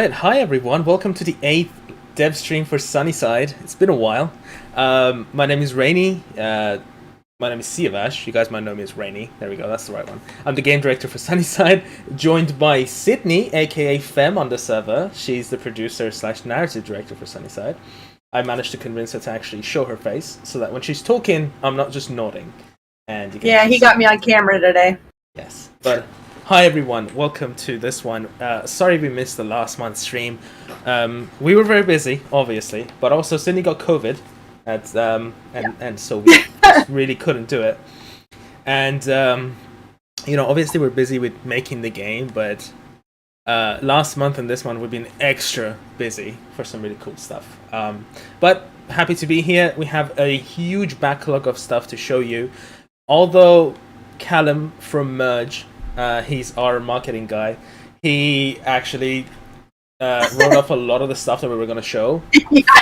Alright, hi everyone, welcome to the 8th dev stream for Sunnyside. It's been a while. My name is Rainy, my name is Siavash, you guys might know me as Rainy. There we go, that's the right one. I'm the game director for Sunnyside, joined by Sydney, aka Fem on the server. She's the producer / narrative director for Sunnyside. I managed to convince her to actually show her face, so that when she's talking, I'm not just nodding. And you can he got me on camera today. Yes, but hi everyone, welcome to this one. Sorry we missed the last month's stream. We were very busy, obviously, but also Sydney got COVID, and so we just really couldn't do it. And obviously we're busy with making the game, but last month and this month we've been extra busy for some really cool stuff. But happy to be here. We have a huge backlog of stuff to show you. Although Callum from Merge, he's our marketing guy, he actually wrote up a lot of the stuff that we were going to show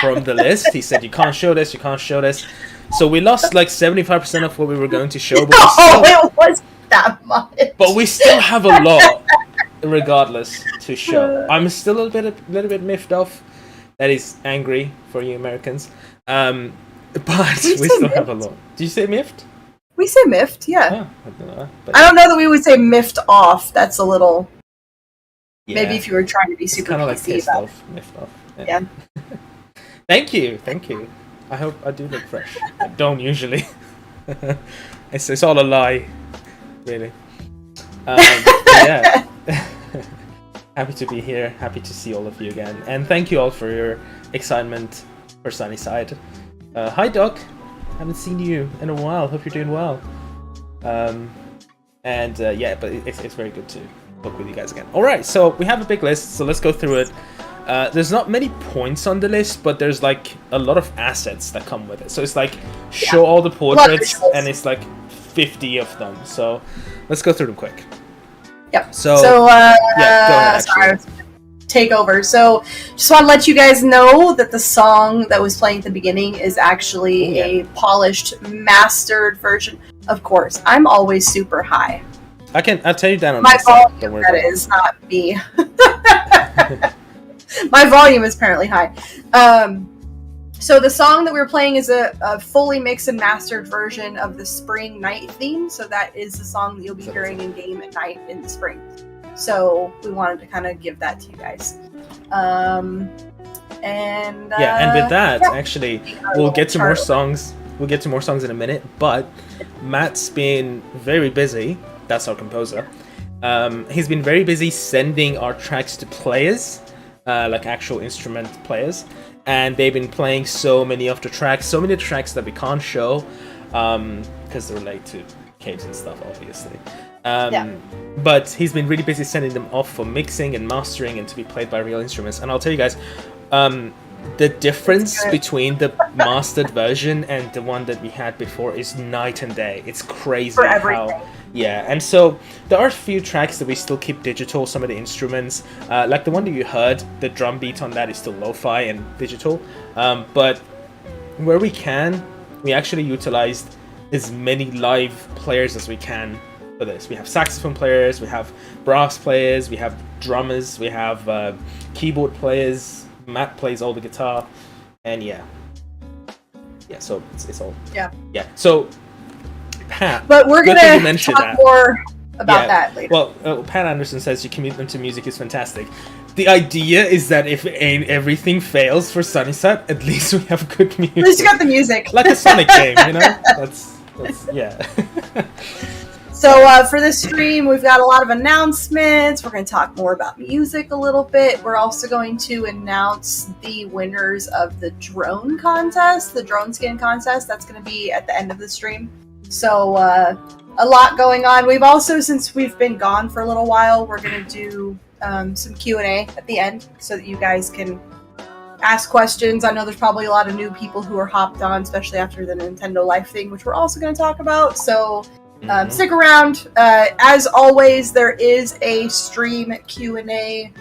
from the list. He said, you can't show this, you can't show this. So we lost like 75% of what we were going to show. But it wasn't that much. But we still have a lot, regardless, to show. I'm still a little bit miffed off. That is angry for you Americans. But we still have a lot. Did you say miffed? We say miffed, yeah. Oh, I don't know. I don't know that we would say miffed off. That's a little... Yeah. Maybe if you were trying to be super kind of like PC pissed about off, miffed off. Yeah. Thank you. I hope I do look fresh. I don't usually. It's all a lie, really. Yeah. Happy to be here. Happy to see all of you again. And thank you all for your excitement for Sunnyside. Hi, Doc. Haven't seen you in a while. Hope you're doing well. Yeah, but it's very good to talk with you guys again. All right, so we have a big list, so let's go through it. There's not many points on the list, but there's like a lot of assets that come with it. So it's like show all the portraits, and it's like 50 of them. So let's go through them quick. Yep. So go ahead, sorry, take over. So just want to let you guys know that the song that was playing at the beginning is actually a polished, mastered version. Of course, I'm always super high. I'll tell you down on my volume. That is not me. My volume is apparently high. So the song that we're playing is a fully mixed and mastered version of the Spring Night theme. So that is the song that you'll be hearing in game at night in the spring. So we wanted to kind of give that to you guys. And with that, actually, we'll get to more songs. We'll get to more songs in a minute. But Matt's been very busy. That's our composer. He's been very busy sending our tracks to players, like actual instrument players. And they've been playing so many of the tracks that we can't show, because they're related to caves and stuff, obviously. But he's been really busy sending them off for mixing and mastering and to be played by real instruments. And I'll tell you guys, the difference between the mastered version and the one that we had before is night and day. It's crazy for everything. And so there are a few tracks that we still keep digital, some of the instruments, like the one that you heard, the drum beat on that is still lo-fi and digital, but where we can, we actually utilized as many live players as we can for this. We have saxophone players, we have brass players, we have drummers, we have keyboard players, Matt plays all the guitar, and so it's all so Pat, but we're gonna talk more about that later. Well, Pat Anderson says your commitment to music is fantastic. The idea is that if everything fails for Sunnyside, at least we have good music. At least you got the music, like a Sonic game, That's yeah. So for this stream, we've got a lot of announcements. We're going to talk more about music a little bit. We're also going to announce the winners of the drone contest, the drone skin contest. That's going to be at the end of the stream. So a lot going on. We've also, since we've been gone for a little while, we're going to do some Q&A at the end so that you guys can ask questions. I know there's probably a lot of new people who are hopped on, especially after the Nintendo Life thing, which we're also going to talk about. So stick around. As always, there is a stream Q&A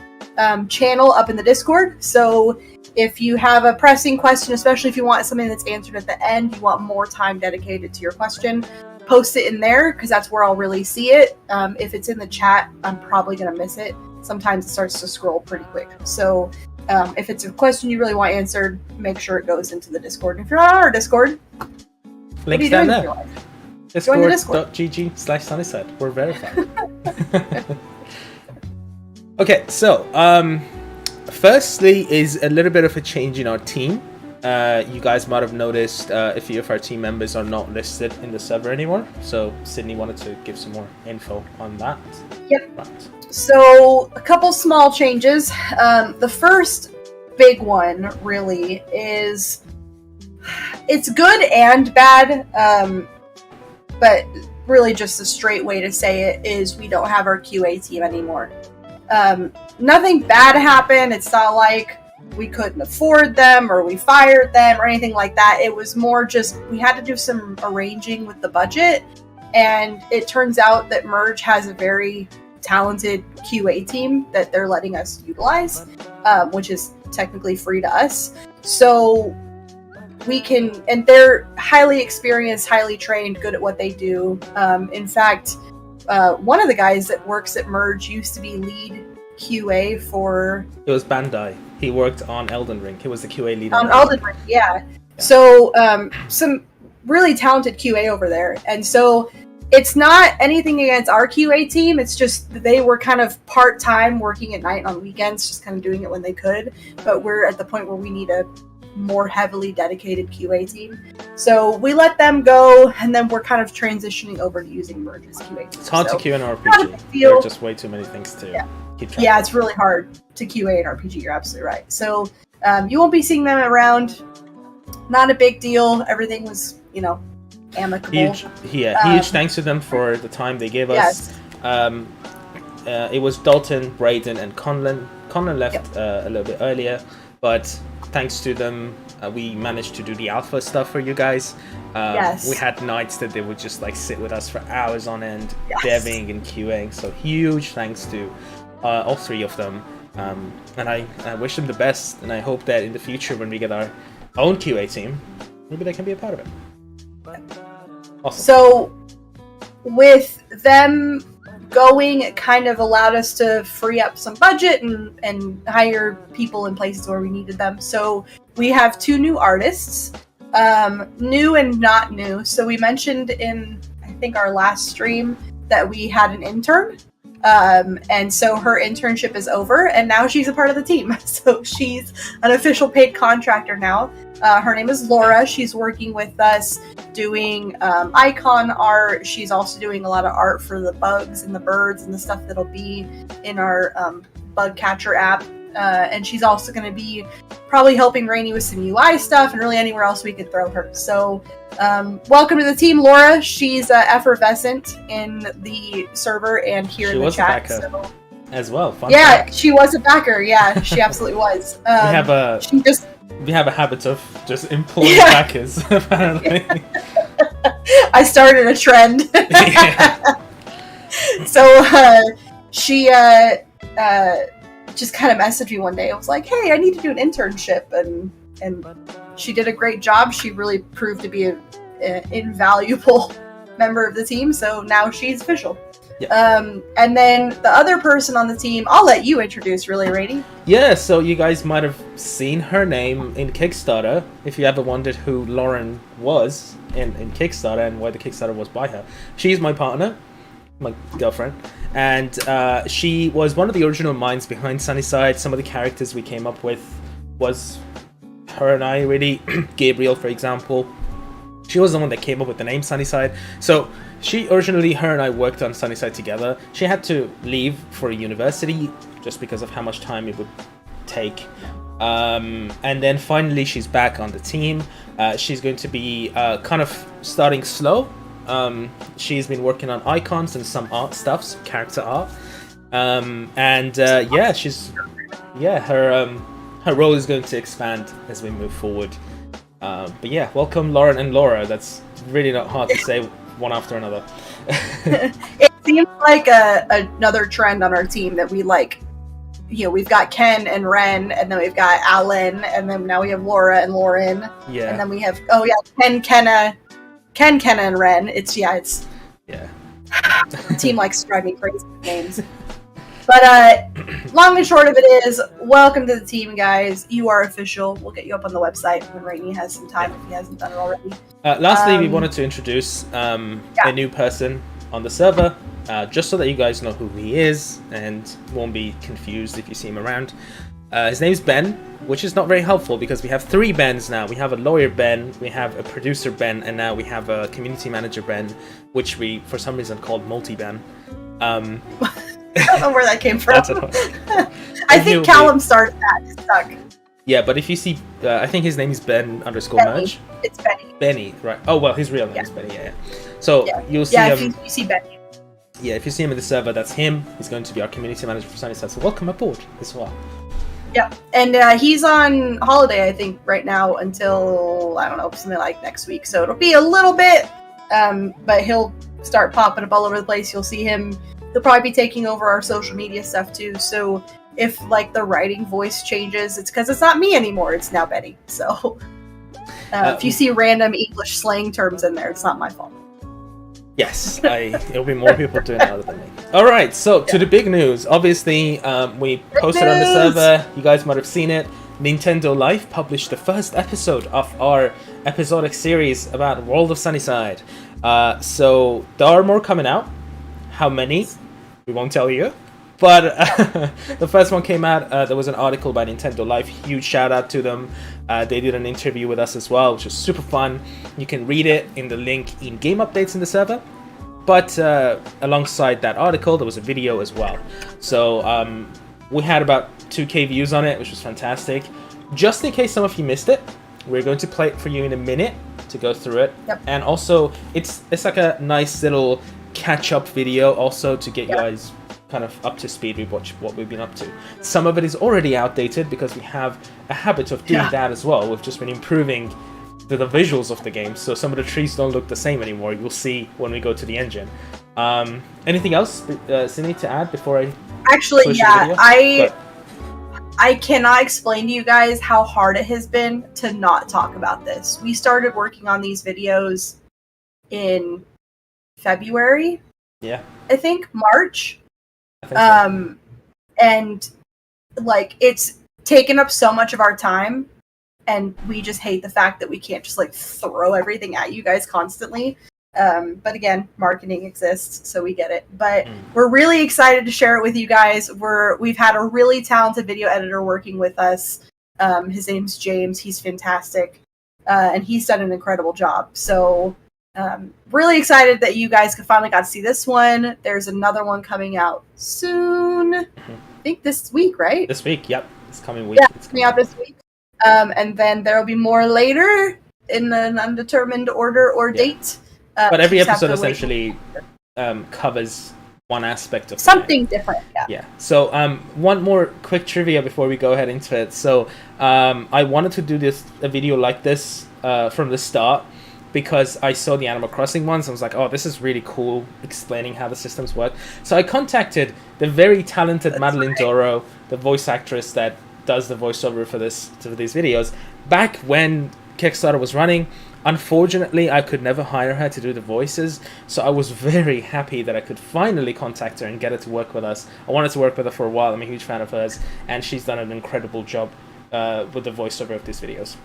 channel up in the Discord. So if you have a pressing question, especially if you want something that's answered at the end, you want more time dedicated to your question, post it in there because that's where I'll really see it. If it's in the chat, I'm probably going to miss it. sometimes it starts to scroll pretty quick. So if it's a question you really want answered, make sure it goes into the Discord. And if you're not on our Discord, Links down there. Join the Discord. Discord.gg/Sunnyside. We're verified. Okay, so firstly is a little bit of a change in our team. You guys might have noticed a few of our team members are not listed in the server anymore. So Sydney wanted to give some more info on that. Yep. Right. So a couple small changes. The first big one really is it's good and bad, but really just a straight way to say it is we don't have our QA team anymore. Nothing bad happened. It's not like we couldn't afford them or we fired them or anything like that. It was more just we had to do some arranging with the budget, and it turns out that Merge has a very talented QA team that they're letting us utilize, which is technically free to us. So we can, and they're highly experienced, highly trained, good at what they do. In fact, one of the guys that works at Merge used to be lead QA for... It was Bandai. He worked on Elden Ring. He was the QA lead on Elden Ring. Yeah. So some really talented QA over there. And so it's not anything against our QA team. It's just they were kind of part-time working at night and on weekends, just kind of doing it when they could. But we're at the point where we need a more heavily dedicated QA team. So we let them go, and then we're kind of transitioning over to using Merge's QA team. It's hard so, to QA an RPG. There are just way too many things to keep track of. It's really hard to QA an RPG. You're absolutely right. So you won't be seeing them around. Not a big deal. Everything was, amicable. Huge thanks to them for the time they gave us. It was Dalton, Braden, and Conlon. Conlon left a little bit earlier, but thanks to them, we managed to do the alpha stuff for you guys. We had nights that they would just sit with us for hours on end, deving and QAing. So huge thanks to all three of them. And I wish them the best, and I hope that in the future when we get our own QA team, maybe they can be a part of it. Awesome. So with them going, it kind of allowed us to free up some budget and hire people in places where we needed them. So we have 2 new artists, new and not new. So we mentioned in, I think, our last stream that we had an intern. And so her internship is over, and now she's a part of the team. So she's an official paid contractor now. Her name is Laura. She's working with us doing icon art. She's also doing a lot of art for the bugs and the birds and the stuff that'll be in our bug catcher app. And she's also going to be probably helping Rainy with some UI stuff and really anywhere else we could throw her. So welcome to the team, Laura. She's effervescent in the server and here in the chat. So. As well. Fun fact. She was a backer. Yeah, she absolutely was. We have a habit of just employing backers, apparently. I started a trend. So she just kind of messaged me one day. I was like, hey, I need to do an internship. And she did a great job. She really proved to be an invaluable member of the team. So now she's official. Yeah. And then the other person on the team, I'll let you introduce, really, Rainy. Yeah, so you guys might have seen her name in Kickstarter. If you ever wondered who Lauren was in Kickstarter and why the Kickstarter was by her. She's my partner, my girlfriend. And she was one of the original minds behind Sunnyside. Some of the characters we came up with was her and I, really. Gabriel, for example. She was the one that came up with the name Sunnyside. So her and I worked on Sunnyside together. She had to leave for university just because of how much time it would take. And then finally she's back on the team. She's going to be kind of starting slow. She's been working on icons and some art stuff, some character art. Her role is going to expand as we move forward. But yeah, welcome Lauren and Laura. That's really not hard to say one after another. It seems like another trend on our team that we like. We've got Ken and Ren, and then we've got Alan, and then now we have Laura and Lauren. Yeah. And then we have Ken, Kenna, and Ren. It's the team likes to drive me crazy with names. But long and short of it is, welcome to the team, guys. You are official. We'll get you up on the website when Rainy has some time if he hasn't done it already. Lastly, we wanted to introduce a new person on the server, just so that you guys know who he is and won't be confused if you see him around. His name's Ben, which is not very helpful because we have 3 Bens now. We have a lawyer Ben, we have a producer Ben, and now we have a community manager Ben, which we, for some reason, called Multi-Ben. I don't know where that came from. I think Callum started that. It stuck. Yeah, but if you see, I think his name is Ben_Merge. It's Benny. Benny, right. Oh, well, his real name is Benny, yeah. So you'll see him. Yeah, if you see Benny. Yeah, if you see him in the server, that's him. He's going to be our community manager for Sunnyside, so welcome aboard as well. Yeah, and he's on holiday, I think, right now until, I don't know, something like next week. So it'll be a little bit, but he'll start popping up all over the place. You'll see him. He'll probably be taking over our social media stuff, too. So if, like, the writing voice changes, it's because it's not me anymore. It's now Betty. So if you see random English slang terms in there, it's not my fault. Yes, it'll be more people doing it other than me. Alright, so to the big news. Obviously, we posted on the server, you guys might have seen it. Nintendo Life published the first episode of our episodic series about World of Sunnyside. So there are more coming out. How many? We won't tell you. But the first one came out, there was an article by Nintendo Life, huge shout out to them. They did an interview with us as well, which was super fun. You can read it in the link in game updates in the server. But alongside that article, there was a video as well. So we had about 2K views on it, which was fantastic. Just in case some of you missed it, we're going to play it for you in a minute to go through it. Yep. And also, it's like a nice little catch-up video also to get you guys kind of up to speed with what we've been up to. Some of it is already outdated because we have a habit of doing that as well. We've just been improving the visuals of the game, so some of the trees don't look the same anymore. You'll see when we go to the engine. Anything else, Cindy, to add before I actually I cannot explain to you guys how hard it has been to not talk about this. We started working on these videos in February. Yeah. I think March. I think so. And like it's taken up so much of our time, and we just hate the fact that we can't just like throw everything at you guys constantly. But again, marketing exists, so we get it. But we're really excited to share it with you guys. We've had a really talented video editor working with us. His name's James. He's fantastic, and he's done an incredible job. So really excited that you guys finally got to see this one. There's another one coming out soon. I think this week, right? This week, yep. It's coming week. Yeah, it's coming out this week. And then there will be more later in an undetermined order or date. But every episode essentially covers one aspect of something different. Yeah. So one more quick trivia before we go ahead into it. So I wanted to do a video like this from the start because I saw the Animal Crossing ones. I was like, oh, this is really cool, explaining how the systems work. So I contacted the very talented Madeline Doro, the voice actress that does the voiceover for these videos, back when Kickstarter was running. Unfortunately, I could never hire her to do the voices, so I was very happy that I could finally contact her and get her to work with us. I wanted to work with her for a while. I'm a huge fan of hers, and she's done an incredible job with the voiceover of these videos.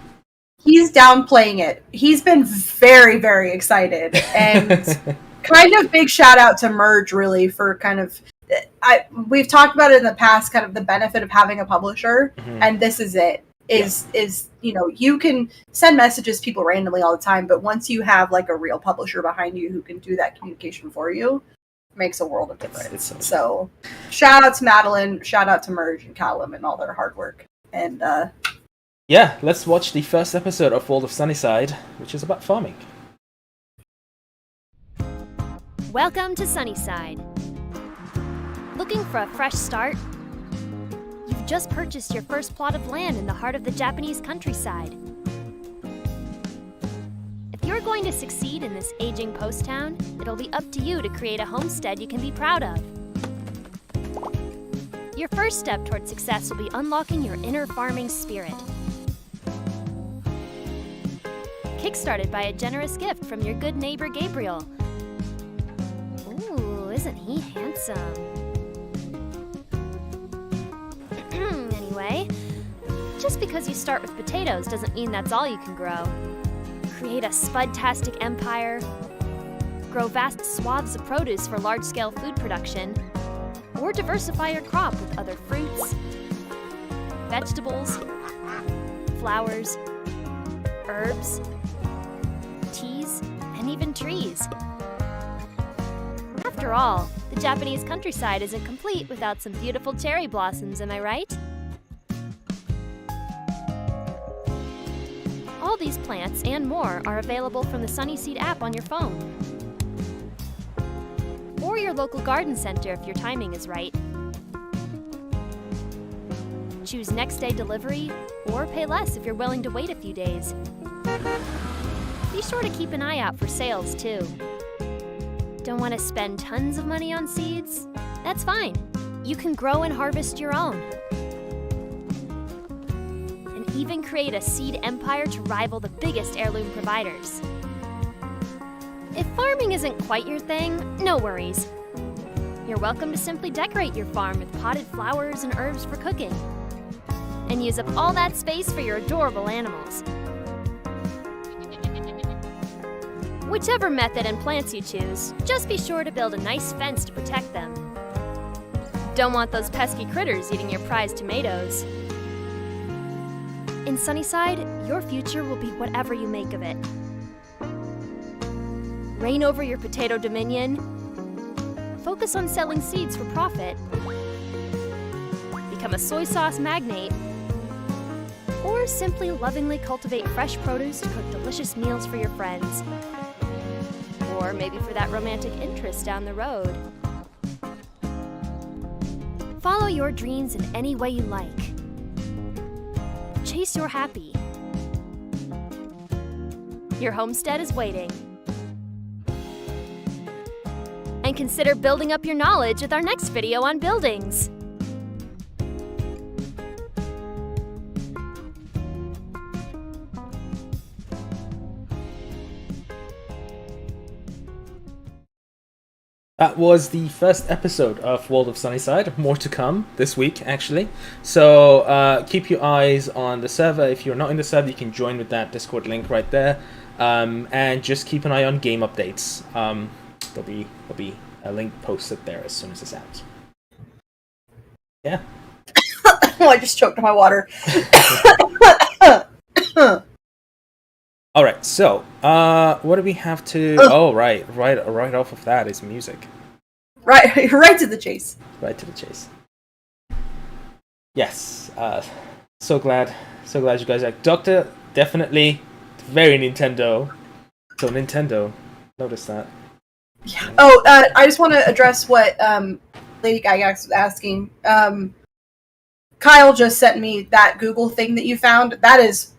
He's downplaying it. He's been very, very excited, and kind of big shout out to Merge, really, for kind of... we've talked about it in the past, kind of the benefit of having a publisher, and this is it. Is you can send messages to people randomly all the time, but once you have like a real publisher behind you who can do that communication for you, it makes a world of difference. So shout out to Madeline, shout out to Merge and Callum and all their hard work. And let's watch the first episode of World of Sunnyside, which is about farming. Welcome to Sunnyside. Looking for a fresh start? You've just purchased your first plot of land in the heart of the Japanese countryside. If you're going to succeed in this aging post town, it'll be up to you to create a homestead you can be proud of. Your first step toward success will be unlocking your inner farming spirit. Kickstarted by a generous gift from your good neighbor Gabriel. Ooh, isn't he handsome? anyway. Just because you start with potatoes doesn't mean that's all you can grow. Create a spud-tastic empire, grow vast swaths of produce for large-scale food production, or diversify your crop with other fruits, vegetables, flowers, herbs, teas, and even trees. After all, the Japanese countryside isn't complete without some beautiful cherry blossoms, am I right? All these plants and more are available from the Sunnyside app on your phone. Or your local garden center if your timing is right. Choose next day delivery, or pay less if you're willing to wait a few days. Be sure to keep an eye out for sales too. Don't want to spend tons of money on seeds? That's fine. You can grow and harvest your own. And even create a seed empire to rival the biggest heirloom providers. If farming isn't quite your thing, no worries. You're welcome to simply decorate your farm with potted flowers and herbs for cooking. And use up all that space for your adorable animals. Whichever method and plants you choose, just be sure to build a nice fence to protect them. Don't want those pesky critters eating your prized tomatoes. In Sunnyside, your future will be whatever you make of it. Reign over your potato dominion, focus on selling seeds for profit, become a soy sauce magnate, or simply lovingly cultivate fresh produce to cook delicious meals for your friends. Or maybe for that romantic interest down the road. Follow your dreams in any way you like. Chase your happy. Your homestead is waiting. And consider building up your knowledge with our next video on buildings. That was the first episode of World of Sunnyside. More to come this week, actually. So keep your eyes on the server. If you're not in the server, you can join with that Discord link right there. And just keep an eye on game updates. There'll be a link posted there as soon as it's out. Yeah. Oh, I just choked on my water. All right, so what do we have to? Oh, right off of that is music. Right to the chase. Right to the chase. Yes, so glad you guys like Doctor. Definitely, very Nintendo. So Nintendo, notice that. Yeah. Oh, I just want to address what Lady Gygax was asking. Kyle just sent me that Google thing that you found. That is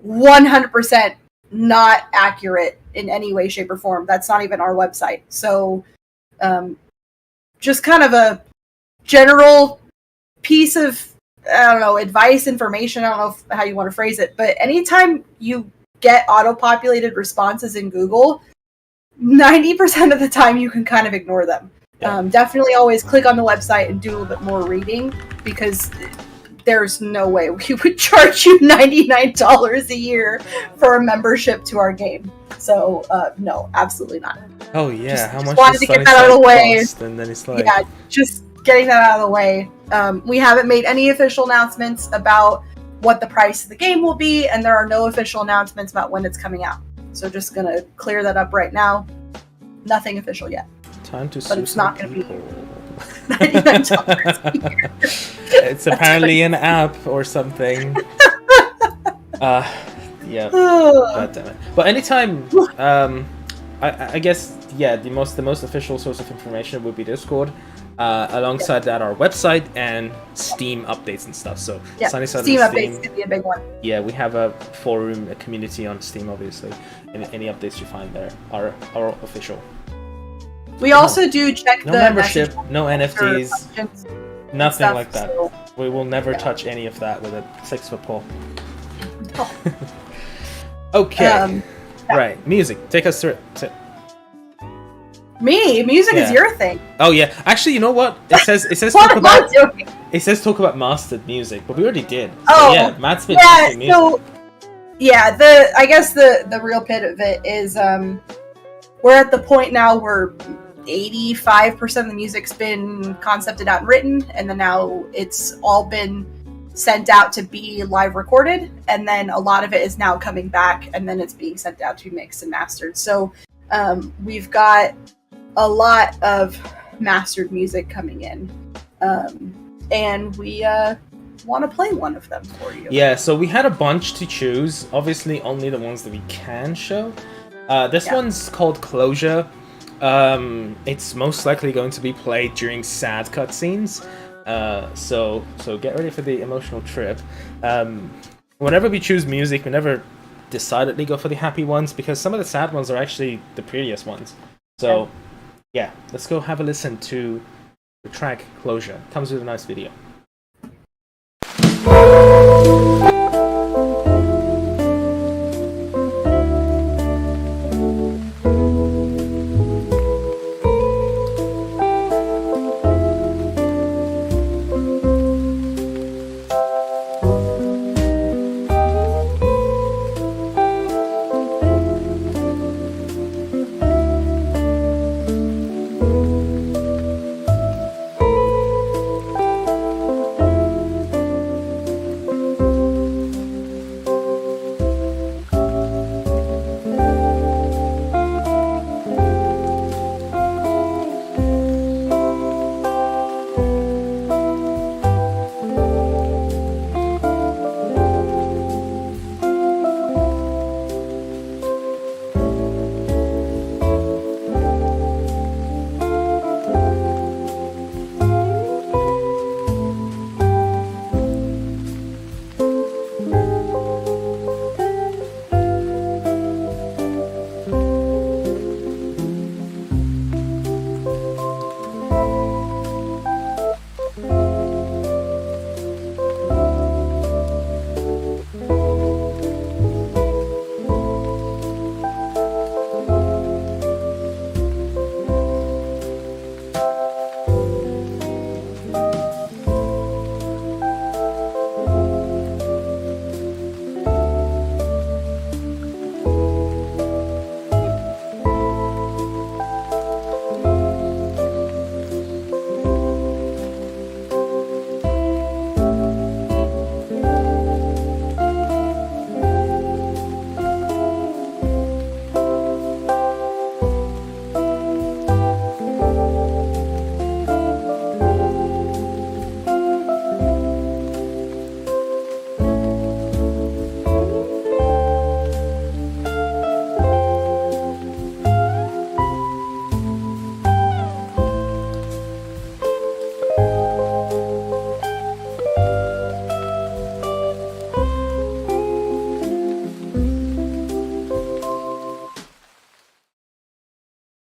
100% not accurate in any way, shape, or form. That's not even our website. So, just kind of a general piece of, I don't know, advice, information. I don't know how you want to phrase it, but anytime you get auto-populated responses in Google, 90% of the time you can kind of ignore them. Yeah. Definitely always click on the website and do a little bit more reading, because there's no way we would charge you $99 a year for a membership to our game. So, no, absolutely not. Oh yeah, how much wanted does to get that out of the way. cost? And then it's like, Yeah, just getting that out of the way. We haven't made any official announcements about what the price of the game will be, and there are no official announcements about when it's coming out. So just gonna clear that up right now. Nothing official yet. time to But it's not gonna be people. $99 a year. It's apparently an app or something. Yeah. God damn it. But anytime, I guess, yeah, the most official source of information would be Discord. Alongside that, our website and Steam updates and stuff. So Yeah, Sunnyside Steam and updates could be a big one. Yeah, we have a forum, a community on Steam, obviously. And any updates you find there are official. We also do check No the membership, message no boards for NFTs, questions and nothing stuff, like that. so- We will never touch any of that with a 6-foot pole. Oh. Okay. Yeah. Right, music. Take us through it. Me? Music is Yeah. your thing. Oh yeah. Actually, you know what? It says What talk am I about. doing? It says talk about mastered music, but we already did. So, Oh, yeah, Matt's been yeah. making music. So, yeah, I guess the real pit of it is we're at the point now where 85% of the music's been concepted out and written, and then now it's all been sent out to be live recorded, and then a lot of it is now coming back, and then it's being sent out to be mixed and mastered. So we've got a lot of mastered music coming in, and we want to play one of them for you. Yeah, so we had a bunch to choose. Obviously, only the ones that we can show. This one's called Closure. It's most likely going to be played during sad cutscenes. So get ready for the emotional trip. Whenever we choose music, we never decidedly go for the happy ones because some of the sad ones are actually the prettiest ones. So yeah, let's go have a listen to the track Closure. Comes with a nice video.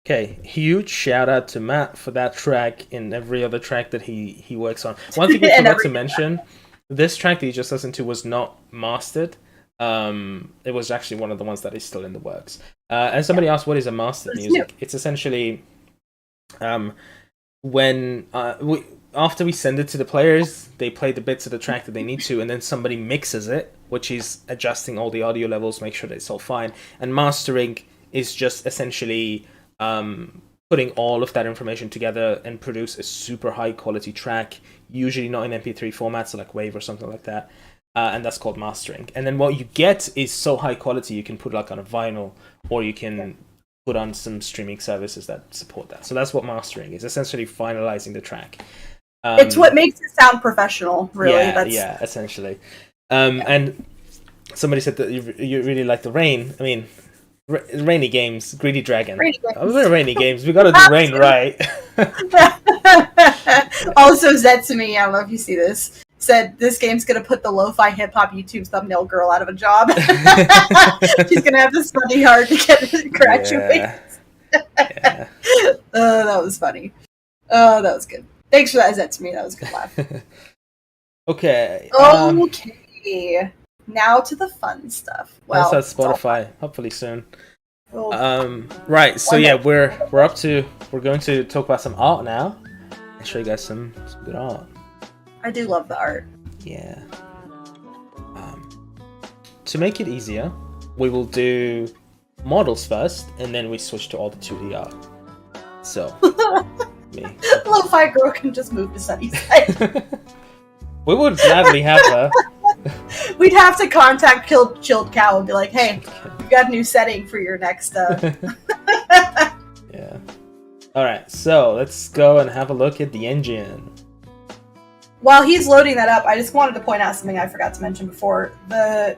Okay, huge shout out to Matt for that track and every other track that he works on. One thing we forgot to mention, this track that you just listened to was not mastered. It was actually one of the ones that is still in the works. And somebody asked, what is a mastered music? It's essentially when after we send it to the players, they play the bits of the track that they need to, and then somebody mixes it, which is adjusting all the audio levels, make sure that it's all fine. And mastering is just essentially putting all of that information together and produce a super high quality track, usually not in MP3 format, so like WAV or something like that. And that's called mastering. And then what you get is so high quality you can put like on a vinyl, or you can put on some streaming services that support that. So that's what mastering is, essentially finalizing the track. It's what makes it sound professional, really. Yeah, essentially. And somebody said that you really like the rain. I mean, RainyGames, Greedy Dragon. RainyGames. We gotta do rain right. Also, Zetsumi, I don't know if you see this, said this game's gonna put the lo-fi hip-hop YouTube thumbnail girl out of a job. She's gonna have to study hard to get to graduate. Yeah. That was funny. Oh, that was good. Thanks for that, Zetsumi. That was a good laugh. Okay. Okay. Now to the fun stuff. Well, that's on Spotify. Hopefully soon. Oh. Right. So yeah, we're going to talk about some art now. I'll show you guys some good art. I do love the art. Yeah. To make it easier, we will do models first, and then we switch to all the 2D art. So, me. Lo-fi girl can just move to Sunnyside. We would gladly have her. We'd have to contact Chilled Cow and be like, hey, we've got a new setting for your next... Yeah. Alright, so let's go and have a look at the engine. While he's loading that up, I just wanted to point out something I forgot to mention before. I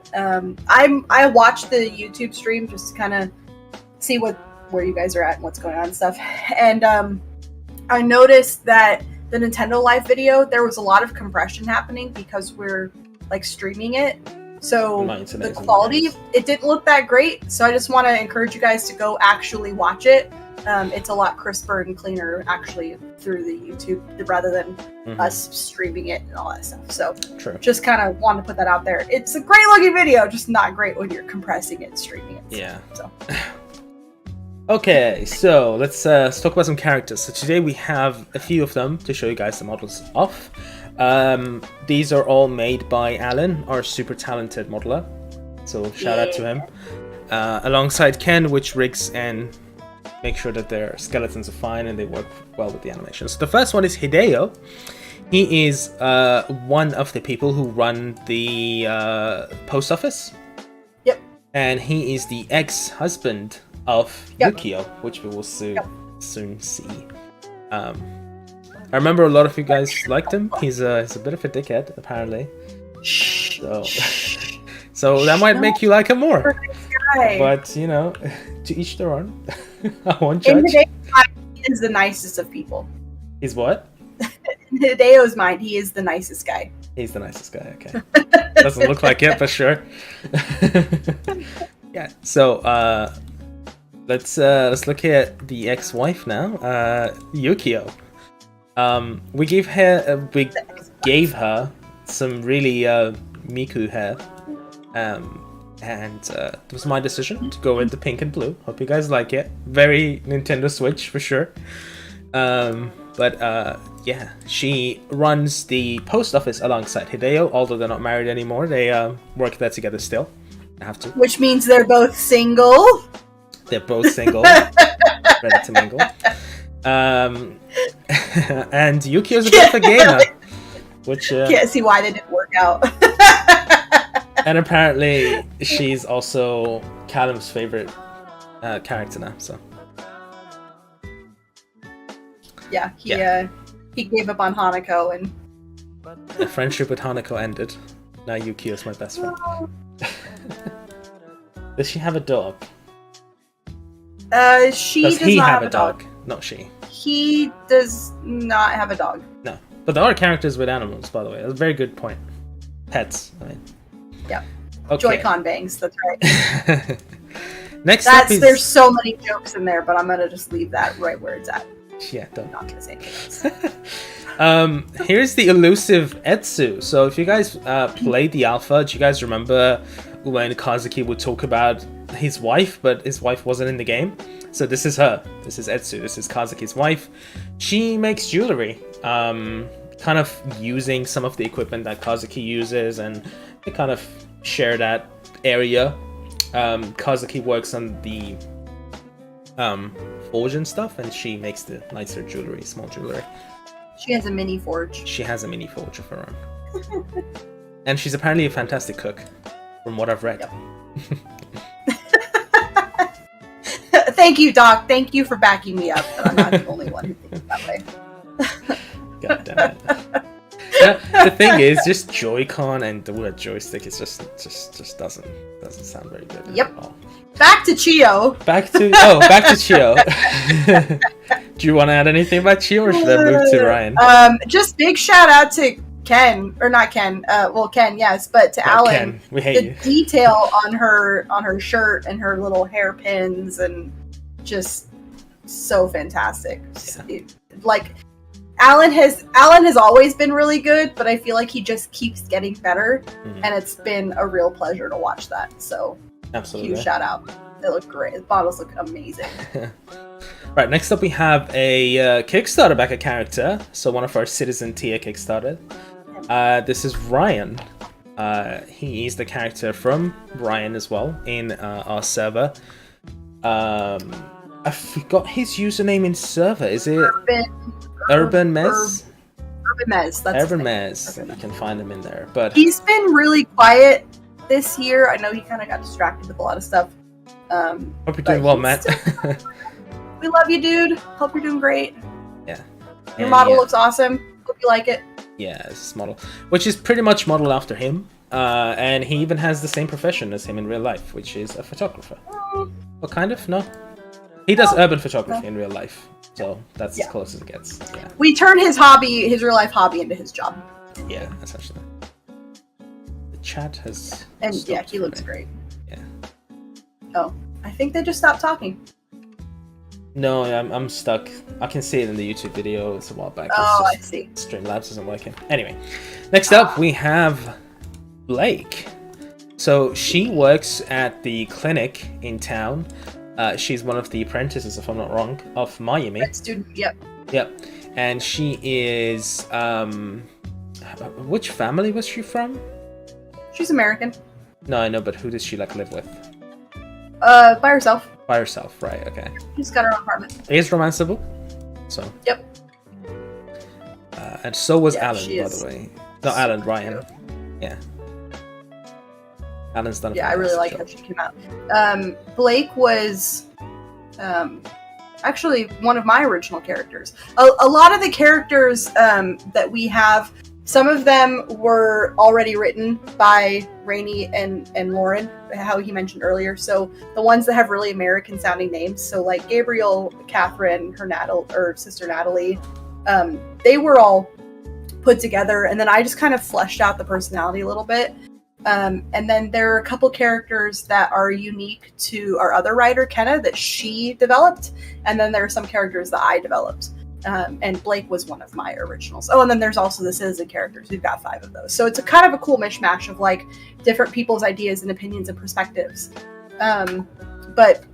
watched the YouTube stream just to kind of see where you guys are at and what's going on and stuff. And I noticed that the Nintendo Live video, there was a lot of compression happening because we're like streaming it. So the quality, it didn't look that great. So I just want to encourage you guys to go actually watch it. It's a lot crisper and cleaner actually through the YouTube rather than us streaming it and all that stuff. So just kind of want to put that out there. It's a great looking video, just not great when you're compressing it and streaming it. Yeah. So. Okay, so let's talk about some characters. So today we have a few of them to show you guys the models off. These are all made by Alan, our super talented modeler. So shout out to him. Alongside Ken, which rigs and make sure that their skeletons are fine and they work well with the animation. So the first one is Hideo. He is one of the people who run the post office. Yep. And he is the ex-husband of Yukio, which we will soon see. I remember a lot of you guys liked him. He's a bit of a dickhead, apparently. So that might make you like him more. But, you know, to each their own. I won't judge. In Hideo's mind, he is the nicest of people. He's what? In Hideo's mind, he is the nicest guy. He's the nicest guy, okay. Doesn't look like it, but sure. Yeah, so let's look at the ex-wife now, Yukio. We gave her some really Miku hair. And it was my decision to go with the pink and blue. Hope you guys like it. Very Nintendo Switch for sure. Yeah, she runs the post office alongside Hideo, although they're not married anymore. They work there together still. I have to. Which means they're both single. They're both single. Ready to mingle. And Yukio's a bit of a gamer. Which can't see why they didn't work out. And apparently, she's also Callum's favorite character now. So, yeah, he gave up on Hanako, and the friendship with Hanako ended. Now Yukio's my best friend. Does she have a dog? She does does he not have a dog? Not she. He does not have a dog. No, but there are characters with animals, by the way. That's a very good point. Pets, I mean. Yeah. Okay. Joy-Con bangs, that's right. Next up is... There's so many jokes in there, but I'm gonna just leave that right where it's at. Yeah, don't. I'm not gonna say anything else. Here's the Elusive Etsu. So if you guys played the alpha, do you guys remember when Kazuki would talk about his wife, but his wife wasn't in the game? So this is her. This is Etsu. This is Kazuki's wife. She makes jewelry. Kind of using some of the equipment that Kazuki uses, and they kind of share that area. Kazuki works on the forge and stuff, and she makes the nicer jewelry, small jewelry. She has a mini forge. She has a mini forge of her own. And she's apparently a fantastic cook, from what I've read. Yep. Thank you, Doc. Thank you for backing me up, but I'm not the only one who thinks that way. God damn it. The thing is, just Joy-Con and the word joystick is just doesn't sound very good at all. Back to Chio. Back to Chio. Do you want to add anything about Chio, or should I move to Ryan? Just big shout out to Ken, or not Ken. Ken, yes, but to Alan. Ken, we hate you. The detail on her shirt and her little hairpins, and just so fantastic. Yeah. Like. Alan has always been really good, but I feel like he just keeps getting better, and it's been a real pleasure to watch that. So, absolutely, huge shout out. They look great. The bottles look amazing. Right, next up we have a Kickstarter backer character. So one of our Citizen tier Kickstarter. This is Ryan. He is the character from Ryan as well in our server. I forgot his username in server. Is it Urban Mez? Urban Mez. That's Urban Mez. You can find him in there. But he's been really quiet this year. I know he kind of got distracted with a lot of stuff. Hope you're doing well, Matt. We love you, dude. Hope you're doing great. Yeah. Your model looks awesome. Hope you like it. Yeah, this model, which is pretty much modeled after him. And he even has the same profession as him in real life, which is a photographer. Well, kind of, no? He does urban photography in real life, so that's as close as it gets. Yeah. We turn his real life hobby, into his job. Yeah, essentially. The chat has... And yeah, he looks great. Yeah. Oh, I think they just stopped talking. No, I'm stuck. I can see it in the YouTube video. It's a while back. Oh, I see. Streamlabs isn't working. Anyway, next up we have Blake. So she works at the clinic in town. She's one of the apprentices, if I'm not wrong, of Miami. Red student, yep. Yep. And she is... which family was she from? She's American. No, I know, but who does she live with? By herself. By herself, right, okay. She's got her own apartment. It is romanceable, so... Yep. And so was Alan, by the way. No, Alan, Ryan. Yeah. Alan's done a I really like how she came out. Blake was actually one of my original characters. A lot of the characters that we have, some of them were already written by Rainy and Lauren, how he mentioned earlier. So the ones that have really American sounding names, so like Gabriel, Catherine, her sister Natalie, they were all put together, and then I just kind of fleshed out the personality a little bit. And then there are a couple characters that are unique to our other writer, Kenna, that she developed. And then there are some characters that I developed. And Blake was one of my originals. Oh, and then there's also the citizen characters. We've got 5 of those. So it's a kind of a cool mishmash of like different people's ideas and opinions and perspectives. But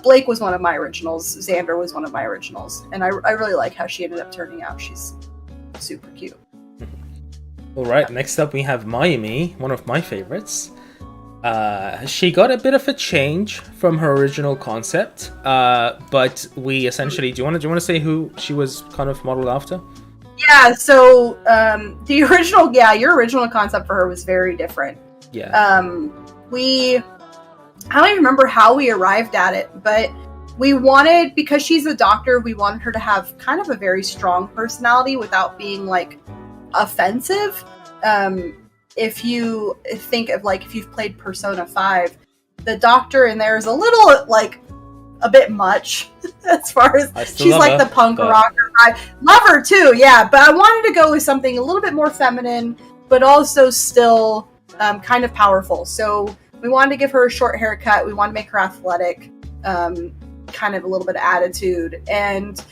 Blake was one of my originals. Xander was one of my originals. And I really like how she ended up turning out. She's super cute. Alright, next up we have Miami, one of my favorites. She got a bit of a change from her original concept, but we essentially... Do you want to say who she was kind of modeled after? Yeah, so your original concept for her was very different. Yeah. I don't even remember how we arrived at it, but we wanted, because she's a doctor, we wanted her to have kind of a very strong personality without being like offensive. If you think of like, if you've played Persona 5, the doctor in there is a little like a bit much as far as she's like the punk rocker. I love her too, yeah, but I wanted to go with something a little bit more feminine, but also still kind of powerful. So we wanted to give her a short haircut. We wanted to make her athletic, kind of a little bit of attitude, and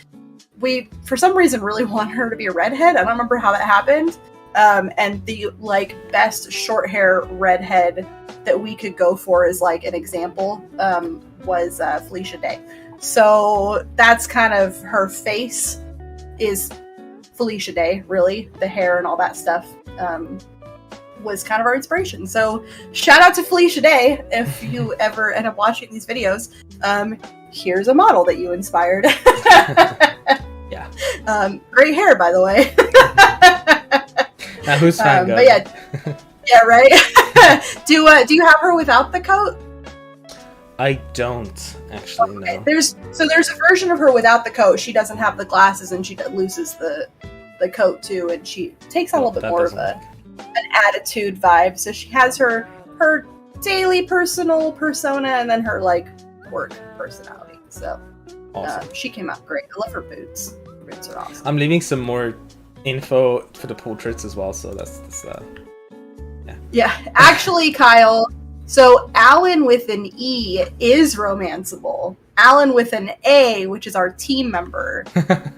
we, for some reason, really want her to be a redhead. I don't remember how that happened. And the like best short hair redhead that we could go for as like an example was Felicia Day. So that's kind of her face is Felicia Day, really. The hair and all that stuff was kind of our inspiration. So shout out to Felicia Day if you ever end up watching these videos. Here's a model that you inspired. Yeah. Great hair, by the way. Now who's fan but yeah, right. Do you have her without the coat? I don't actually. Okay. No. There's a version of her without the coat. She doesn't have the glasses, and she loses the coat too, and she takes on a little bit more of an attitude vibe. So she has her daily personal persona, and then her like work personality. So awesome. She came out great. I love her boots. Her boots are awesome. I'm leaving some more info for the portraits as well, so that's yeah. Actually, Kyle, so Alan with an E is romanceable. Alan with an A, which is our team member,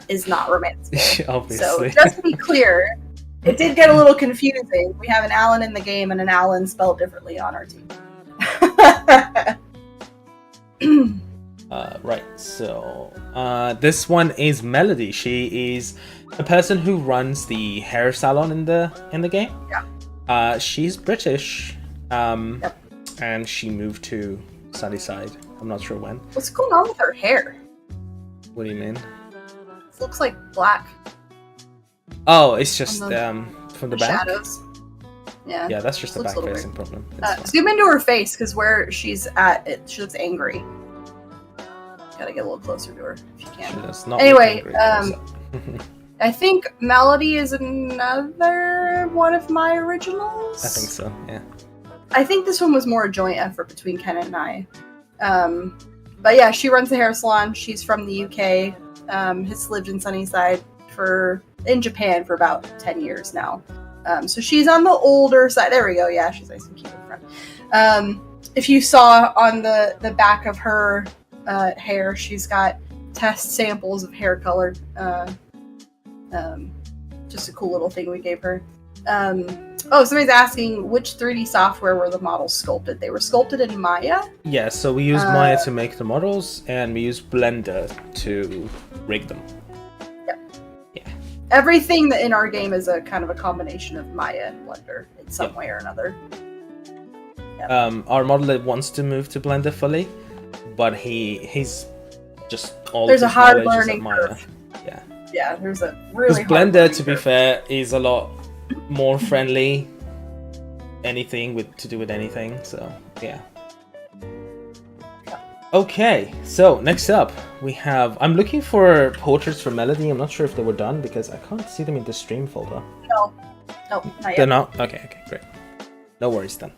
is not romanceable. Obviously. So just to be clear, it did get a little confusing. We have an Alan in the game and an Alan spelled differently on our team. Right, so this one is Melody. She is the person who runs the hair salon in the game. Yeah. She's British, Yep. and she moved to Sunnyside. I'm not sure when. What's going on with her hair? What do you mean? It looks like black. Oh, it's just On from the back. Shadows. Yeah. Yeah, that's just a Looks a little back-facing problem. It's fine. Zoom into her face, because where she's at, she looks angry. Gotta get a little closer to her if you She can. does not Anyway, look angry, so. I think Melody is another one of my originals. I think so. Yeah. I think this one was more a joint effort between Ken and I. But yeah, she runs the hair salon. She's from the UK. Has lived in Sunnyside in Japan for about 10 years now. So she's on the older side. There we go. Yeah, she's nice and cute in front. If you saw on the back of her hair, she's got test samples of hair color. Just a cool little thing we gave her. Somebody's asking which 3D software were the models sculpted. They were sculpted in Maya. Yeah, so we used Maya to make the models, and we used Blender to rig them. Yep. Yeah. Everything that in our game is a kind of a combination of Maya and Blender in some way or another. Yep. Our model wants to move to Blender fully, but he's just all. There's of a his hard knowledge is learning at Maya. curve. Yeah. Yeah, there's a really Because hard Blender, learning to be curve. fair, is a lot more friendly. Anything to do with anything, so yeah. Okay, so next up we have. I'm looking for portraits for Melody. I'm not sure if they were done because I can't see them in the stream folder. No, not yet. They're not? Okay, great. No worries then.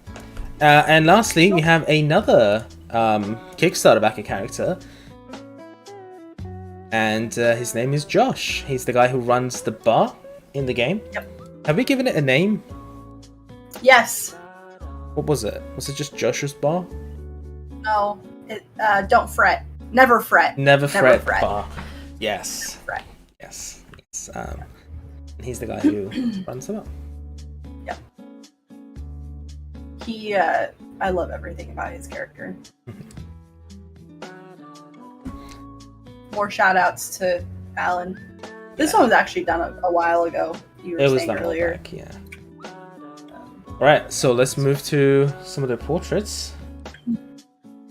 And lastly, we have another Kickstarter backer character. And his name is Josh. He's the guy who runs the bar in the game. Yep. Have we given it a name? Yes. What was it? Was it just Josh's bar? No. Don't fret. Never fret. Never fret. fret. Bar. Yes. Never fret. Yes. He's the guy who runs the bar. Yep. I love everything about his character. More shout outs to Alan. This one was actually done a while ago. You were saying done earlier. back, yeah. Alright, so let's move to some of the portraits.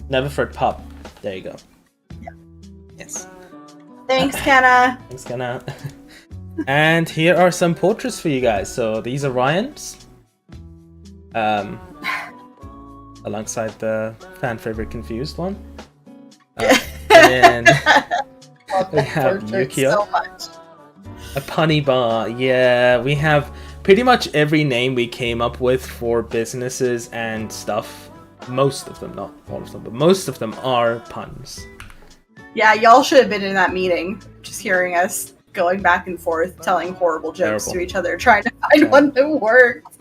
Never fret pub. There you go. Yeah. Yes. Thanks, Kenna. Thanks, Kenna. And here are some portraits for you guys. So these are Ryan's. Alongside the fan favorite Confused one. And we have Yukio. So much. A punny bar. Yeah, we have pretty much every name we came up with for businesses and stuff. Most of them, not all of them, but most of them are puns. Yeah, y'all should have been in that meeting. Just hearing us going back and forth, telling horrible jokes to each other, trying to find one that worked.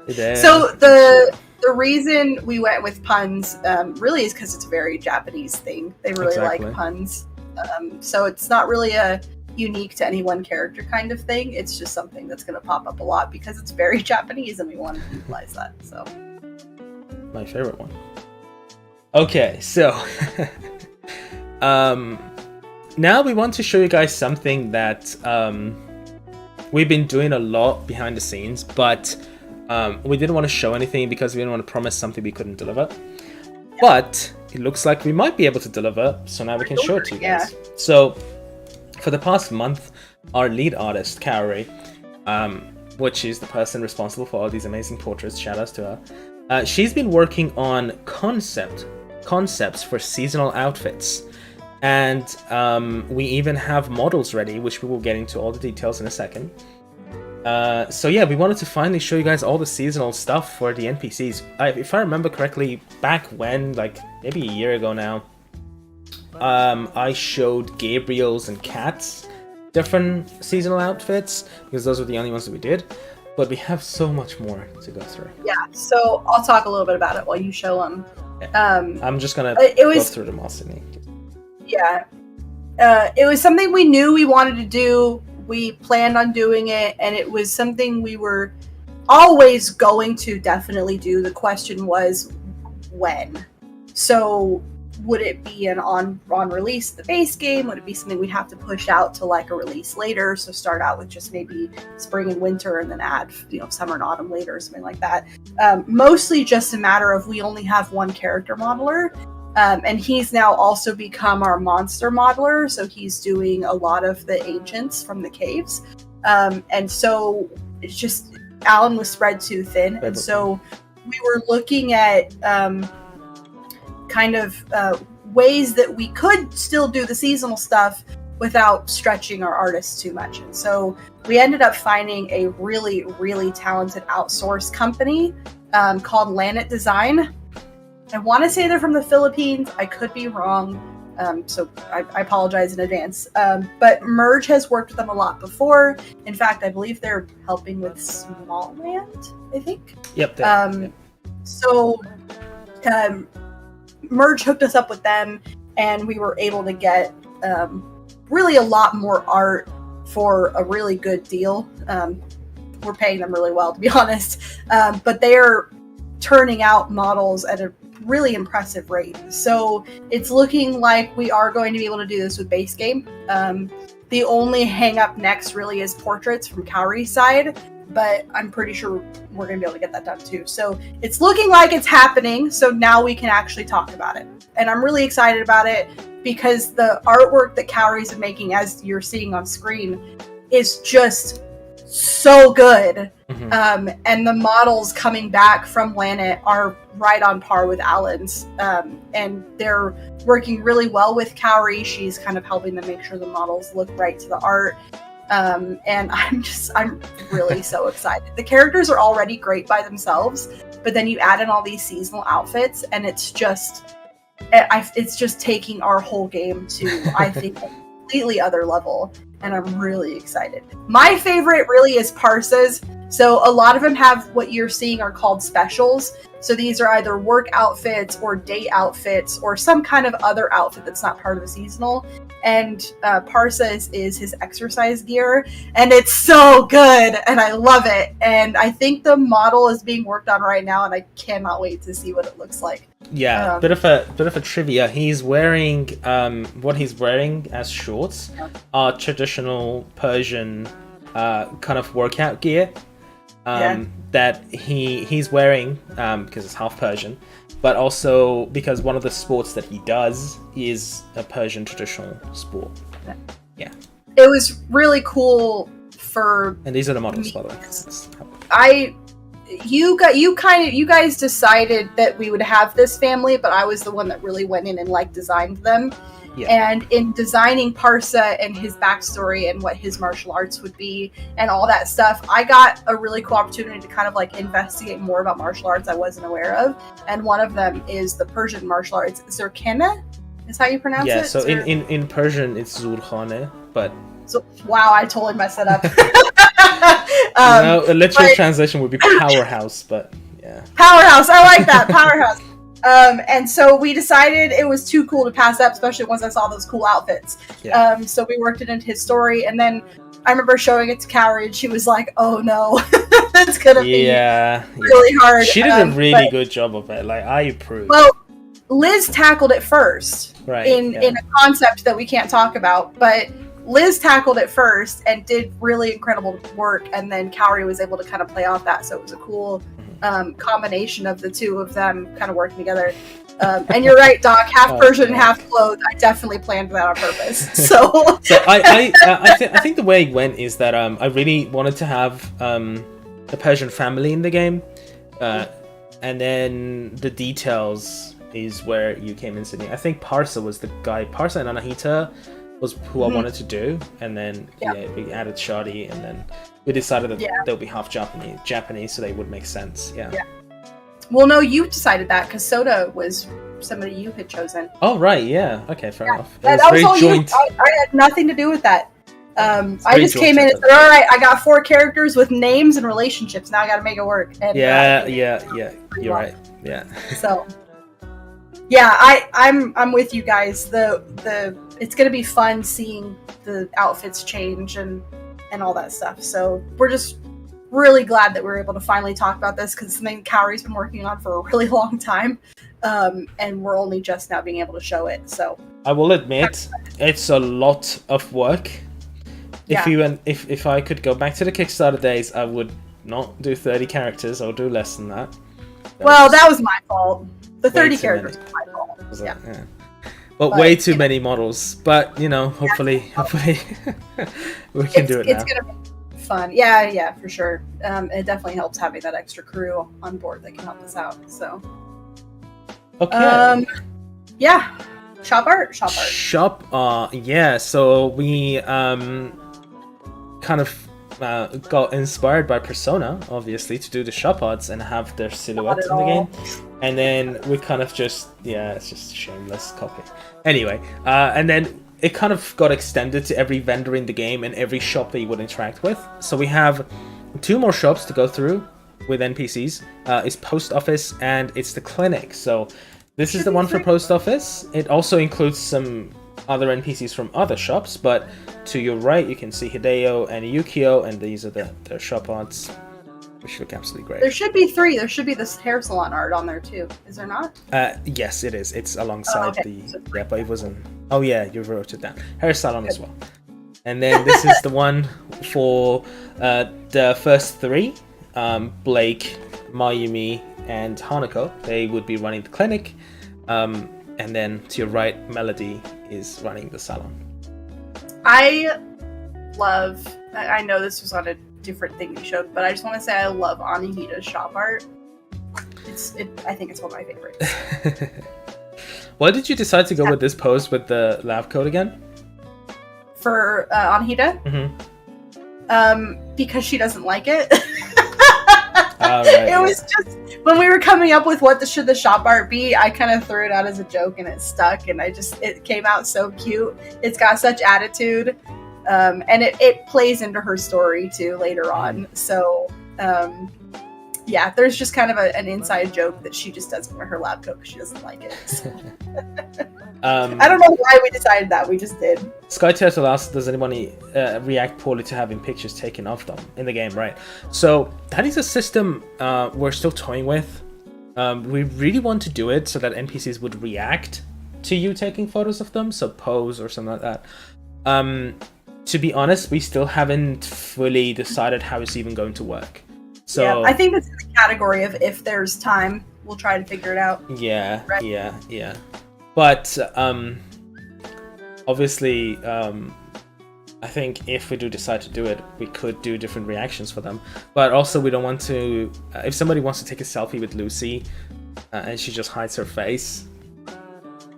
So the reason we went with puns really is because it's a very Japanese thing. They really like puns. So it's not really a unique to any one character kind of thing. It's just something that's going to pop up a lot because it's very Japanese and we want to utilize that. So my favorite one. Okay, so now we want to show you guys something that we've been doing a lot behind the scenes, but we didn't want to show anything because we didn't want to promise something we couldn't deliver. But it looks like we might be able to deliver, so now we can show it to you guys. Yeah. So for the past month, our lead artist, Kaori, which is the person responsible for all these amazing portraits, shout outs to her, she's been working on concepts for seasonal outfits. And we even have models ready, which we will get into all the details in a second. So yeah, we wanted to finally show you guys all the seasonal stuff for the NPCs. If I remember correctly, back when, like maybe a year ago now, I showed Gabriel's and Kat's different seasonal outfits, because those were the only ones that we did. But we have so much more to go through. Yeah, so I'll talk a little bit about it while you show them. I'm just gonna go through them all, Sydney. Yeah. It was something we knew we wanted to do. We planned on doing it, and it was something we were always going to definitely do. The question was when. So would it be an on release the base game? Would it be something we'd have to push out to like a release later? So start out with just maybe spring and winter and then add, summer and autumn later or something like that. Mostly just a matter of we only have one character modeler. And he's now also become our monster modeler. So he's doing a lot of the ancients from the caves. And so it's just, Alan was spread too thin. And so we were looking at ways that we could still do the seasonal stuff without stretching our artists too much. And so we ended up finding a really, really talented outsourced company called Lanet Design. I want to say they're from the Philippines. I could be wrong. So I apologize in advance. But Merge has worked with them a lot before. In fact, I believe they're helping with Smallland, I think. Yep. So Merge hooked us up with them, and we were able to get really a lot more art for a really good deal. We're paying them really well, to be honest. But they're turning out models at a really impressive rate. So it's looking like we are going to be able to do this with base game. The only hang up next really is portraits from Kaori's side, but I'm pretty sure we're going to be able to get that done too. So it's looking like it's happening. So now we can actually talk about it. And I'm really excited about it because the artwork that Kaori's making, as you're seeing on screen, is just so good. Mm-hmm. And the models coming back from Lanet are right on par with Alan's. And they're working really well with Kaori. She's kind of helping them make sure the models look right to the art. And I'm really so excited. The characters are already great by themselves, but then you add in all these seasonal outfits, and it's just taking our whole game to, I think, a completely other level. And I'm really excited. My favorite really is Parsa's. So a lot of them have what you're seeing are called specials. So these are either work outfits or date outfits or some kind of other outfit that's not part of the seasonal. And Parsa's is his exercise gear. And it's so good. And I love it. And I think the model is being worked on right now. And I cannot wait to see what it looks like. Yeah, bit of a trivia. He's wearing what he's wearing as shorts are traditional Persian kind of workout gear that he's wearing because it's half Persian, but also because one of the sports that he does is a Persian traditional sport. Yeah, it was really cool for. And these are the models, by the way. You guys decided that we would have this family, but I was the one that really went in and designed them. Yeah. And in designing Parsa and his backstory and what his martial arts would be and all that stuff, I got a really cool opportunity to kind of investigate more about martial arts I wasn't aware of. And one of them is the Persian martial arts. Zurkhane is how you pronounce it? Yeah, so in Persian it's Zurkhane, but... So, wow, I totally messed it up. A literal translation would be powerhouse, but yeah. Powerhouse, I like that, powerhouse. And so we decided it was too cool to pass up, especially once I saw those cool outfits. Yeah. So we worked it into his story, and then I remember showing it to Kaori, and she was like, "Oh no, it's gonna be really hard." She did a really good job of it. I approve. Well, Liz tackled it first, right? In a concept that we can't talk about, but Liz tackled it first and did really incredible work, and then Kaori was able to kind of play off that, so it was a cool combination of the two of them kind of working together. And you're right, Doc, half Persian, half clothed. I definitely planned that on purpose. So I think the way it went is that I really wanted to have a Persian family in the game, and then the details is where you came in, Sydney. I think Parsa was the guy. Parsa and Anahita was who I wanted to do, and then we added Shadi, and then we decided that they'll be half Japanese, so they would make sense. Yeah. Well, no, you decided that because Soda was somebody you had chosen. Oh right, yeah. Okay, fair enough. That was all joint. You. I had nothing to do with that. I just came in and said, "All right, I got 4 characters with names and relationships. Now I got to make it work." And, yeah. You're right. Yeah. So. Yeah, I'm with you guys. The it's gonna be fun seeing the outfits change and all that stuff. So we're really glad that we were able to finally talk about this because it's something Kaori's been working on for a really long time, and we're only just now being able to show it. So I will admit, it's a lot of work. Yeah. If I could go back to the Kickstarter days, I would not do 30 characters. I would do less than that. Well, that was my fault. The Way 30 too characters many. was my fault. Was Yeah. it? Yeah. But way too many models. But hopefully, we can do it now. It's gonna be fun. Yeah, for sure. It definitely helps having that extra crew on board that can help us out. So. Okay. Yeah. Shop art. Yeah. So we kind of got inspired by Persona, obviously, to do the shop arts and have their silhouettes in the game. And then we kind of it's just a shameless copy. Anyway, and then it kind of got extended to every vendor in the game and every shop that you would interact with. So we have 2 more shops to go through with NPCs. It's Post Office and it's the Clinic. So this is the one for Post Office. It also includes some other NPCs from other shops, but to your right you can see Hideo and Yukio, and these are their shop arts, which look absolutely great. There should be 3. There should be this hair salon art on there too. Is there not? Yes, it is. It's alongside okay. Yeah, but it wasn't. Oh yeah, you wrote it down. Hair salon as well. And then this is the one for the first 3, Blake, Mayumi, and Hanako. They would be running the clinic. And then to your right, Melody is running the salon. I know this was on a different thing you showed, but I just want to say I love Anihida's shop art. I think it's one of my favorites. Why did you decide to go with this pose with the lab coat again? For Anihida? Mm-hmm. Because she doesn't like it. Right, it was just when we were coming up with what should the shop art be, I kind of threw it out as a joke and it stuck, and it came out so cute. It's got such attitude, and it plays into her story too later on. So yeah, there's just kind of an inside joke that she just doesn't wear her lab coat because she doesn't like it. So. I don't know why we decided that. We just did. Sky Turtle asked, does anybody react poorly to having pictures taken of them in the game, right? So that is a system we're still toying with. We really want to do it so that NPCs would react to you taking photos of them, so pose or something like that. To be honest, we still haven't fully decided how it's even going to work. So yeah, I think that's in the category of if there's time, we'll try to figure it out. Yeah, right? Yeah. But obviously, I think if we do decide to do it, we could do different reactions for them. But also, we don't want to. If somebody wants to take a selfie with Lucy and she just hides her face,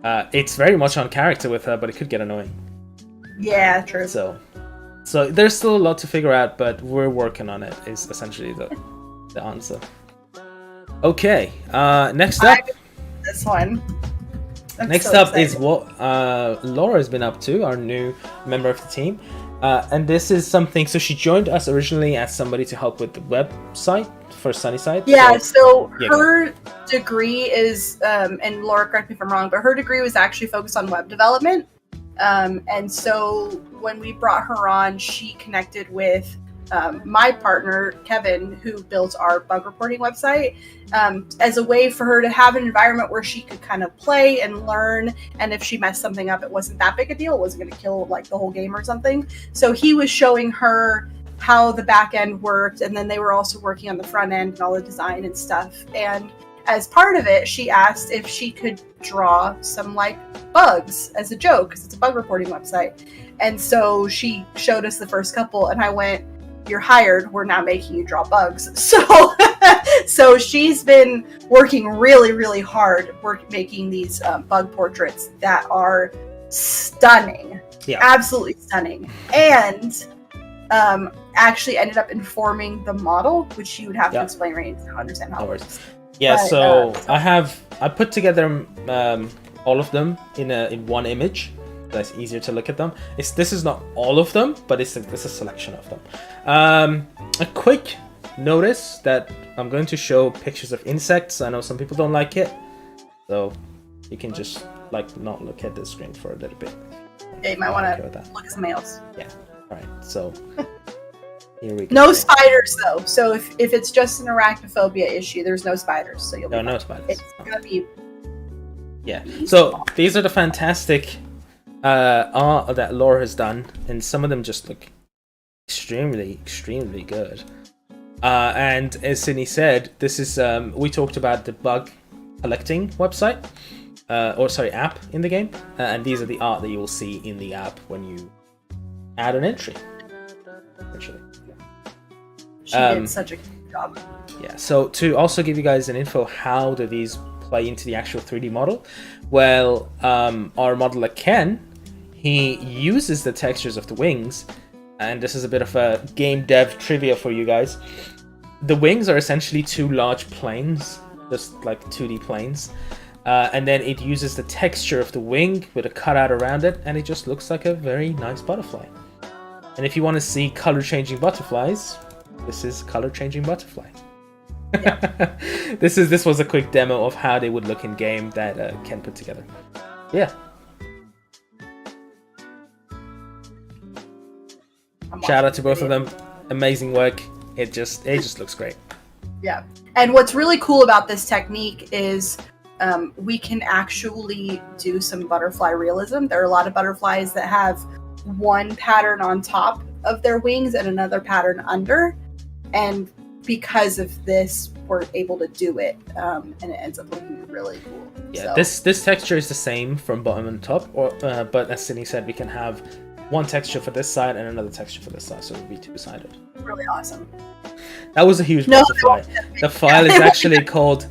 it's very much on character with her, but it could get annoying. Yeah, true. So there's still a lot to figure out, but we're working on it. Is essentially the answer. Okay, next up. This one. Next up is what Laura has been up to, our new member of the team. And this is something, so she joined us originally as somebody to help with the website for Sunnyside. Yeah, so her degree is, and Laura, correct me if I'm wrong, but her degree was actually focused on web development. And so when we brought her on, she connected with my partner, Kevin, who built our bug reporting website, as a way for her to have an environment where she could kind of play and learn. And if she messed something up, it wasn't that big a deal. It wasn't going to kill like the whole game or something. So he was showing her how the back end worked. And then they were also working on the front end and all the design and stuff. And as part of it, she asked if she could draw some like bugs as a joke, because it's a bug reporting website. And so she showed us the first couple, and I went, "You're hired. We're now making you draw bugs." So she's been working really, really hard making these bug portraits that are stunning. Yeah. Absolutely stunning. And actually ended up informing the model, which you would have to explain right to understand how it works. Yeah, but, I put together all of them in one image. That's easier to look at them. This is not all of them, but it's a selection of them. A quick notice that I'm going to show pictures of insects. I know some people don't like it, so you can just like not look at the screen for a little bit. Yeah, you might want to look at something else. Yeah. All right. So Here we go. No spiders though. So if it's just an arachnophobia issue, there's no spiders. So you'll be No fine. spiders. It's gonna be. Yeah. So these are the fantastic art that Laura has done, and some of them just look extremely good. And as Sydney said, this is we talked about the bug collecting website, app in the game, and these are the art that you will see in the app when you add an entry. Actually, She did such a good job. yeah. So to also give you guys an info, how do these play into the actual 3D model? Well, our modeler Ken, he uses the textures of the wings, and this is a bit of a game dev trivia for you guys. The wings are essentially two large planes, just like 2D planes, and then it uses the texture of the wing with a cutout around it, and it just looks like a very nice butterfly. And if you want to see color changing butterflies, this is color changing butterfly. Yeah. This was a quick demo of how they would look in game that Ken put together. Yeah. Shout out to both of them. Amazing work. It just looks great. Yeah. And what's really cool about this technique is we can actually do some butterfly realism. There are a lot of butterflies that have one pattern on top of their wings and another pattern under. And because of this, we're able to do it. And it ends up looking really cool. Yeah, so. this texture is the same from bottom and top, but as Sydney said, we can have one texture for this side and another texture for this side, so it would be two-sided. Really awesome. That was a huge butterfly. The file is actually called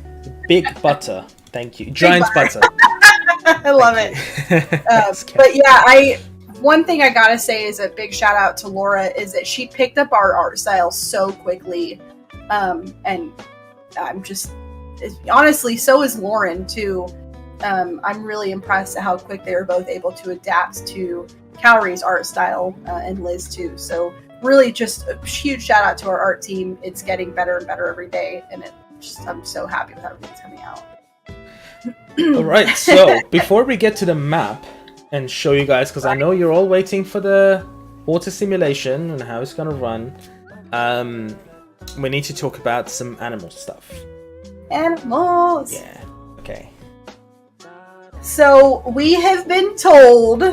Big Butter. Thank you. Giant butter. I love it. But yeah, one thing I gotta say is a big shout out to Laura is that she picked up our art style so quickly. And I'm just, honestly, so is Lauren too. I'm really impressed at how quick they were both able to adapt to Calories' art style, and Liz too. So really just a huge shout out to our art team. It's getting better and better every day, and I'm so happy with how everything's coming out. Alright, so before we get to the map and show you guys, because I know you're all waiting for the water simulation and how it's going to run, we need to talk about some animal stuff. Animals! Yeah, okay. So we have been told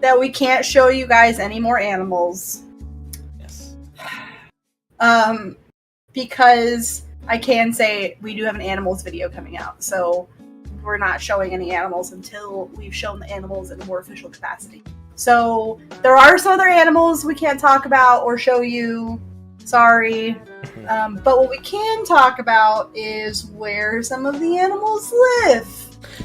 that we can't show you guys any more animals. Yes. Because I can say we do have an animals video coming out, so we're not showing any animals until we've shown the animals in a more official capacity. So there are some other animals we can't talk about or show you. Sorry. But what we can talk about is where some of the animals live.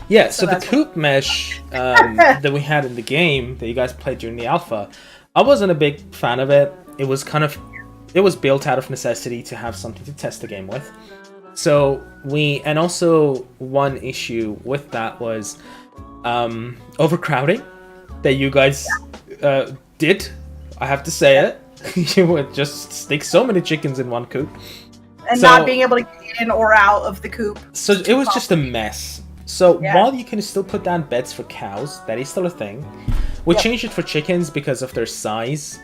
Yeah, so the coop mesh that we had in the game that you guys played during the alpha, I wasn't a big fan of it. It was built out of necessity to have something to test the game with. So and also one issue with that was overcrowding that you guys did. I have to say it. You would just stick so many chickens in one coop. And not being able to get in or out of the coop. So it was just a mess. So while you can still put down beds for cows, that is still a thing. We changed it for chickens because of their size.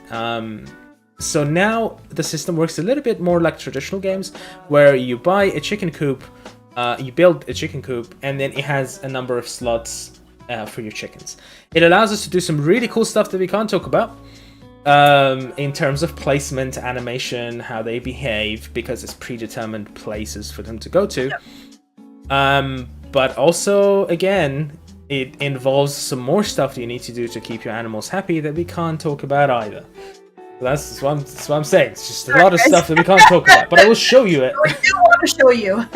So now the system works a little bit more like traditional games, where you buy a chicken coop, you build a chicken coop, and then it has a number of slots for your chickens. It allows us to do some really cool stuff that we can't talk about. In terms of placement, animation, how they behave, because it's predetermined places for them to go to. But also, again, it involves some more stuff that you need to do to keep your animals happy that we can't talk about either. So that's what I'm saying. It's just a lot of stuff that we can't talk about, but I will show you it. We do want to show you.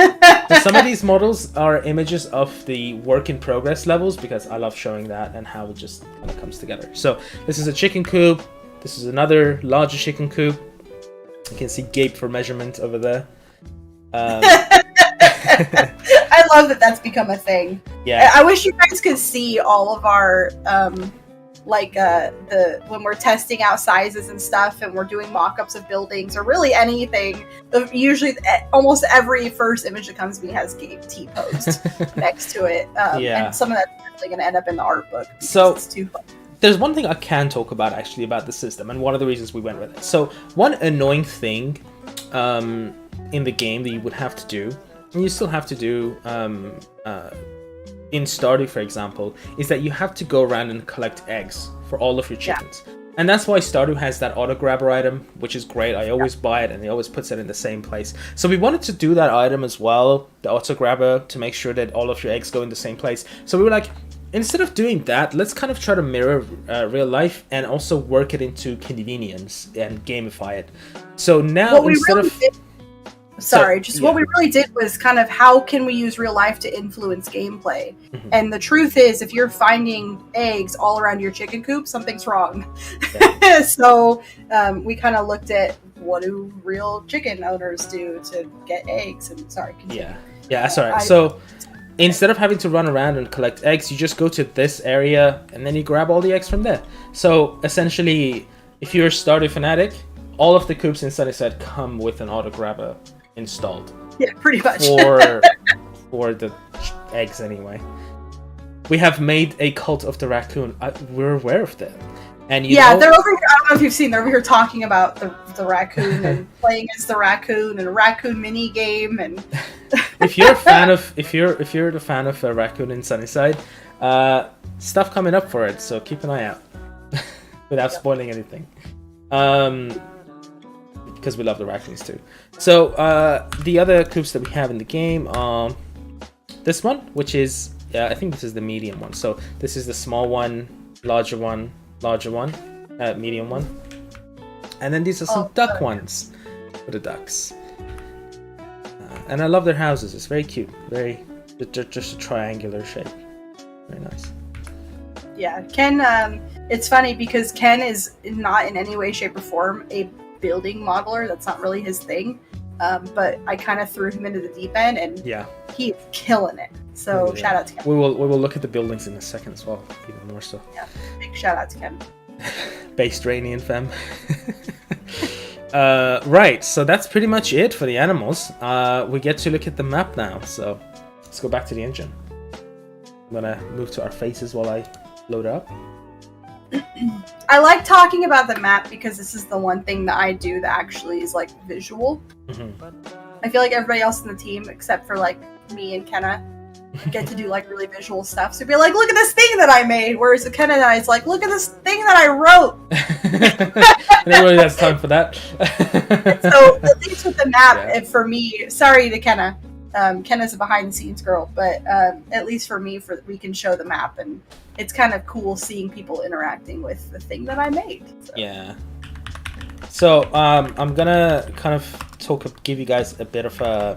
So some of these models are images of the work in progress levels, because I love showing that and how it just kind of comes together. So this is a chicken coop. This is another larger chicken coop. You can see gape for measurement over there. I love that that's become a thing. Yeah. I wish you guys could see all of our when we're testing out sizes and stuff, and we're doing mock-ups of buildings or really anything. Usually, almost every first image that comes to me has gape T-posed next to it. And some of that's actually going to end up in the art book. So it's too fun. there's one thing I can talk about actually about the system, and one of the reasons we went with it. So one annoying thing in the game that you would have to do, and you still have to do in Stardew, for example, is that you have to go around and collect eggs for all of your chickens. Yeah. And that's why Stardew has that auto grabber item, which is great. I always buy it, and it always puts it in the same place. So we wanted to do that item as well, the auto grabber, to make sure that all of your eggs go in the same place. So we were like, instead of doing that, let's kind of try to mirror real life and also work it into convenience and gamify it. So now instead of... What we really did was kind of how can we use real life to influence gameplay. Mm-hmm. And the truth is, if you're finding eggs all around your chicken coop, something's wrong. Yeah. So we kind of looked at what do real chicken owners do to get eggs. And continue. Yeah, that's all right. So instead of having to run around and collect eggs, you just go to this area and then you grab all the eggs from there. So essentially, if you're a Stardew fanatic, all of the coops in Sunnyside come with an auto grabber installed. Yeah, pretty much. For the eggs anyway. We have made a cult of the raccoon. We're aware of that. And they're over here. I don't know if you've seen. They're over here talking about the raccoon and playing as the raccoon and a raccoon mini game. And if you're a fan of a raccoon in Sunnyside, stuff coming up for it. So keep an eye out without spoiling anything. Because we love the raccoons too. So the other coops that we have in the game are this one, which is I think this is the medium one. So this is the small one, larger one, medium one, and then these are some duck ones for the ducks. And I love their houses. It's very cute. Just a triangular shape. Very nice. Yeah, Ken. It's funny because Ken is not in any way, shape, or form a building modeler. That's not really his thing. But I kind of threw him into the deep end, and he's killing it. So shout out to Ken. We will look at the buildings in a second as well, even more so. Yeah, big shout out to Ken. Based Rainy fam. Right, so that's pretty much it for the animals. We get to look at the map now. So let's go back to the engine. I'm gonna move to our faces while I load up. I like talking about the map because this is the one thing that I do that actually is like visual. Mm-hmm. I feel like everybody else in the team, except for like me and Kenna, get to do like really visual stuff. So be like, look at this thing that I made. Whereas Kenna and I is like, look at this thing that I wrote. And everybody has time for that. So at least with the map, for me, sorry to Kenna. Kenna's a behind the scenes girl, but at least for me, we can show the map, and it's kind of cool seeing people interacting with the thing that I made. So. Yeah. So I'm gonna kind of give you guys a bit of a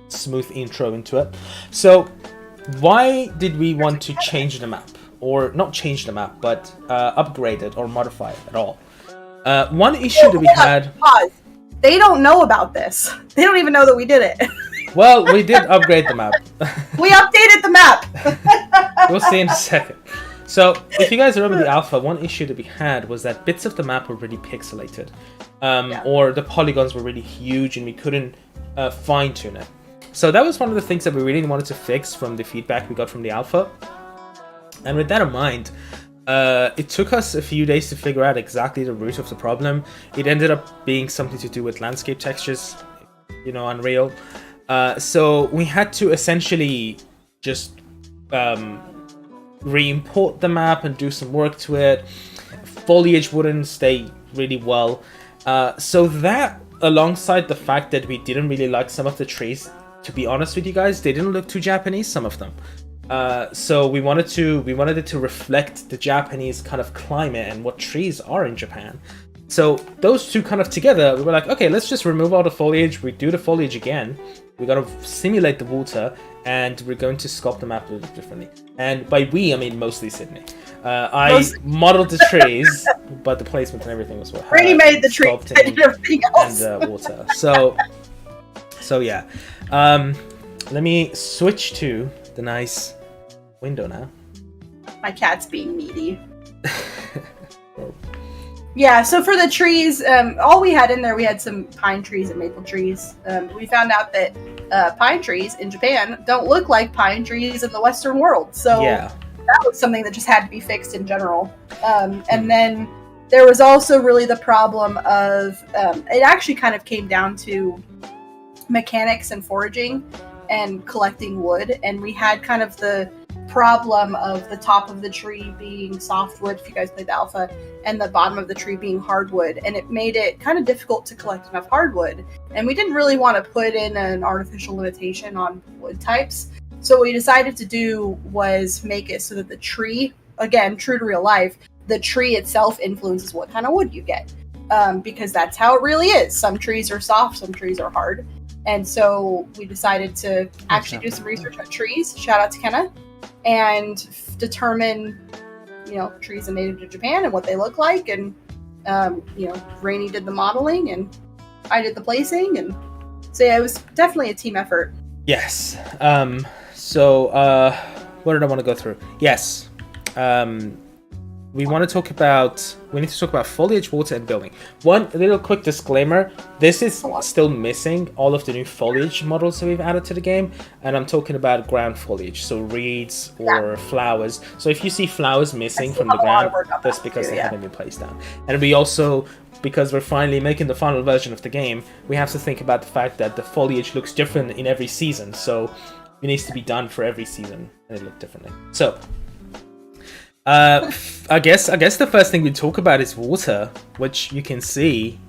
smooth intro into it. So why did we want to change the map, or not change the map, but upgrade it or modify it at all? One issue that we had. Pause. They don't know about this. They don't even know that we did it. Well, we did upgrade the map. We updated the map. We'll see in a second. So, if you guys remember the alpha, one issue that we had was that bits of the map were really pixelated. Or the polygons were really huge and we couldn't fine-tune it. So that was one of the things that we really wanted to fix from the feedback we got from the alpha. And with that in mind, it took us a few days to figure out exactly the root of the problem. It ended up being something to do with landscape textures, Unreal. So we had to essentially just re-import the map and do some work to it. Foliage wouldn't stay really well. So that, alongside the fact that we didn't really like some of the trees, to be honest with you guys, they didn't look too Japanese, some of them. So we wanted it to reflect the Japanese kind of climate and what trees are in Japan. So those two kind of together, we were like, okay, let's just remove all the foliage, redo the foliage again. We're going to simulate the water, and we're going to sculpt the map a little bit differently. And by we, I mean mostly Sydney. I modeled the trees, but the placement and everything was what Rainy made the trees and everything else. And water. So yeah. Let me switch to the nice window now. My cat's being needy. Yeah, so for the trees, all we had in there, we had some pine trees and maple trees. We found out that pine trees in Japan don't look like pine trees in the Western world. So that was something that just had to be fixed in general. And then there was also really the problem of it actually kind of came down to mechanics and foraging and collecting wood, and we had kind of the problem of the top of the tree being softwood, if you guys played the alpha, and the bottom of the tree being hardwood, and it made it kind of difficult to collect enough hardwood, and we didn't really want to put in an artificial limitation on wood types. So what we decided to do was make it so that the tree, again, true to real life, the tree itself influences what kind of wood you get, because that's how it really is. Some trees are soft, some trees are hard. And so we decided to actually do some research on trees, shout out to Kenna, and determine, trees are native to Japan and what they look like. And, Rainy did the modeling and I did the placing. And so, yeah, it was definitely a team effort. Yes. So, what did I want to go through? Yes. We need to talk about foliage, water, and building. One little quick disclaimer: this is still missing all of the new foliage models that we've added to the game, and I'm talking about ground foliage, so reeds or flowers. So if you see flowers missing from the ground, that's because they haven't been placed down. And we also, because we're finally making the final version of the game, we have to think about the fact that the foliage looks different in every season, so it needs to be done for every season, and it looked differently. So. I guess the first thing we talk about is water, which you can see.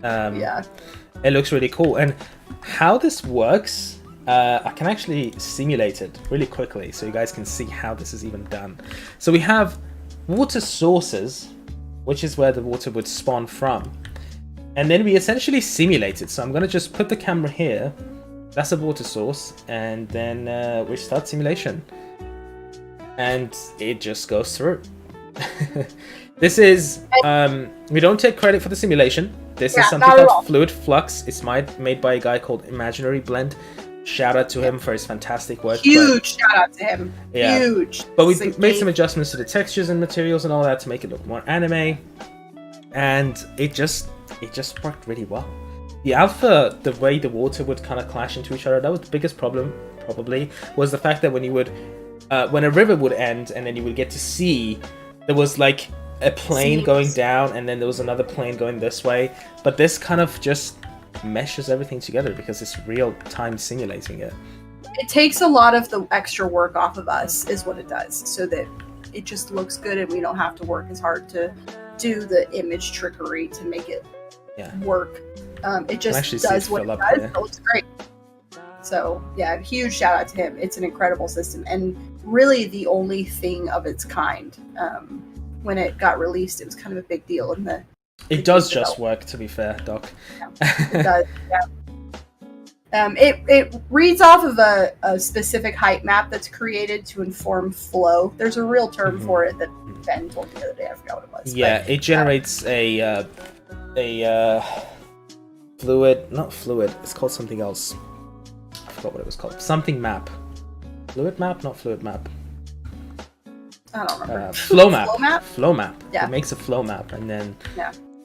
It looks really cool, and how this works. I can actually simulate it really quickly, so you guys can see how this is even done. So we have water sources, which is where the water would spawn from, and then we essentially simulate it. So I'm gonna just put the camera here. That's a water source, and then we start simulation. And it just goes through. This is, we don't take credit for the simulation. This is something called Fluid Flux. It's made by a guy called Imaginary Blend. Shout out to him for his fantastic work. Huge shout out to him. Yeah. Huge. But we made some adjustments to the textures and materials and all that to make it look more anime. And it just worked really well. The alpha, the way the water would kind of clash into each other, that was the biggest problem, probably, was the fact that when you would... when a river would end and then you would get to see, there was like a plane going down and then there was another plane going this way. But this kind of just meshes everything together because it's real time simulating it. It takes a lot of the extra work off of us is what it does, so that it just looks good and we don't have to work as hard to do the image trickery to make it work. It just does what it does. It looks great. So, yeah, huge shout out to him. It's an incredible system, and really the only thing of its kind. When it got released, it was kind of a big deal. It does just work, to be fair, Doc. Yeah, it does, yeah. It reads off of a specific height map that's created to inform flow. There's a real term for it that Ben told me the other day. I forgot what it was. Yeah, but, it generates a fluid, not fluid, it's called something else. I forgot what it was called. Something map. Fluid map? Not fluid map. I don't remember. Flow map. Flow map? Flow map. Yeah. It makes a flow map, and then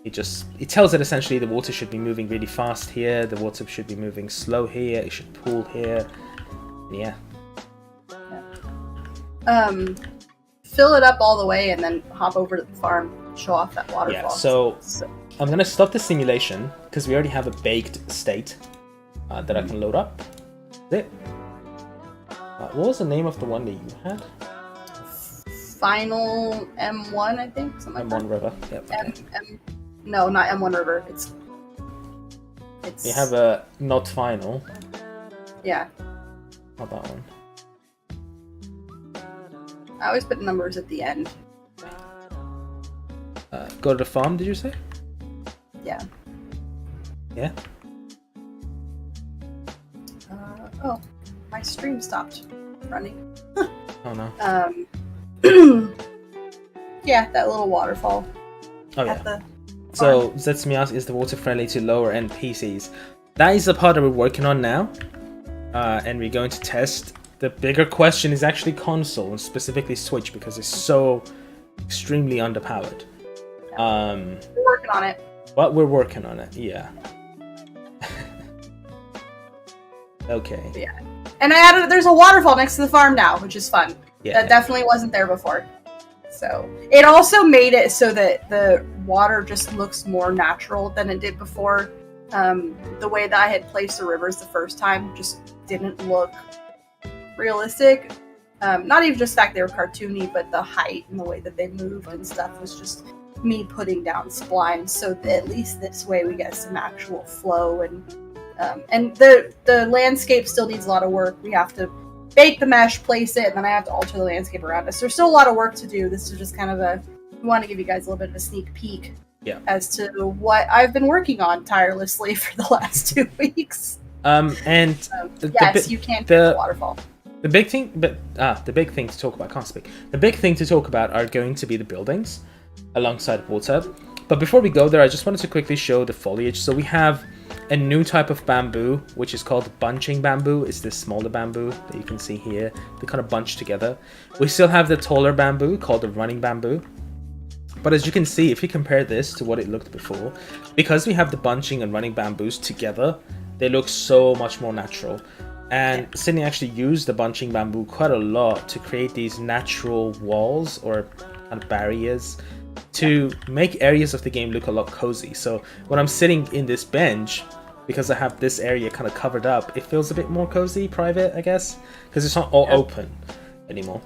it tells it essentially the water should be moving really fast here, the water should be moving slow here, it should pool here. Yeah. Fill it up all the way and then hop over to the farm, show off that waterfall. Yeah, so I'm going to stop the simulation because we already have a baked state that I can load up. That's it. What was the name of the one that you had? Final M1, I think, something like M1 River. Yep. No, not M1 River. It's. You have a not final. Yeah. Not that one. I always put numbers at the end. Go to the farm, did you say? Yeah. Yeah? Oh, my stream stopped running. Oh no. Yeah, that little waterfall. Oh yeah. So, Zetsumi asks, is the water friendly to lower end PCs? That is the part that we're working on now. And we're going to test. The bigger question is actually console, and specifically Switch, because it's so extremely underpowered. We're working on it. But we're working on it, yeah. Okay. Yeah. And there's a waterfall next to the farm now, which is fun. That definitely wasn't there before. So it also made it so that the water just looks more natural than it did before. The way that I had placed the rivers the first time just didn't look realistic. Not even just the fact they were cartoony, but the height and the way that they moved and stuff was just me putting down splines. So at least this way we get some actual flow, and the landscape still needs a lot of work. We have to bake the mesh, place it, and then I have to alter the landscape around us. There's still a lot of work to do. This is just kind of we want to give you guys a little bit of a sneak peek as to what I've been working on tirelessly for the last 2 weeks. Yes, you can fix the waterfall. The big thing to talk about, can't speak. The big thing to talk about are going to be the buildings alongside water. But before we go there, I just wanted to quickly show the foliage. So we have a new type of bamboo, which is called bunching bamboo. It's this smaller bamboo that you can see here. They kind of bunch together. We still have the taller bamboo called the running bamboo. But as you can see, if you compare this to what it looked before, because we have the bunching and running bamboos together, they look so much more natural. And Sydney actually used the bunching bamboo quite a lot to create these natural walls or kind of barriers to make areas of the game look a lot cozy. So when I'm sitting in this bench, because I have this area kind of covered up, it feels a bit more cozy, private, I guess, because it's not all open anymore.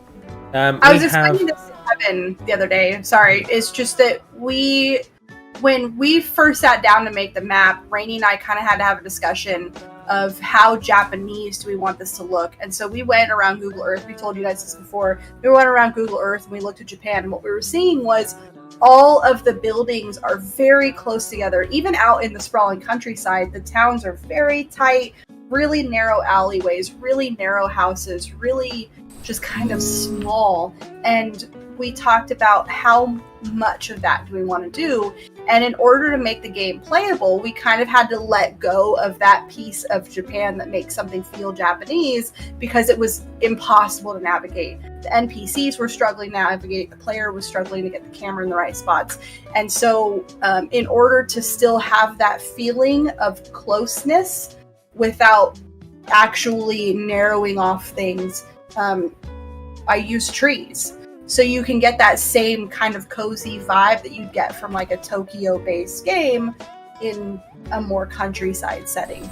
I was explaining this to Evan the other day. Sorry, it's just that when we first sat down to make the map, Rainy and I kind of had to have a discussion of how Japanese do we want this to look. And so we went around Google Earth. We told you guys this before. We went around Google Earth and we looked at Japan, and what we were seeing was all of the buildings are very close together. Even out in the sprawling countryside, the towns are very tight, really narrow alleyways, really narrow houses, really just kind of small. And we talked about how much of that do we want to do, and in order to make the game playable, we kind of had to let go of that piece of Japan that makes something feel Japanese, because it was impossible to navigate. The NPCs were struggling to navigate, the player was struggling to get the camera in the right spots, and so in order to still have that feeling of closeness without actually narrowing off things, I used trees. So you can get that same kind of cozy vibe that you'd get from like a Tokyo-based game in a more countryside setting.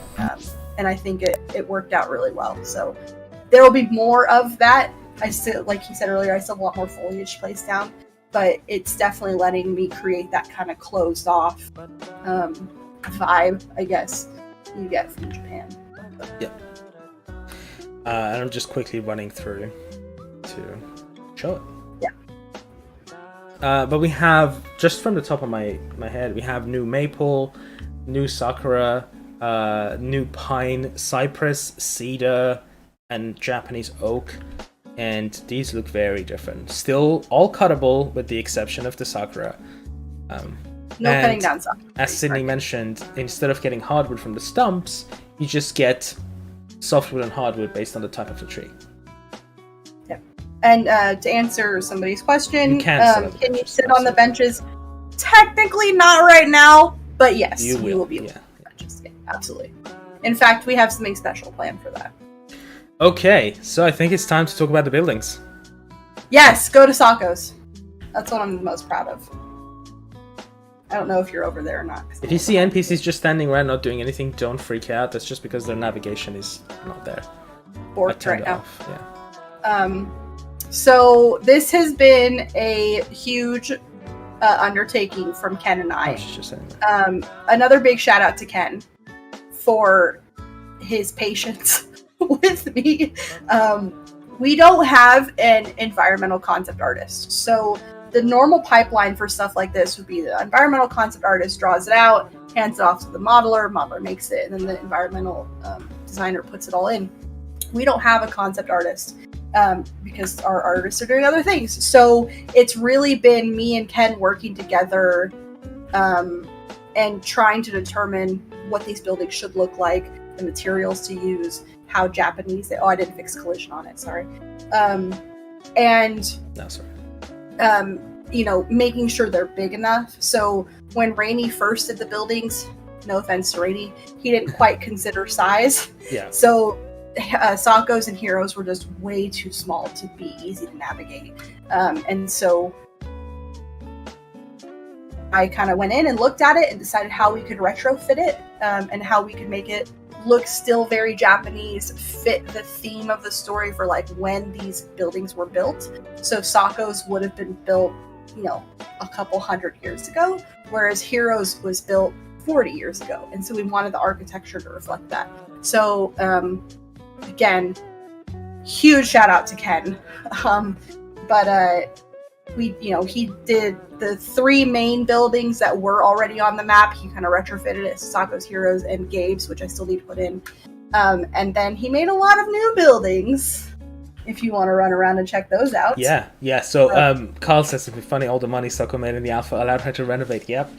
And I think it worked out really well. So there will be more of that. I still, like you said earlier, I still want more foliage placed down, but it's definitely letting me create that kind of closed off vibe, I guess, you get from Japan. Yeah. And I'm just quickly running through to show it. But we have, just from the top of my head, we have new maple, new sakura, new pine, cypress, cedar, and Japanese oak. And these look very different. Still all cuttable with the exception of the sakura. No cutting down sakura. As Sydney mentioned, instead of getting hardwood from the stumps, you just get softwood and hardwood based on the type of the tree. And to answer somebody's question, can you sit on the benches? Technically not right now, but yes, you will be able to sit on the benches. Yeah, absolutely. In fact, we have something special planned for that. Okay, so I think it's time to talk about the buildings. Yes, go to Sako's. That's what I'm the most proud of. I don't know if you're over there or not. If you see NPCs just standing around not doing anything, don't freak out. That's just because their navigation is not there. Borked right now. Off. Yeah. So this has been a huge undertaking from Ken and I. Just saying that. Another big shout out to Ken for his patience with me. We don't have an environmental concept artist. So the normal pipeline for stuff like this would be the environmental concept artist draws it out, hands it off to the modeler makes it, and then the environmental designer puts it all in. We don't have a concept artist. Because our artists are doing other things. So it's really been me and Ken working together and trying to determine what these buildings should look like, the materials to use, how Japanese they... Oh, I didn't fix collision on it, sorry. Making sure they're big enough. So when Rainy first did the buildings, no offense to Rainy, he didn't quite consider size. Yeah. So Sakos and Heroes were just way too small to be easy to navigate. And so I kind of went in and looked at it and decided how we could retrofit it, and how we could make it look still very Japanese, fit the theme of the story for like when these buildings were built. So Sakos would have been built, a couple hundred years ago, whereas Heroes was built 40 years ago. And so we wanted the architecture to reflect that. So again, huge shout out to Ken. He did the 3 main buildings that were already on the map. He kind of retrofitted it to Sakos, Heroes, and Gabe's, which I still need to put in. And then he made a lot of new buildings, if you want to run around and check those out. Yeah. So Carl says it'd be funny, all the money Soko made in the alpha allowed her to renovate. Yep.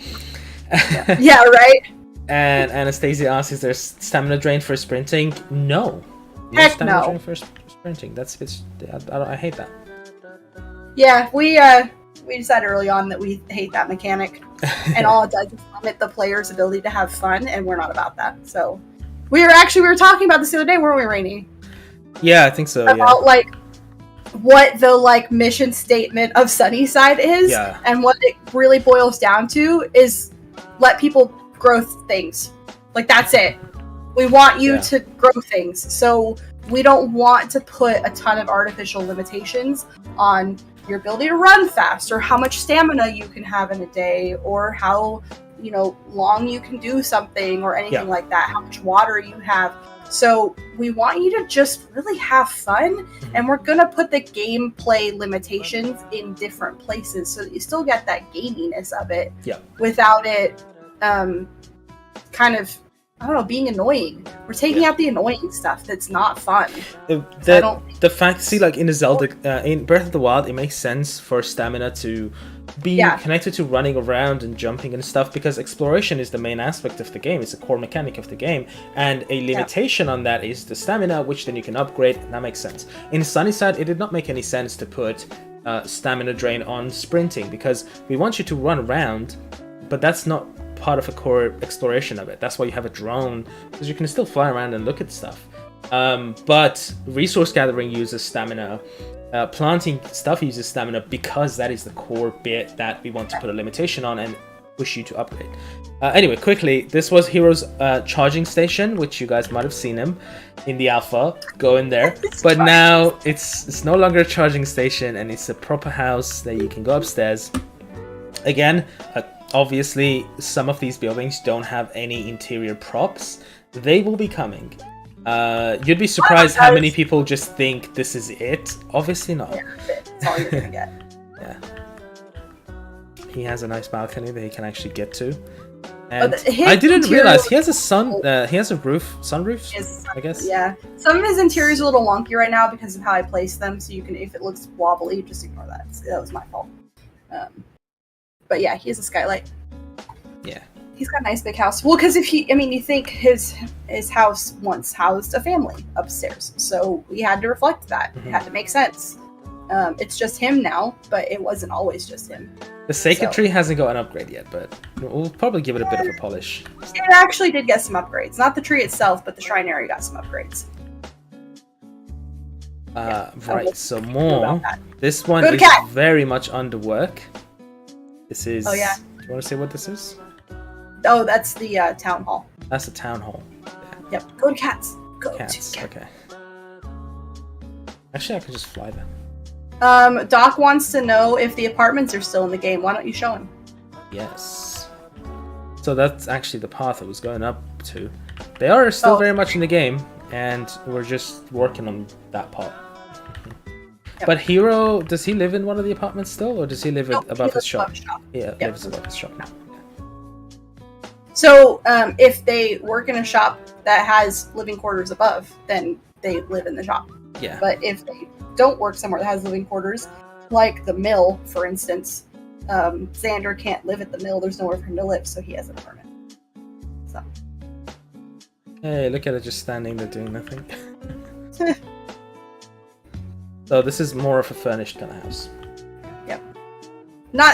Yeah, right? And Anastasia asks, is there stamina drain for sprinting? No. Heck stamina no. drain for sprinting. I hate that. Yeah, we decided early on that we hate that mechanic, and all it does is limit the player's ability to have fun, and we're not about that. So we were talking about this the other day, weren't we, Rainy? Yeah, I think so. About what the mission statement of Sunnyside is, and what it really boils down to is let people grow things. That's it. We want you to grow things. So we don't want to put a ton of artificial limitations on your ability to run fast, or how much stamina you can have in a day, or how long you can do something, or anything like that, how much water you have. So we want you to just really have fun, and we're gonna put the gameplay limitations in different places so that you still get that gaminess of it without it being annoying. We're taking out the annoying stuff that's not fun. The fact, in the Zelda, in Breath of the Wild, it makes sense for stamina to be connected to running around and jumping and stuff, because exploration is the main aspect of the game. It's a core mechanic of the game, and a limitation on that is the stamina, which then you can upgrade. That makes sense. In Sunnyside, it did not make any sense to put stamina drain on sprinting, because we want you to run around, but that's not part of a core exploration of it. That's why you have a drone, because you can still fly around and look at stuff. But resource gathering uses stamina. Planting stuff uses stamina, because that is the core bit that we want to put a limitation on and push you to upgrade. Anyway, quickly, this was Hero's charging station, which you guys might have seen him in the alpha. Go in there. But now it's no longer a charging station, and it's a proper house that you can go upstairs. Again, obviously, some of these buildings don't have any interior props. They will be coming. You'd be surprised how many people just think this is it. Obviously not. Yeah, that's all you're gonna get. Yeah. He has a nice balcony that he can actually get to. And I didn't realize he has a sunroof, I guess. Yeah. Some of his interiors are a little wonky right now because of how I placed them, so you can, if it looks wobbly, just ignore that. That was my fault. But yeah, he has a skylight. Yeah. He's got a nice big house. Well, because you think his house once housed a family upstairs, so we had to reflect that. It had to make sense. It's just him now, but it wasn't always just him. The Sacred Tree hasn't got an upgrade yet, but we'll probably give it a bit of a polish. It actually did get some upgrades. Not the tree itself, but the shrine area got some upgrades. Right, so more. This one is very much under work. This is... Oh, yeah. Do you want to say what this is? Oh, that's the town hall. That's the town hall. Yeah. Yep. Go to cats. Okay. Actually, I can just fly there. Doc wants to know if the apartments are still in the game. Why don't you show him? Yes. So that's actually the path I was going up to. They are still very much in the game, and we're just working on that part. Yep. But Hero, does he live in one of the apartments still, or does he live above his shop? Yeah, lives above his shop now. So, if they work in a shop that has living quarters above, then they live in the shop. Yeah. But if they don't work somewhere that has living quarters, like the mill, for instance, Xander can't live at the mill. There's nowhere for him to live, so he has an apartment. So. Hey, look at it just standing there doing nothing. So this is more of a furnished kind of house. Yep.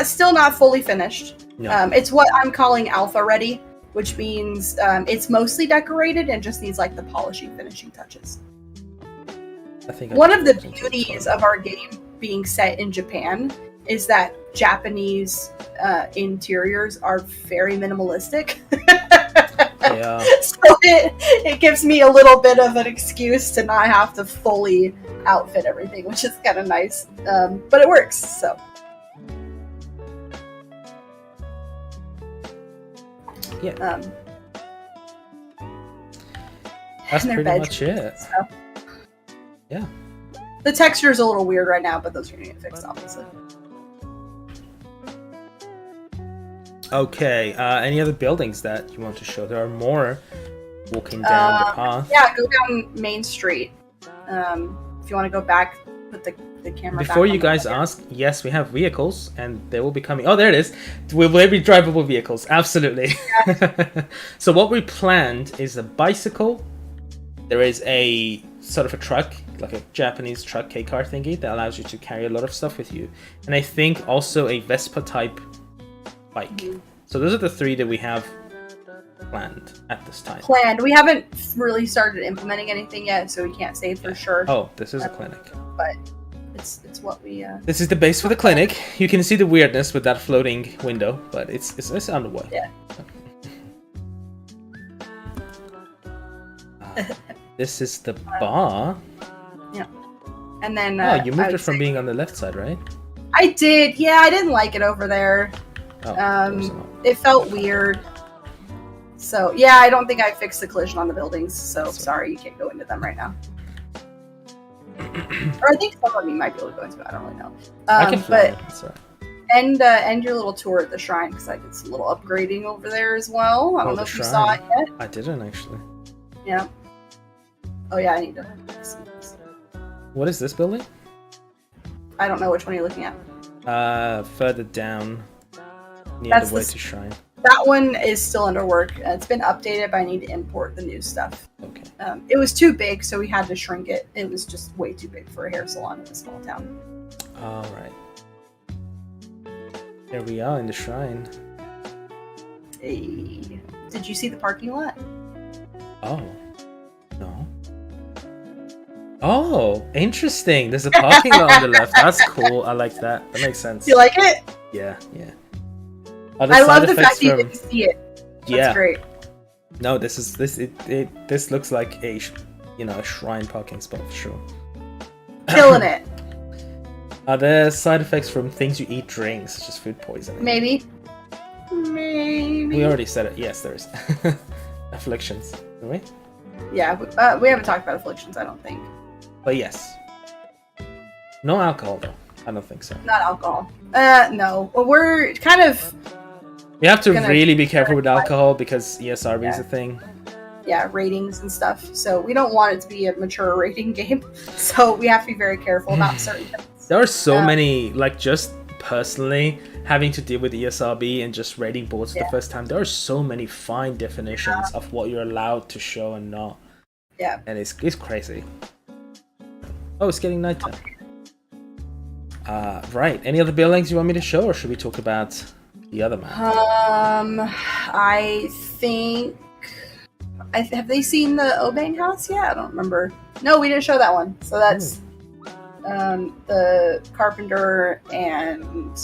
Still not fully finished. No. It's what I'm calling alpha ready, which means it's mostly decorated and just needs like the polishing, finishing touches. I think one of the beauties of our game being set in Japan is that Japanese interiors are very minimalistic. Yeah. So it gives me a little bit of an excuse to not have to fully outfit everything, which is kind of nice. But it works, so. Yeah. That's pretty much it. So. Yeah. The texture is a little weird right now, but those are going to get fixed, obviously. Okay, any other buildings that you want to show? There are more walking down the path. Yeah, go down Main Street. If you want to go back, put the camera back. Before you guys ask, yes, we have vehicles, and they will be coming. Oh, there it is. We will be drivable vehicles, absolutely. Yeah. So what we planned is a bicycle. There is a sort of a truck, like a Japanese truck K-car thingy that allows you to carry a lot of stuff with you. And I think also a Vespa type bike. Mm-hmm. So those are the three that we have planned at this time. We haven't really started implementing anything yet, so we can't say for sure. Oh, this is a clinic. But it's what we... This is the base for the clinic. You can see the weirdness with that floating window, but it's underway. Yeah. This is the bar. Yeah. And then... you moved it from being on the left side, right? I did. Yeah, I didn't like it over there. Oh, it felt weird. So, yeah, I don't think I fixed the collision on the buildings, so sorry, you can't go into them right now. Or I think some of you might be able to go into it, I don't really know. I can fly it. That's right. End your little tour at the shrine, because I did some little upgrading over there as well. I don't know if you saw it yet. I didn't, actually. Yeah. Oh, yeah, I need to see this. What is this building? I don't know which one you're looking at. Further down, near the way to shrine. That one is still under work. It's been updated, but I need to import the new stuff. Okay. It was too big, so we had to shrink it. It was just way too big for a hair salon in a small town. All right. Here we are in the shrine. Hey. Did you see the parking lot? Oh. No. Oh, interesting. There's a parking lot on the left. That's cool. I like that. That makes sense. You like it? Yeah, yeah. I love the fact that you didn't see it. That's great. No, this looks like a shrine parking spot for sure. Killing it. Are there side effects from things you eat, drinks, such as food poisoning? Maybe. We already said it. Yes, there is. Afflictions, didn't we? Yeah, we haven't talked about afflictions, I don't think. But yes. No alcohol, though. I don't think so. Not alcohol. No. Well, we're kind of... We have to really be careful with alcohol because ESRB is a thing. Yeah, ratings and stuff. So we don't want it to be a mature rating game. So we have to be very careful about certain things. There are so many, like just personally having to deal with ESRB and just rating boards for the first time. There are so many fine definitions of what you're allowed to show and not. Yeah. And it's crazy. Oh, it's getting nighttime. Right. Any other buildings you want me to show, or should we talk about the other map? I think... have they seen the Obang house yet? I don't remember. No, we didn't show that one. So that's the carpenter and...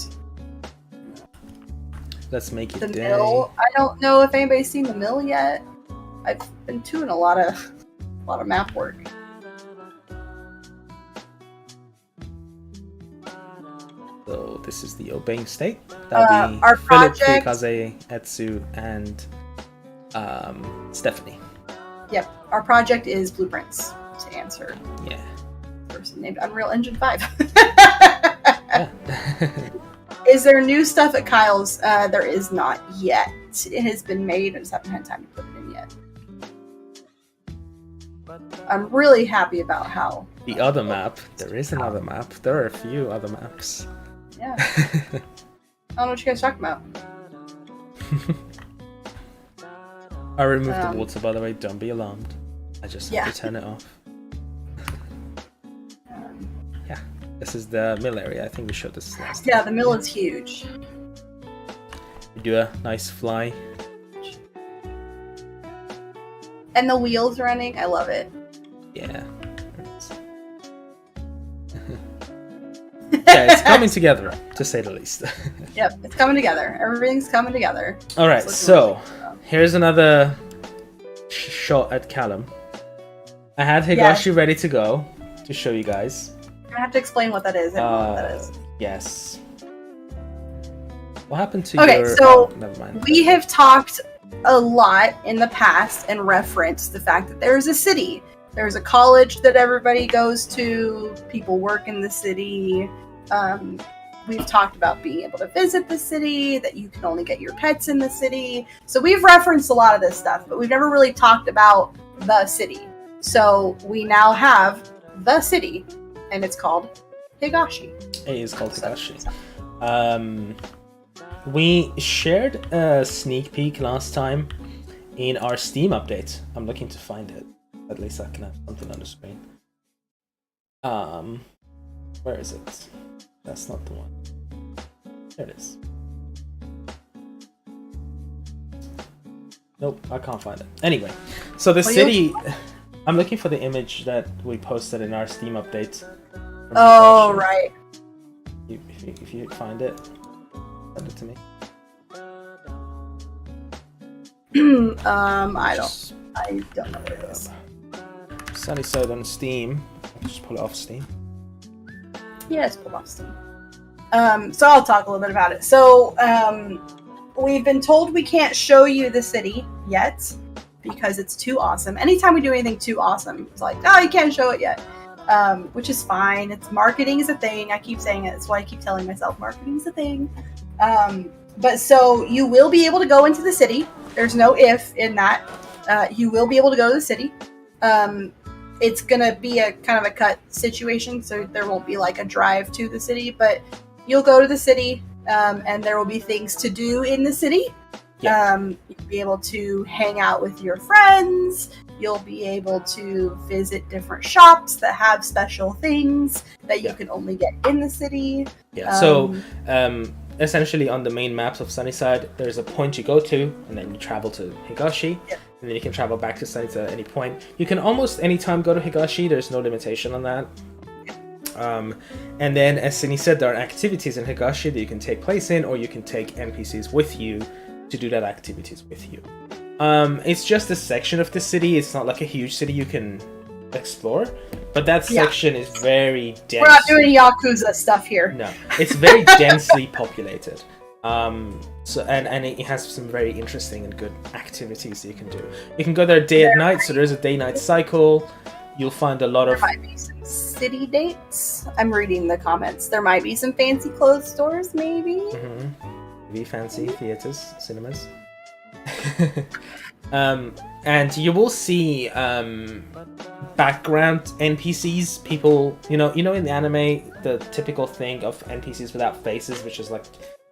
Let's make it the mill. I don't know if anybody's seen the mill yet. I've been doing a lot of map work. So this is the Obang state. That'll be our Philip, project, Fukaze, Etsu, and Stephanie. Yep, our project is Blueprints to answer. Yeah. Person named Unreal Engine 5. Yeah. Is there new stuff at Kyle's? There is not yet. It has been made. I just haven't had time to put it in yet. I'm really happy about how... The other map. There is another map. There are a few other maps. Yeah. I don't know what you guys are talking about. I removed the water, by the way. Don't be alarmed. I just have to turn it off. Yeah. This is the mill area. I think we showed this last time. Yeah, the mill is huge. You do a nice fly. And the wheels running. I love it. Yeah. Yeah, it's coming together, to say the least. Yep, it's coming together. Everything's coming together. All right, so here's another shot at Callum. I had Higashi ready to go to show you guys. I have to explain what that is. I don't know what that is. Yes. What happened to your... so never mind. We have talked a lot in the past and referenced the fact that there's a city. There's a college that everybody goes to. People work in the city. We've talked about being able to visit the city, that you can only get your pets in the city. So we've referenced a lot of this stuff, but we've never really talked about the city. So we now have the city, and it's called Higashi. It is called Higashi. We shared a sneak peek last time in our Steam update. I'm looking to find it. At least I can have something on the screen. Where is it? That's not the one. There it is. Nope, I can't find it. Anyway, so the city... I'm looking for the image that we posted in our Steam update. Oh, right. If you find it, send it to me. I don't know what it is. Sunnyside on Steam. I'll just pull it off Steam. Yeah, it's pulled off Steam. So I'll talk a little bit about it. So, we've been told we can't show you the city yet because it's too awesome. Anytime we do anything too awesome, it's like, oh, you can't show it yet. Which is fine. Marketing is a thing. I keep saying it. That's why I keep telling myself marketing is a thing. But so you will be able to go into the city. There's no if in that. You will be able to go to the city. It's going to be a kind of a cut situation, so there won't be like a drive to the city, but you'll go to the city, and there will be things to do in the city. Yeah. You'll be able to hang out with your friends. You'll be able to visit different shops that have special things that you can only get in the city. Yeah, so essentially on the main maps of Sunnyside, there's a point you go to, and then you travel to Higashi. Yeah. And then you can travel back to Sunnyside at any point. You can almost any time go to Higashi. There's no limitation on that. And then, as Cindy said, there are activities in Higashi that you can take place in, or you can take NPCs with you to do that activities with you. It's just a section of the city. It's not like a huge city you can explore, but that section is very dense. We're not doing Yakuza stuff here. No, it's very densely populated. So and it has some very interesting and good activities that you can do. You can go there day and night, so there's a day-night cycle. You'll find a lot of... There might be some city dates. I'm reading the comments. There might be some fancy clothes stores, maybe. Mm-hmm. Maybe fancy theaters, cinemas. And you will see background NPCs, people, you know in the anime, the typical thing of NPCs without faces, which is like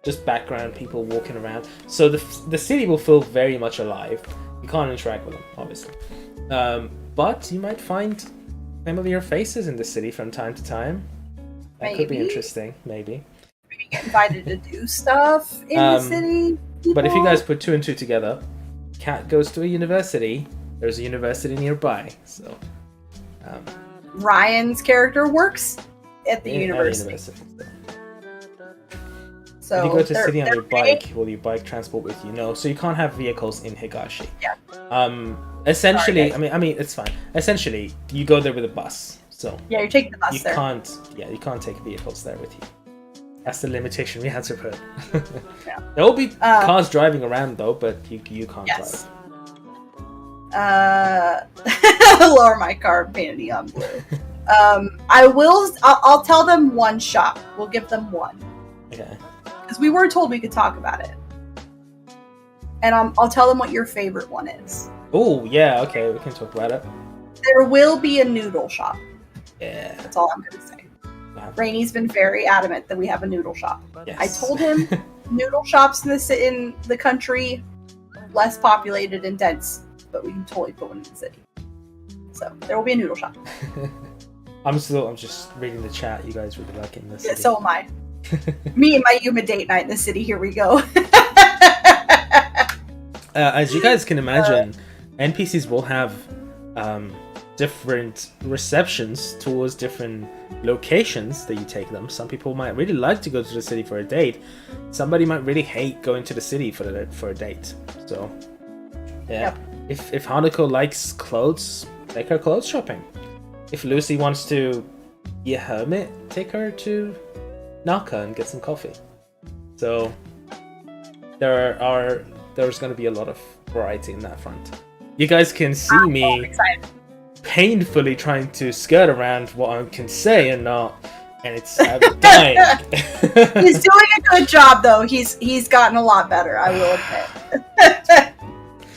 just background people walking around. So the city will feel very much alive. You can't interact with them, obviously. But you might find familiar faces in the city from time to time. That could be interesting, maybe. Maybe get invited to do stuff in the city. People. But if you guys put two and two together, Cat goes to a university. There's a university nearby, so... Ryan's character works at the university. So if you go to the city on your bike, will your bike transport with you? No, so you can't have vehicles in Higashi. Yeah. Essentially, sorry, I mean, it's fine. Essentially, you go there with a bus. So yeah, you're taking the bus there. You can't take vehicles there with you. That's the limitation we had to put. Yeah. There will be cars driving around though, but you can't drive. Lower my car, painted neon blue. I'll tell them one shop. We'll give them one. Okay. Because we were told we could talk about it. And I'll tell them what your favorite one is. Oh, yeah, okay, we can talk about it. There will be a noodle shop. Yeah. That's all I'm going to say. Rainy's been very adamant that we have a noodle shop. Yes. I told him noodle shops in the country, less populated and dense, but we can totally put one in the city. So, there will be a noodle shop. I'm just reading the chat. You guys really like it in the city. Yeah, so am I. Me and my Yuma date night in the city. Here we go. As you guys can imagine, NPCs will have different receptions towards different locations that you take them. Some people might really like to go to the city for a date. Somebody might really hate going to the city for a date. So, yeah. Yep. If Hanako likes clothes, take her clothes shopping. If Lucy wants to be a hermit, take her to Naka and get some coffee. So, there's going to be a lot of variety in that front. You guys can see me painfully trying to skirt around what I can say and not, and it's I'm dying. He's doing a good job, though. He's gotten a lot better, I will admit.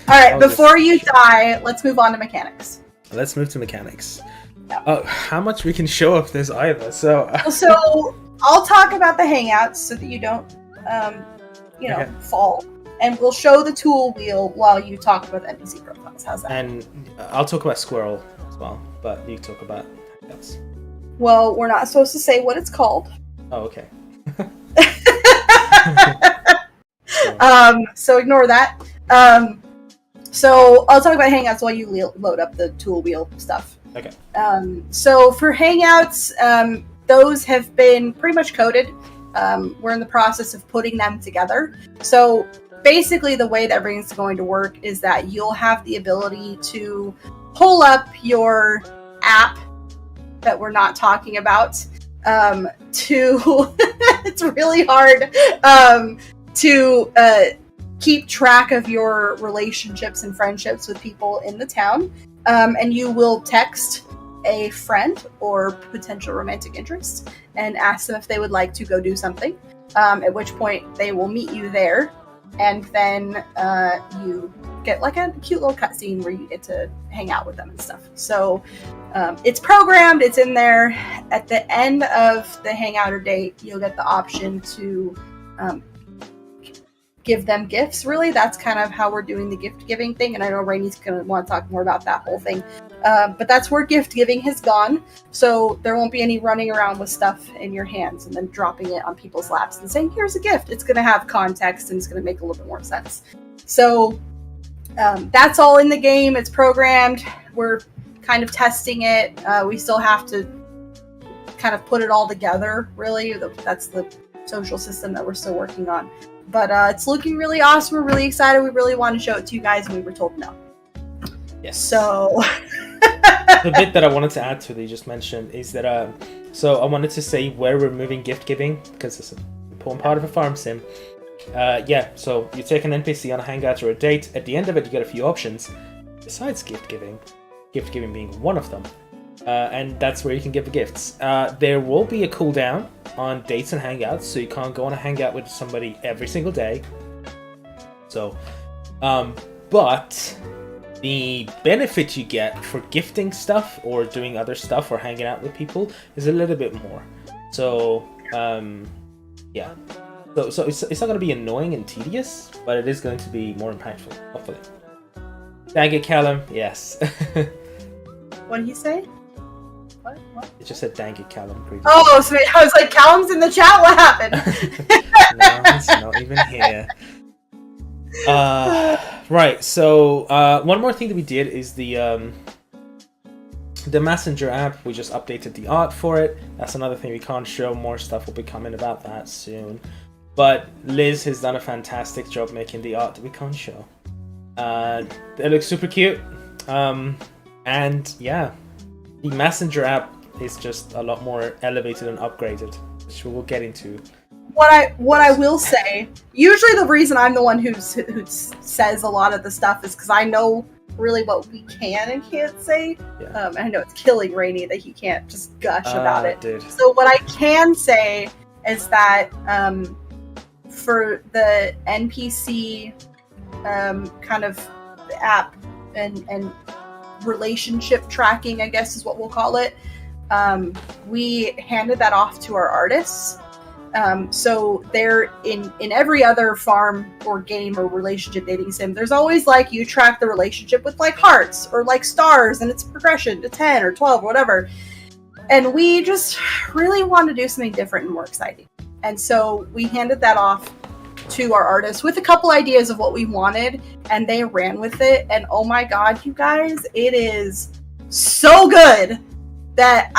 All right, before you die, let's move on to mechanics. Let's move to mechanics. Yep. How much we can show of this either? So I'll talk about the Hangouts so that you don't, Okay. fall. And we'll show the tool wheel while you talk about the NPC profiles. How's that? And I'll talk about Squirrel as well, but you talk about Hangouts. Well, we're not supposed to say what it's called. Oh, okay. So ignore that. So I'll talk about Hangouts while you load up the tool wheel stuff. Okay. So for Hangouts, those have been pretty much coded. We're in the process of putting them together. So basically the way that everything's going to work is that you'll have the ability to pull up your app that we're not talking about to it's really hard to keep track of your relationships and friendships with people in the town, and you will text a friend or potential romantic interest and ask them if they would like to go do something, at which point they will meet you there, and then you get like a cute little cutscene where you get to hang out with them and stuff. So it's programmed, it's in there. At the end of the hangout or date, you'll get the option to give them gifts. Really, that's kind of how we're doing the gift giving thing, and I know Rainy's gonna want to talk more about that whole thing, but that's where gift giving has gone. So there won't be any running around with stuff in your hands and then dropping it on people's laps and saying here's a gift. It's gonna have context and it's gonna make a little bit more sense. So that's all in the game. It's programmed. We're kind of testing it. We still have to kind of put it all together, really. That's the social system that we're still working on. But it's looking really awesome. We're really excited. We really want to show it to you guys, and we were told no. Yes. So the bit that I wanted to add to that you just mentioned is that so I wanted to say where we're moving gift giving, because it's an important part of a farm sim. So you take an NPC on a hangout or a date. At the end of it, you get a few options besides gift giving being one of them, and that's where you can give the gifts. There will be a cooldown on dates and hangouts, so you can't go on a hangout with somebody every single day. So but the benefit you get for gifting stuff or doing other stuff or hanging out with people is a little bit more. So yeah. So it's not going to be annoying and tedious, but it is going to be more impactful, hopefully. Dang it, Callum. Yes. what did he say? What? It just said dang it, Callum. Oh, so I was like, Callum's in the chat. What happened? No, he's not even here. Right. So one more thing that we did is the Messenger app. We just updated the art for it. That's another thing we can't show. More stuff will be coming about that soon. But Liz has done a fantastic job making the art that we can't show. It looks super cute. And yeah, the Messenger app is just a lot more elevated and upgraded, which we'll get into. What I will say, usually the reason I'm the one who says a lot of the stuff is because I know really what we can and can't say. Yeah. And I know it's killing Rainy that he can't just gush about it. Dude. So what I can say is that for the NPC kind of app and relationship tracking, I guess is what we'll call it, we handed that off to our artists. So they're in every other farm or game or relationship dating sim, there's always like you track the relationship with like hearts or like stars and its progression to 10 or 12 or whatever. And we just really want to do something different and more exciting. And so we handed that off to our artists with a couple ideas of what we wanted, and they ran with it. And oh my god, you guys, it is so good that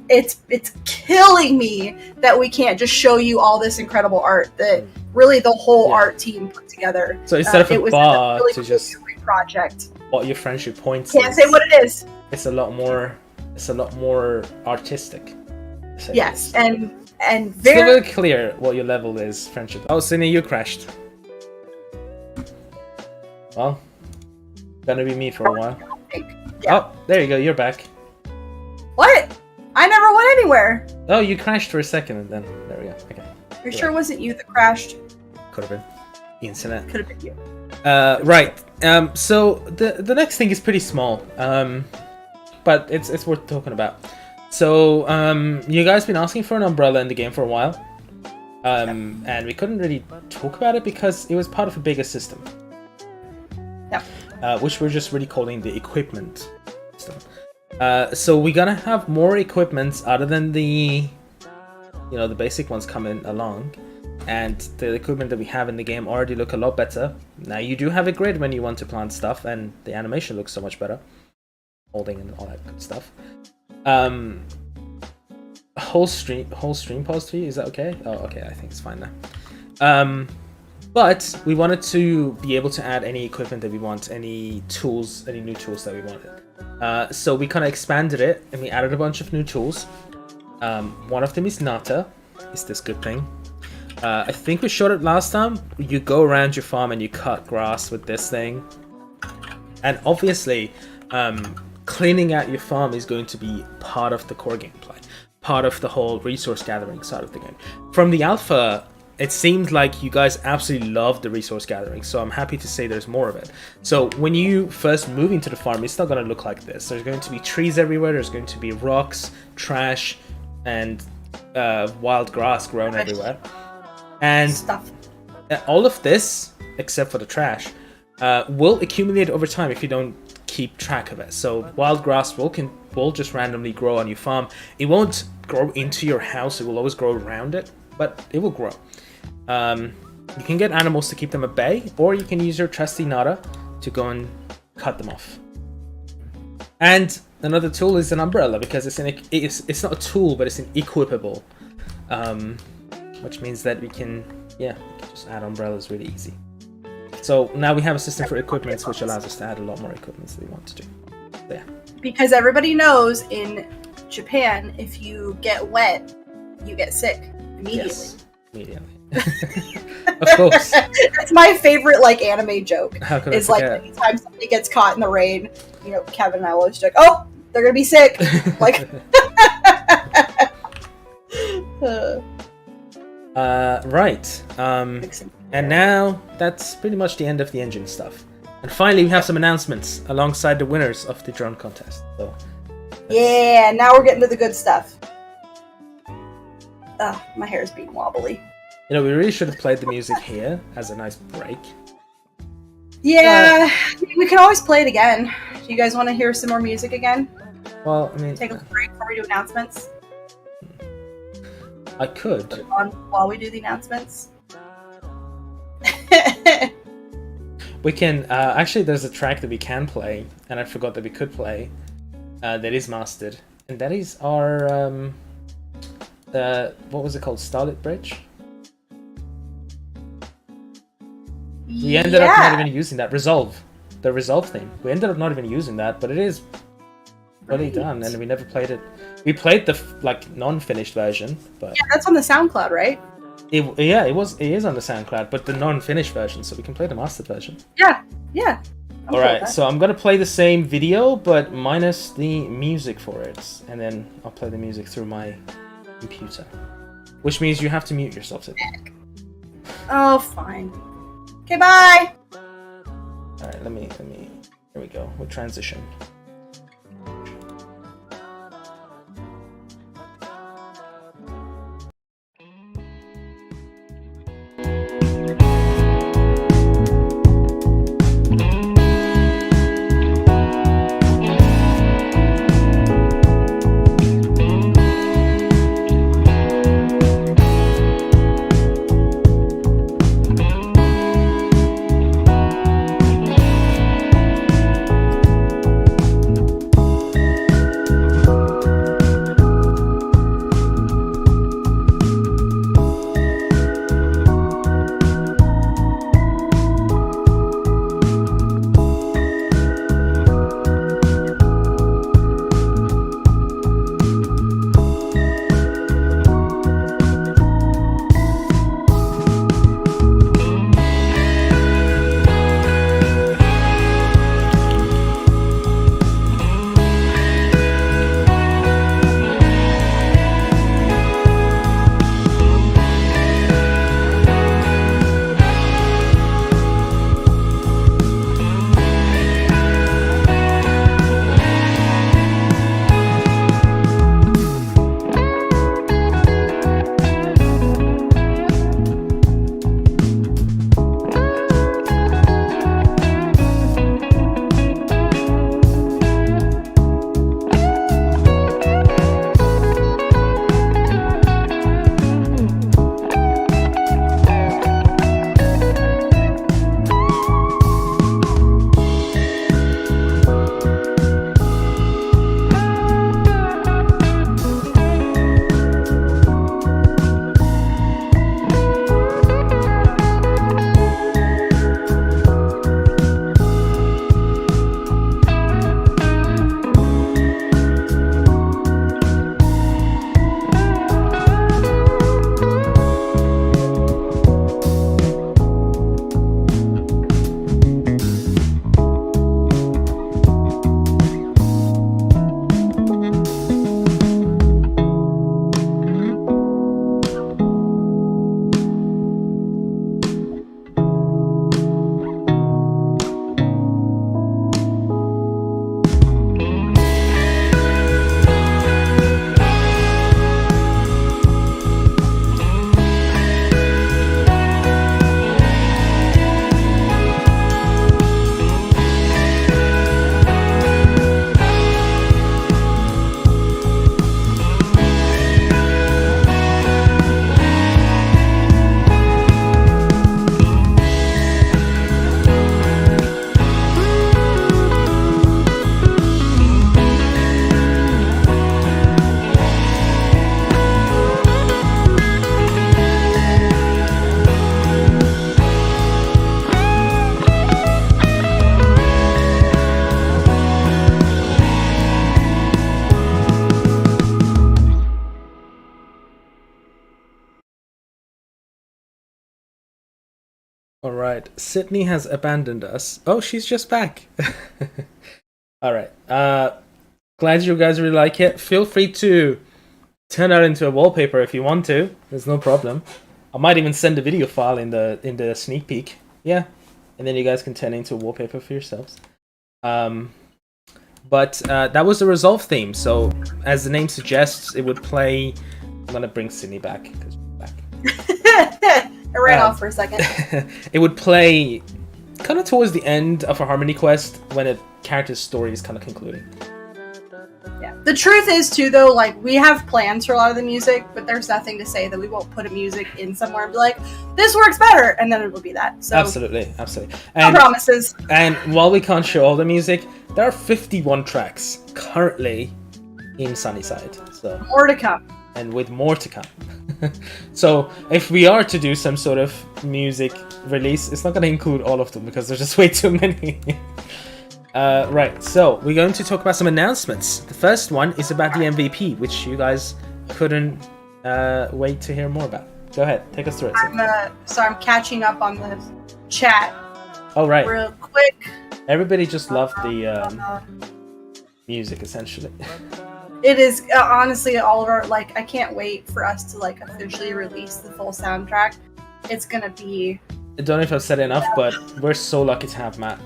it's killing me that we can't just show you all this incredible art that really the whole art team put together. So instead of a bar really to just project, what your friendship points can't say what it is. It's a lot more artistic. Yes, and it's very clear what your level is, friendship. Oh, Cindy, you crashed. Well, gonna be me for a while. Yeah. Oh, there you go, you're back. What? I never went anywhere. Oh, you crashed for a second and then there we go. Okay. You're sure it wasn't you that crashed? Could have been. The internet. Could have been you. Right. So the next thing is pretty small. But it's worth talking about. So you guys been asking for an umbrella in the game for a while. And we couldn't really talk about it because it was part of a bigger system. Yep. Which we're just really calling the equipment system. So we're gonna have more equipments other than the basic ones coming along, and the equipment that we have in the game already look a lot better. Now you do have a grid when you want to plant stuff, and the animation looks so much better, holding and all that good stuff. Whole stream pause 3, is that okay? Oh, okay, I think it's fine now. But we wanted to be able to add any equipment that we want, any tools, any new tools that we wanted. So we kind of expanded it and we added a bunch of new tools. One of them is Nata, is this good thing. I think we showed it last time. You go around your farm and you cut grass with this thing. And obviously, cleaning out your farm is going to be part of the core gameplay, part of the whole resource gathering side of the game. From the alpha, it seemed like you guys absolutely loved the resource gathering, so I'm happy to say there's more of it. So when you first move into the farm, it's not going to look like this. There's going to be trees everywhere, there's going to be rocks, trash, and wild grass grown everywhere. And all of this, except for the trash, will accumulate over time if you don't keep track of it. So wild grass will just randomly grow on your farm. It won't grow into your house, it will always grow around it, but it will grow. You can get animals to keep them at bay, or you can use your trusty Nada to go and cut them off. And another tool is an umbrella, because it's not a tool, but it's an equipable, which means that we can just add umbrellas really easy. So now we have a system for equipments, which allows us to add a lot more equipments that we want to do. So, yeah. Because everybody knows in Japan, if you get wet, you get sick immediately. Yes, immediately. Of course. That's my favorite anime joke. How could is I forget? anytime somebody gets caught in the rain, Kevin and I always joke, oh, they're gonna be sick. Right. And now that's pretty much the end of the engine stuff. And finally, we have some announcements alongside the winners of the drone contest. So, yeah, now we're getting to the good stuff. My hair's being wobbly. We really should have played the music here as a nice break. Yeah, we can always play it again. Do you guys want to hear some more music again? Well, I mean... Take a break before we do announcements? I could. Put it on while we do the announcements? We can... actually, there's a track that we can play, and I forgot that we could play, that is mastered. And that is our... what was it called? Starlit Bridge? We ended up not even using that. The Resolve theme. We ended up not even using that, but it is really done, and we never played it. We played the non-finished version, but that's on the SoundCloud, right? It is on the SoundCloud, but the non-finished version, so we can play the mastered version. Yeah. All right, so I'm gonna play the same video, but minus the music for it, and then I'll play the music through my computer, which means you have to mute yourself. Oh, fine. Okay, bye! Alright, let me, here we go, we'll transition. right. Sydney has abandoned us. Oh, she's just back. All right. Glad you guys really like it. Feel free to turn that into a wallpaper if you want to. There's no problem. I might even send a video file in the sneak peek. Yeah, and then you guys can turn it into a wallpaper for yourselves. But that was the Resolve theme. So as the name suggests, it would play. I'm gonna bring Sydney back because she's back. I ran off for a second. It would play kind of towards the end of a Harmony quest when a character's story is kind of concluding. Yeah. The truth is too, though, like we have plans for a lot of the music, but there's nothing to say that we won't put a music in somewhere and be like, "This works better," and then it will be that. So absolutely. No promises. And while we can't show all the music, there are 51 tracks currently in Sunnyside. So more to come. And with more to come. So if we are to do some sort of music release, it's not going to include all of them because there's just way too many. Right, so we're going to talk about some announcements. The first one is about the MVP, which you guys couldn't wait to hear more about. Go ahead, take us through it. I'm catching up on the chat. Oh, right. Real quick. Everybody just loved the music, essentially. It is honestly all of our, like, I can't wait for us to like officially release the full soundtrack. It's gonna be. I don't know if I've said it enough, but we're so lucky to have Matt.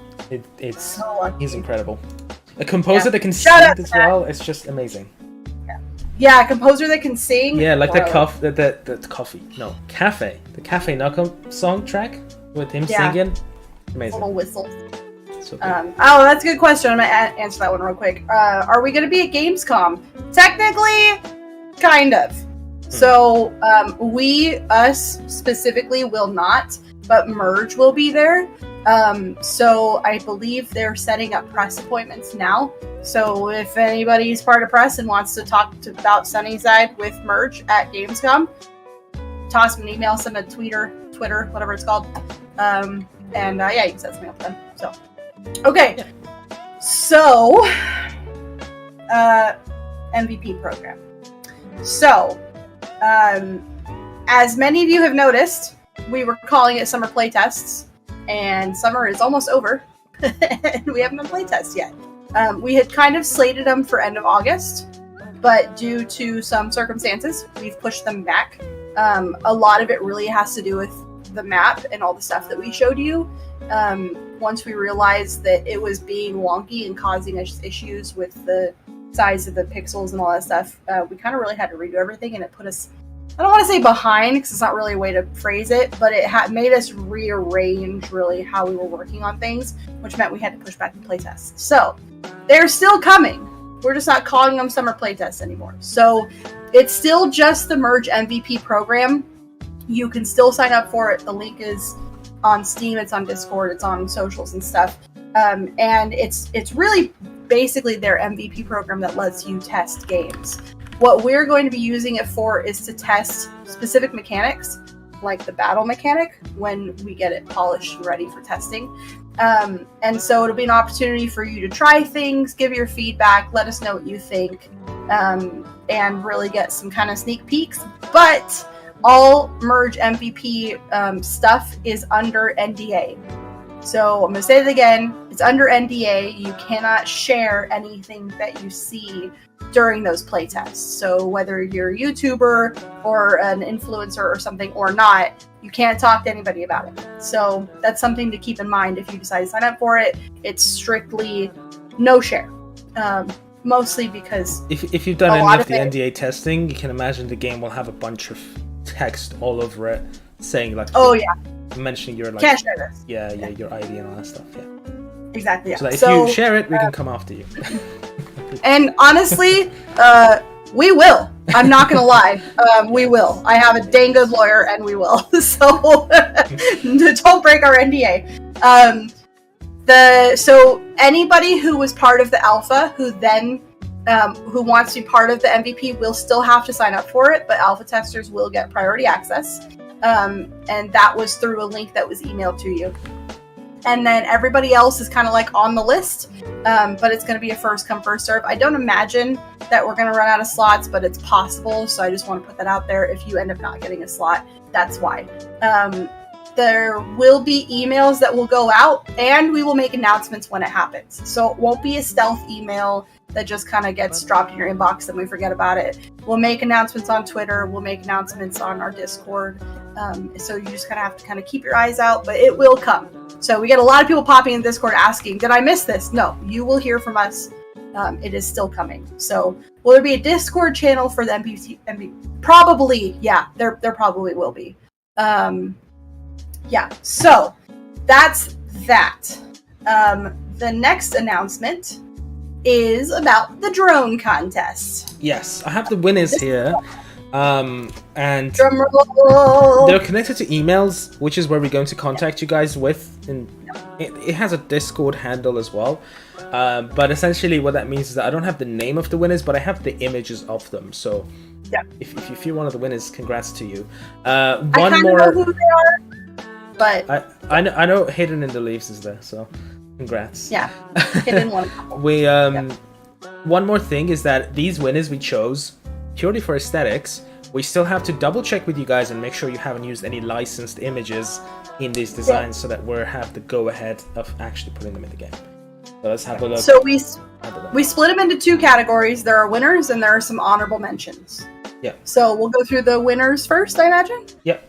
It's so lucky. He's incredible. A composer that can sing as well. It's just amazing. Yeah, a composer that can sing. Yeah, like the coffee. No, cafe. The Cafe Knuckle song track with him singing. Amazing. Little whistle. So that's a good question. I'm gonna answer that one real quick. Are we gonna be at Gamescom? Technically, kind of. So us specifically will not, but Merge will be there. So I believe they're setting up press appointments now. So if anybody's part of press and wants to talk about Sunnyside with Merge at Gamescom, toss them an email, send a Twitter, whatever it's called. You can set something up with them. So, okay. So, MVP program. So, as many of you have noticed, we were calling it summer playtests, and summer is almost over, and we haven't done playtests yet. We had kind of slated them for end of August, but due to some circumstances, we've pushed them back. A lot of it really has to do with the map and all the stuff that we showed you. Once we realized that it was being wonky and causing us issues with the size of the pixels and all that stuff, we kind of really had to redo everything, and it put us, I don't want to say behind because it's not really a way to phrase it, but it made us rearrange really how we were working on things, which meant we had to push back the playtests. So they're still coming. We're just not calling them summer playtests anymore. So it's still just the Merge MVP program. You can still sign up for it. The link is on Steam, it's on Discord, it's on socials and stuff. And it's really basically their MVP program that lets you test games. What we're going to be using it for is to test specific mechanics, like the battle mechanic, when we get it polished and ready for testing. And so it'll be an opportunity for you to try things, give your feedback, let us know what you think, and really get some kind of sneak peeks. But all Merge MVP stuff is under NDA. So I'm going to say it again. It's under NDA. You cannot share anything that you see during those playtests. So whether you're a YouTuber or an influencer or something or not, you can't talk to anybody about it. So that's something to keep in mind if you decide to sign up for it. It's strictly no share. Mostly because if you've done any of the NDA testing, you can imagine the game will have a bunch of text all over it saying like, mentioning your like, can't share this. Yeah, your ID and all that stuff. Yeah, exactly. Yeah. So that if you share it, we can come after you. And honestly, we will. I'm not gonna lie. We will. I have a dang good lawyer, and we will. So don't break our NDA. So anybody who was part of the alpha, who wants to be part of the MVP, will still have to sign up for it, but alpha testers will get priority access. And that was through a link that was emailed to you. And then everybody else is kind of like on the list, but it's going to be a first come, first serve. I don't imagine that we're going to run out of slots, but it's possible. So I just want to put that out there. If you end up not getting a slot, that's why. There will be emails that will go out, and we will make announcements when it happens. So it won't be a stealth email that just kind of gets dropped in your inbox and we forget about it. We'll make announcements on Twitter. We'll make announcements on our Discord. So you just kind of have to kind of keep your eyes out, but it will come. So we get a lot of people popping in Discord asking, did I miss this? No, you will hear from us. It is still coming. So will there be a Discord channel for the MPC? Probably, yeah, there probably will be. Yeah, so that's that. The next announcement is about the drone contest. Yes, I have the winners here. And Drumroll. they're connected to emails, which is where we're going to contact you guys with. And it has a Discord handle as well. But essentially what that means is that I don't have the name of the winners, but I have the images of them. So yeah, if you're one of the winners, congrats to you. I kind of know who they are, but I know Hidden in the Leaves is there, so congrats. Yeah, Hidden one. One more thing is that these winners we chose purely for aesthetics. We still have to double check with you guys and make sure you haven't used any licensed images in these designs, so that we have the go ahead of actually putting them in the game. So let's have a look. So we split them into two categories. There are winners and there are some honorable mentions. Yeah. So we'll go through the winners first, I imagine. Yep.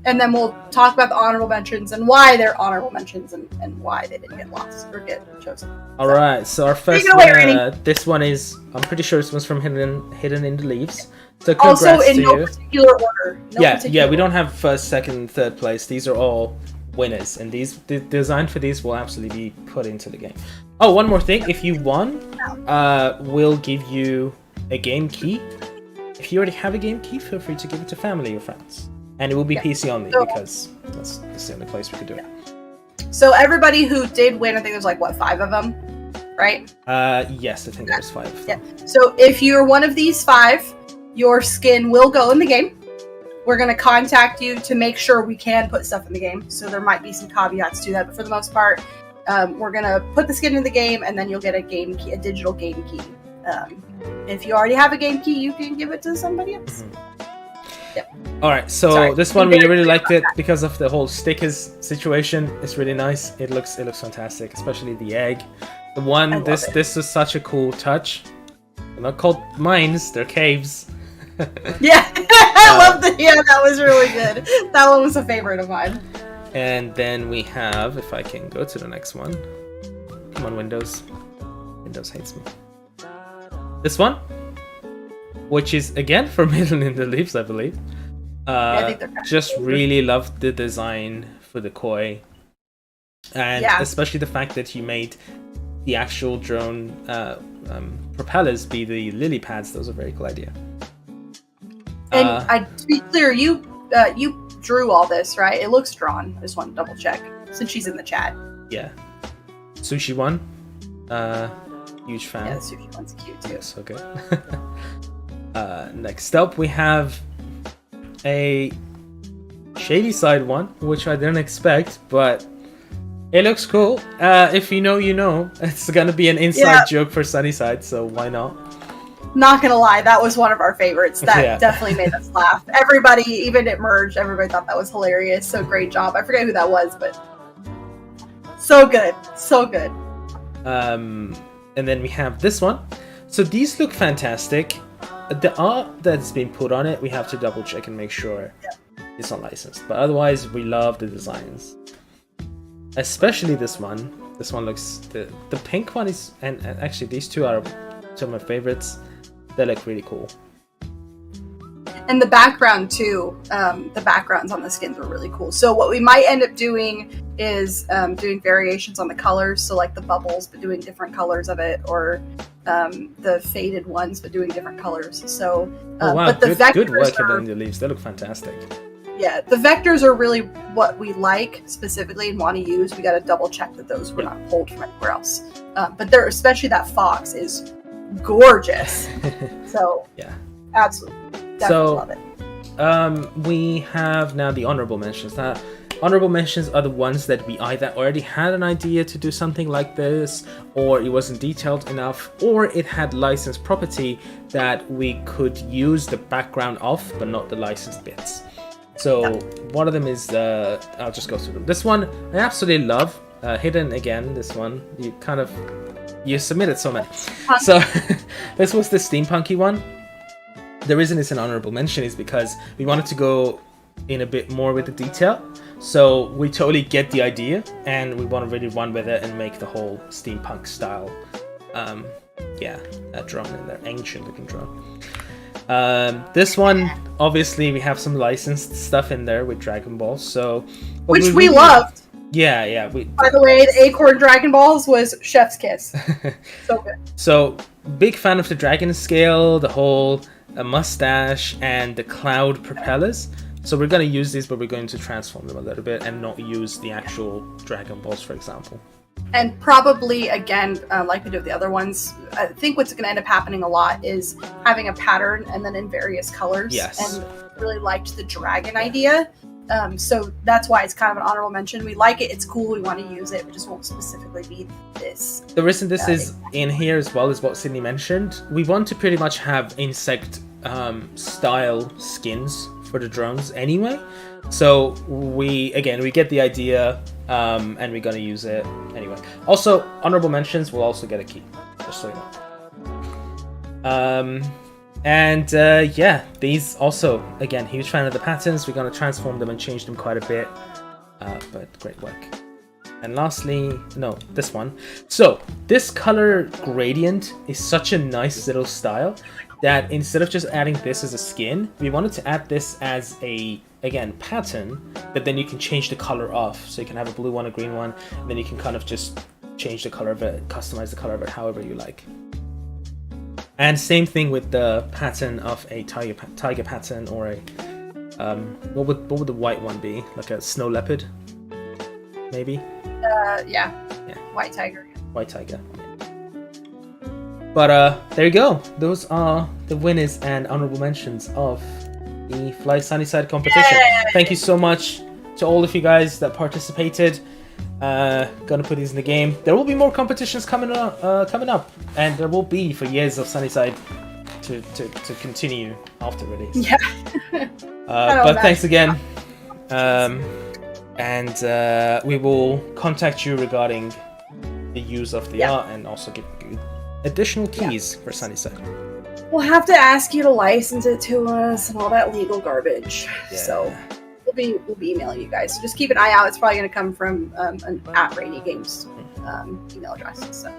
And then we'll talk about the honorable mentions and why they're honorable mentions and why they didn't get lost or get chosen. All right. So our first winner, this one is, I'm pretty sure this one's from Hidden in the Leaves. So congrats also in to no you. particular order. We don't have first, second, third place. These are all winners, and the design for these will absolutely be put into the game. Oh, one more thing. If you won, we'll give you a game key. If you already have a game key, feel free to give it to family or friends. And it will be PC only, because that's the only place we could do it. So everybody who did win, I think there's 5 of them, right? Yes, I think there's 5 of them. Yeah. So if you're one of these 5, your skin will go in the game. We're going to contact you to make sure we can put stuff in the game. So there might be some caveats to that, but for the most part, we're going to put the skin in the game, and then you'll get a game key, a digital game key. If you already have a game key, you can give it to somebody else. Yep. All right, so this one we really liked it because of the whole stickers situation. It's really nice. It looks fantastic, especially the egg. The one this is such a cool touch. They're not called mines; they're caves. Yeah, I love that. Yeah, that was really good. That one was a favorite of mine. And then we have, if I can go to the next one. Come on, Windows. Windows hates me. This one, which is again from Hidden in the Leaves, I believe. I think they're just really loved the design for the koi, and especially the fact that you made the actual drone propellers be the lily pads. That was a very cool idea. And to be clear, you drew all this, right? It looks drawn. I just want to double check since she's in the chat. Yeah. Sushi one. Huge fan. Yeah, the sushi one's cute too. So good. Next up, we have a Shady Side one, which I didn't expect, but it looks cool. If you know, you know. It's gonna be an inside joke for Sunnyside, so why not? Not gonna lie, that was one of our favorites. That definitely made us laugh. Everybody, even it merged, everybody thought that was hilarious. So great job. I forget who that was, but so good. So good. And then we have this one. So these look fantastic. The art that's been put on it, we have to double check and make sure it's not licensed. But otherwise, we love the designs. Especially this one. This one looks... The pink one is... And actually, these two are some of my favorites. They look really cool. And the background, too. The backgrounds on the skins were really cool. So what we might end up doing is doing variations on the colors. So like the bubbles, but doing different colors of it. Or the faded ones, but doing different colors. So, oh, wow. But the vectors good work in the leaves. They look fantastic. Yeah, the vectors are really what we like specifically and want to use. We got to double check that those were not pulled from anywhere else. But they're, especially that fox is gorgeous. So yeah, absolutely, definitely love it. We have now the honorable mentions. Now, honorable mentions are the ones that we either already had an idea to do something like this, or it wasn't detailed enough, or it had licensed property that we could use the background of, but not the licensed bits. So one of them is, I'll just go through them. This one I absolutely love. Hidden again, this one. You submitted so many. So this was the steampunky one. The reason it's an honorable mention is because we wanted to go in a bit more with the detail. So we totally get the idea, and we want to really run with it and make the whole steampunk style. That drone in there, ancient looking drone. This one, obviously, we have some licensed stuff in there with Dragon Balls, so which we loved. Yeah. By the way, the Acorn Dragon Balls was chef's kiss. So good. So big fan of the dragon scale, the whole mustache, and the cloud propellers. So we're going to use these, but we're going to transform them a little bit and not use the actual Dragon Balls, for example. And probably, again, like we did with the other ones, I think what's going to end up happening a lot is having a pattern and then in various colors. Yes. And really liked the dragon idea. So that's why it's kind of an honorable mention. We like it, it's cool, we want to use it, we just won't specifically be this. The reason this is in here as well is what Sydney mentioned. We want to pretty much have insect style skins for the drones anyway. So we get the idea, and we're gonna use it anyway. Also, honorable mentions will also get a key, just so you know. These also, again, huge fan of the patterns. We're gonna transform them and change them quite a bit, but great work. And lastly, this one. So this color gradient is such a nice little style that instead of just adding this as a skin, we wanted to add this as a, again, pattern, but then you can change the color off. So you can have a blue one, a green one, and then you can kind of just change the color of it, customize the color of it however you like. And same thing with the pattern of a tiger pattern, or a what would the white one be? Like a snow leopard, maybe. Yeah. White tiger. White tiger. But there you go. Those are the winners and honorable mentions of the Fly Sunnyside competition. Yay! Thank you so much to all of you guys that participated. Gonna put these in the game. There will be more competitions coming up, and there will be for years of Sunnyside to continue after release. Yeah. But thanks again, and we will contact you regarding the use of the art, and also give you additional keys for Sunnyside. We'll have to ask you to license it to us and all that legal garbage. Yeah. So we'll be emailing you guys. So just keep an eye out. It's probably going to come from an at RainyGames email address. So,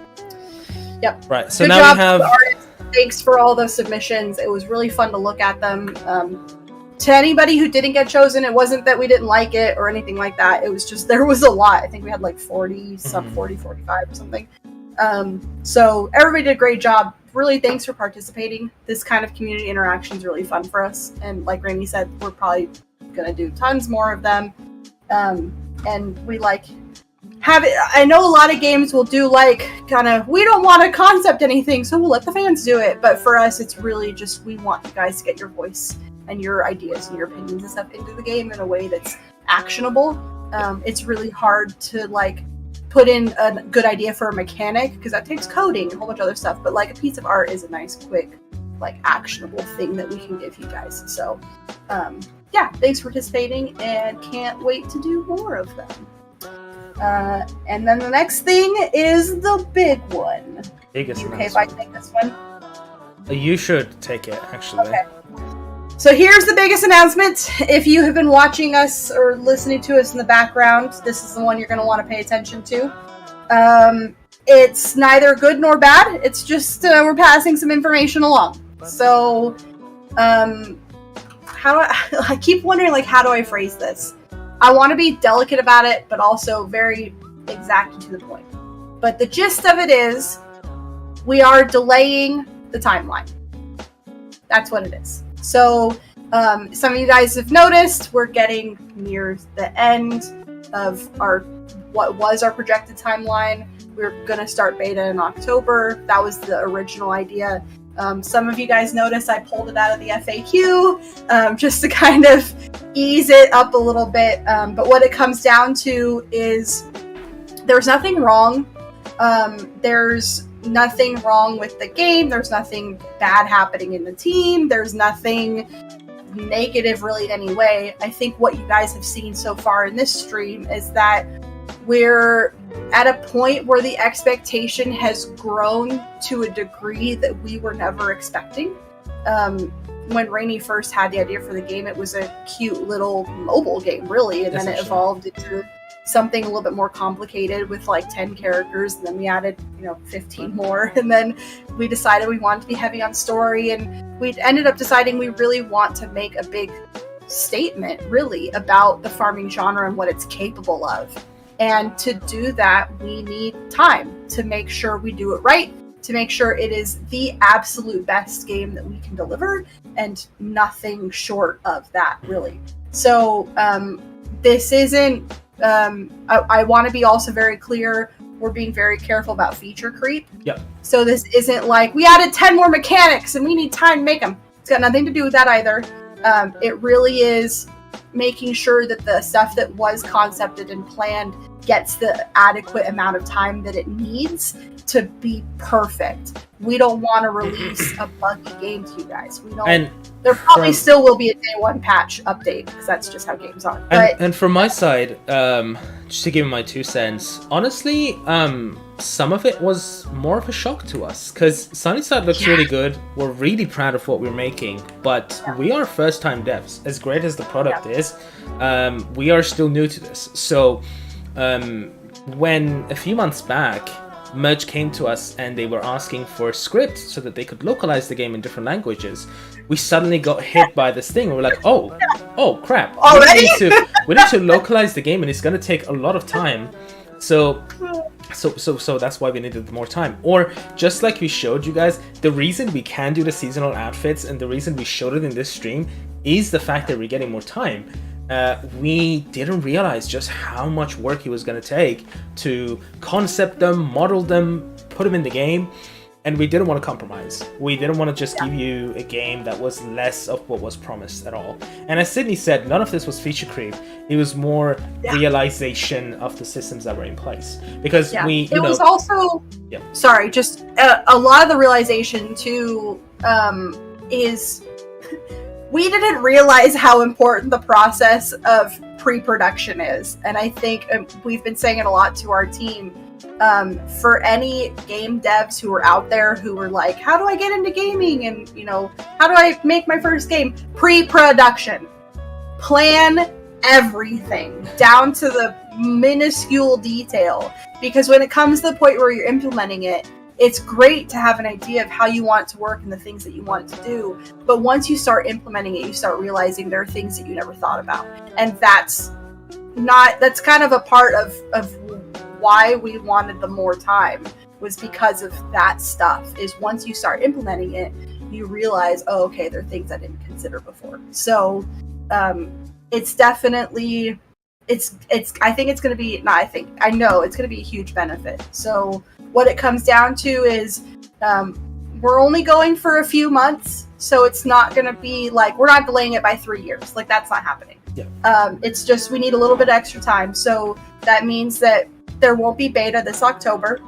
yep. Right. So good now job we have. Thanks for all those submissions. It was really fun to look at them. To anybody who didn't get chosen, it wasn't that we didn't like it or anything like that. It was just there was a lot. I think we had like 40, sub 40, 45 or something. So everybody did a great job. Really, thanks for participating. This kind of community interaction is really fun for us. And like Rainy said, we're probably going to do tons more of them. And we have it. I know a lot of games will do we don't want to concept anything, so we'll let the fans do it. But for us, it's really just, we want you guys to get your voice and your ideas and your opinions and stuff into the game in a way that's actionable. It's really hard to put in a good idea for a mechanic, because that takes coding and a whole bunch of other stuff, but a piece of art is a nice, quick, actionable thing that we can give you guys. So thanks for participating, and can't wait to do more of them. And then the next thing is the big one. Biggest okay if I take this one? You should take it, actually. Okay. So here's the biggest announcement. If you have been watching us or listening to us in the background, this is the one you're going to want to pay attention to. It's neither good nor bad. It's just we're passing some information along. So how do I keep wondering, how do I phrase this? I want to be delicate about it, but also very exact and to the point. But the gist of it is, we are delaying the timeline. That's what it is. So, some of you guys have noticed we're getting near the end of what was our projected timeline. We're going to start beta in October. That was the original idea. Some of you guys noticed I pulled it out of the FAQ just to kind of ease it up a little bit. But what it comes down to is there's nothing wrong. There's nothing wrong with the game. There's nothing bad happening in the team. There's nothing negative really in any way. I think what you guys have seen so far in this stream is that we're at a point where the expectation has grown to a degree that we were never expecting. When Rainy first had the idea for the game, it was a cute little mobile game, really, and then it evolved into something a little bit more complicated with like 10 characters, and then we added 15 more, and then we decided we wanted to be heavy on story, and we ended up deciding we really want to make a big statement really about the farming genre and what it's capable of. And to do that, we need time to make sure we do it right, to make sure it is the absolute best game that we can deliver, and nothing short of that, really. So this isn't, I want to be also very clear, we're being very careful about feature creep. Yep. So this isn't like, we added 10 more mechanics and we need time to make them. It's got nothing to do with that either. It really is making sure that the stuff that was concepted and planned gets the adequate amount of time that it needs to be perfect. We don't want to release a buggy game to you guys. We don't. And there probably still will be a day one patch update, because that's just how games are. And from my side, just to give my 2 cents, honestly, some of it was more of a shock to us, because Sunnyside looks really good. We're really proud of what we're making, but we are first-time devs. As great as the product is, we are still new to this. So when a few months back, Merge came to us and they were asking for scripts so that they could localize the game in different languages, we suddenly got hit by this thing. We're like, oh crap. Already? We need to localize the game, and it's going to take a lot of time. So that's why we needed more time. Or just like we showed you guys, the reason we can do the seasonal outfits and the reason we showed it in this stream is the fact that we're getting more time. We didn't realize just how much work it was going to take to concept them, model them, put them in the game, and we didn't want to compromise. We didn't want to just give you a game that was less of what was promised at all. And as Sydney said, none of this was feature creep. It was more realization of the systems that were in place. Because it was also, sorry, just a lot of the realization too is we didn't realize how important the process of pre-production is. And I think we've been saying it a lot to our team. For any game devs who are out there who are like, how do I get into gaming? And, how do I make my first game? Pre-production. Plan everything down to the minuscule detail. Because when it comes to the point where you're implementing it, it's great to have an idea of how you want it to work and the things that you want it to do. But once you start implementing it, you start realizing there are things that you never thought about. And that's kind of a part of why we wanted the more time, was because of that stuff. Is once you start implementing it, you realize, oh, okay, there are things I didn't consider before. So it's definitely, I think it's going to be, I know it's going to be a huge benefit. So what it comes down to is we're only going for a few months, so it's not going to be like, we're not delaying it by 3 years. Like, that's not happening. Yeah. It's just we need a little bit extra time. So that means that there won't be beta this October.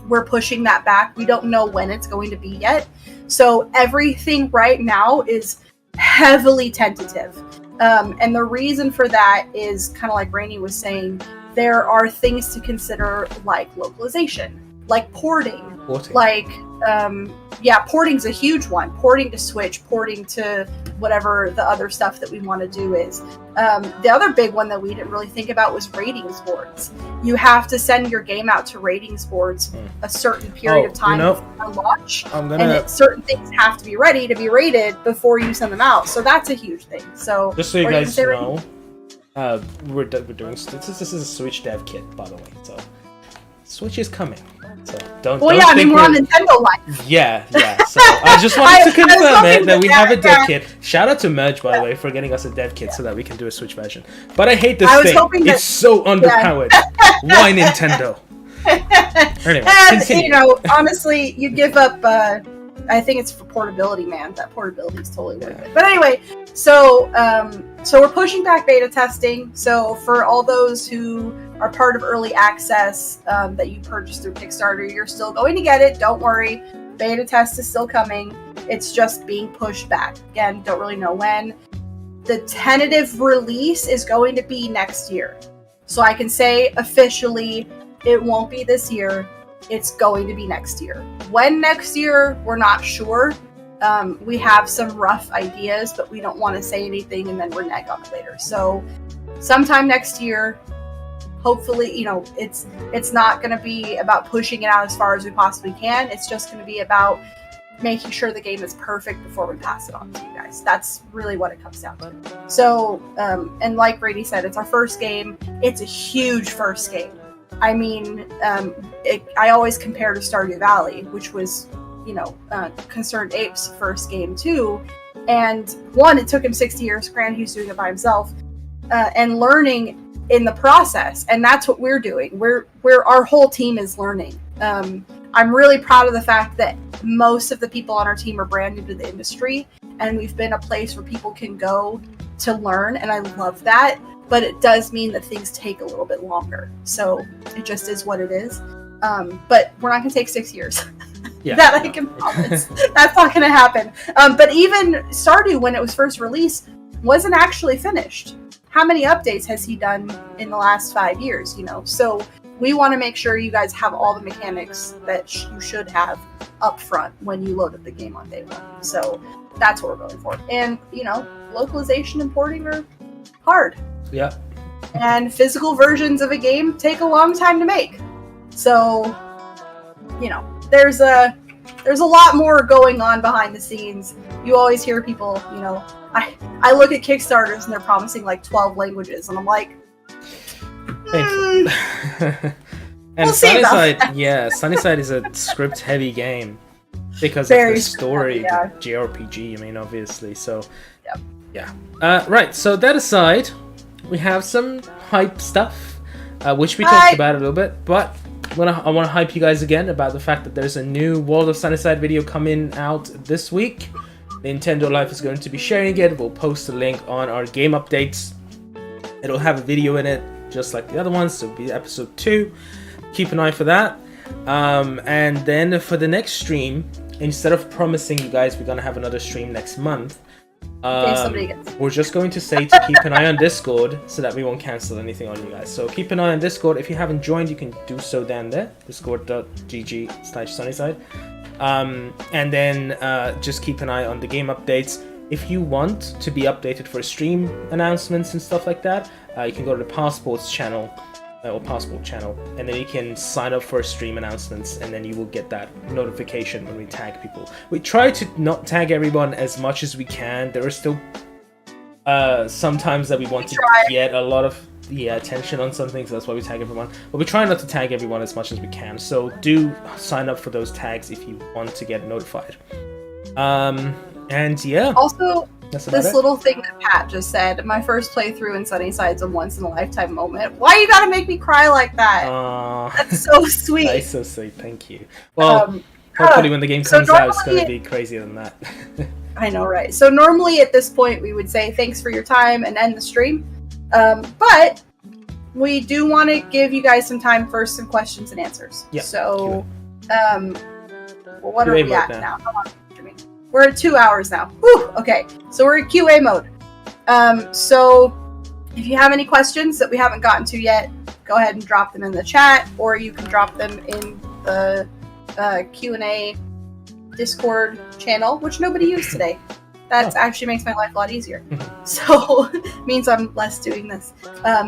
We're pushing that back. We don't know when it's going to be yet. So everything right now is heavily tentative. And the reason for that is kind of like Rainy was saying, there are things to consider, like localization, like porting. Like, porting's a huge one. Porting to Switch, porting to whatever the other stuff that we want to do is. The other big one that we didn't really think about was ratings boards. You have to send your game out to ratings boards a certain period of time before launch, and certain things have to be ready to be rated before you send them out. So that's a huge thing. So just so you guys know, we're doing this is a Switch dev kit, by the way. So Switch is coming. So don't. Well, don't we're on Nintendo Live. Yeah. So I just wanted to confirm that we have a dev kit. Shout out to Merge, by the way, for getting us a dev kit so that we can do a Switch version. But I hate this thing. It's so underpowered. Why Nintendo? Anyway, continue. Honestly, you give up. I think it's for portability, man. That portability is totally worth it. But anyway, so we're pushing back beta testing. So for all those who are part of early access that you purchased through Kickstarter, you're still going to get it. Don't worry. Beta test is still coming. It's just being pushed back. Again, don't really know when. The tentative release is going to be next year. So I can say officially it won't be this year. It's going to be next year. When next year, we're not sure. We have some rough ideas, but we don't want to say anything and then renege on it later. So sometime next year, hopefully, it's not going to be about pushing it out as far as we possibly can. It's just going to be about making sure the game is perfect before we pass it on to you guys. That's really what it comes down to. So, and like Brady said, it's our first game. It's a huge first game. I mean, I always compare to Stardew Valley, which was, Concerned Ape's first game too. And one, it took him 60 years. Granted, he was doing it by himself, and learning in the process. And that's what we're doing. Our whole team is learning. I'm really proud of the fact that most of the people on our team are brand new to the industry, and we've been a place where people can go to learn, and I love that. But it does mean that things take a little bit longer. So it just is what it is. But we're not going to take 6 years. Yeah, that I can promise. That's not going to happen. But even Stardew, when it was first released, wasn't actually finished. How many updates has he done in the last 5 years, So we want to make sure you guys have all the mechanics that you should have up front when you load up the game on day one. So that's what we're going for. And, localization and porting are hard. Yeah. And physical versions of a game take a long time to make. So, there's a lot more going on behind the scenes. You always hear people, I look at Kickstarters and they're promising like 12 languages, and I'm like, And we'll Sunnyside is a script-heavy game because of the story, the JRPG. Obviously. So, yeah. Right. So that aside, we have some hype stuff, which we talked about a little bit, but I want to hype you guys again about the fact that there's a new World of Sunnyside video coming out this week. Nintendo Life is going to be sharing it. We'll post a link on our game updates. It'll have a video in it, just like the other ones, so it'll be episode 2. Keep an eye for that. And then for the next stream, instead of promising you guys we're going to have another stream next month, we're just going to say to keep an eye on Discord so that we won't cancel anything on you guys. So keep an eye on Discord. If you haven't joined, you can do so down there, discord.gg/Sunnyside. And then just keep an eye on the game updates. If you want to be updated for stream announcements and stuff like that, you can go to the Passport channel, and then you can sign up for stream announcements, and then you will get that notification when we tag people. We try to not tag everyone as much as we can. There are still sometimes that we want to get a lot of attention on something, so that's why we tag everyone. But we try not to tag everyone as much as we can, so do sign up for those tags if you want to get notified. And yeah. Also, this little thing that Pat just said, my first playthrough in Sunnyside's a once-in-a-lifetime moment. Why you gotta make me cry like that? That's so sweet. That's so sweet, thank you. Well, hopefully when the game comes out, it's going to be crazier than that. I know, right? So normally at this point, we would say thanks for your time and end the stream. But we do want to give you guys some time for some questions and answers. Yeah. So, what are we at now? How long? We're at 2 hours now. Whew, okay, so we're in QA mode. So if you have any questions that we haven't gotten to yet, go ahead and drop them in the chat, or you can drop them in the Q&A Discord channel, which nobody used today. That actually makes my life a lot easier. So means I'm less doing this.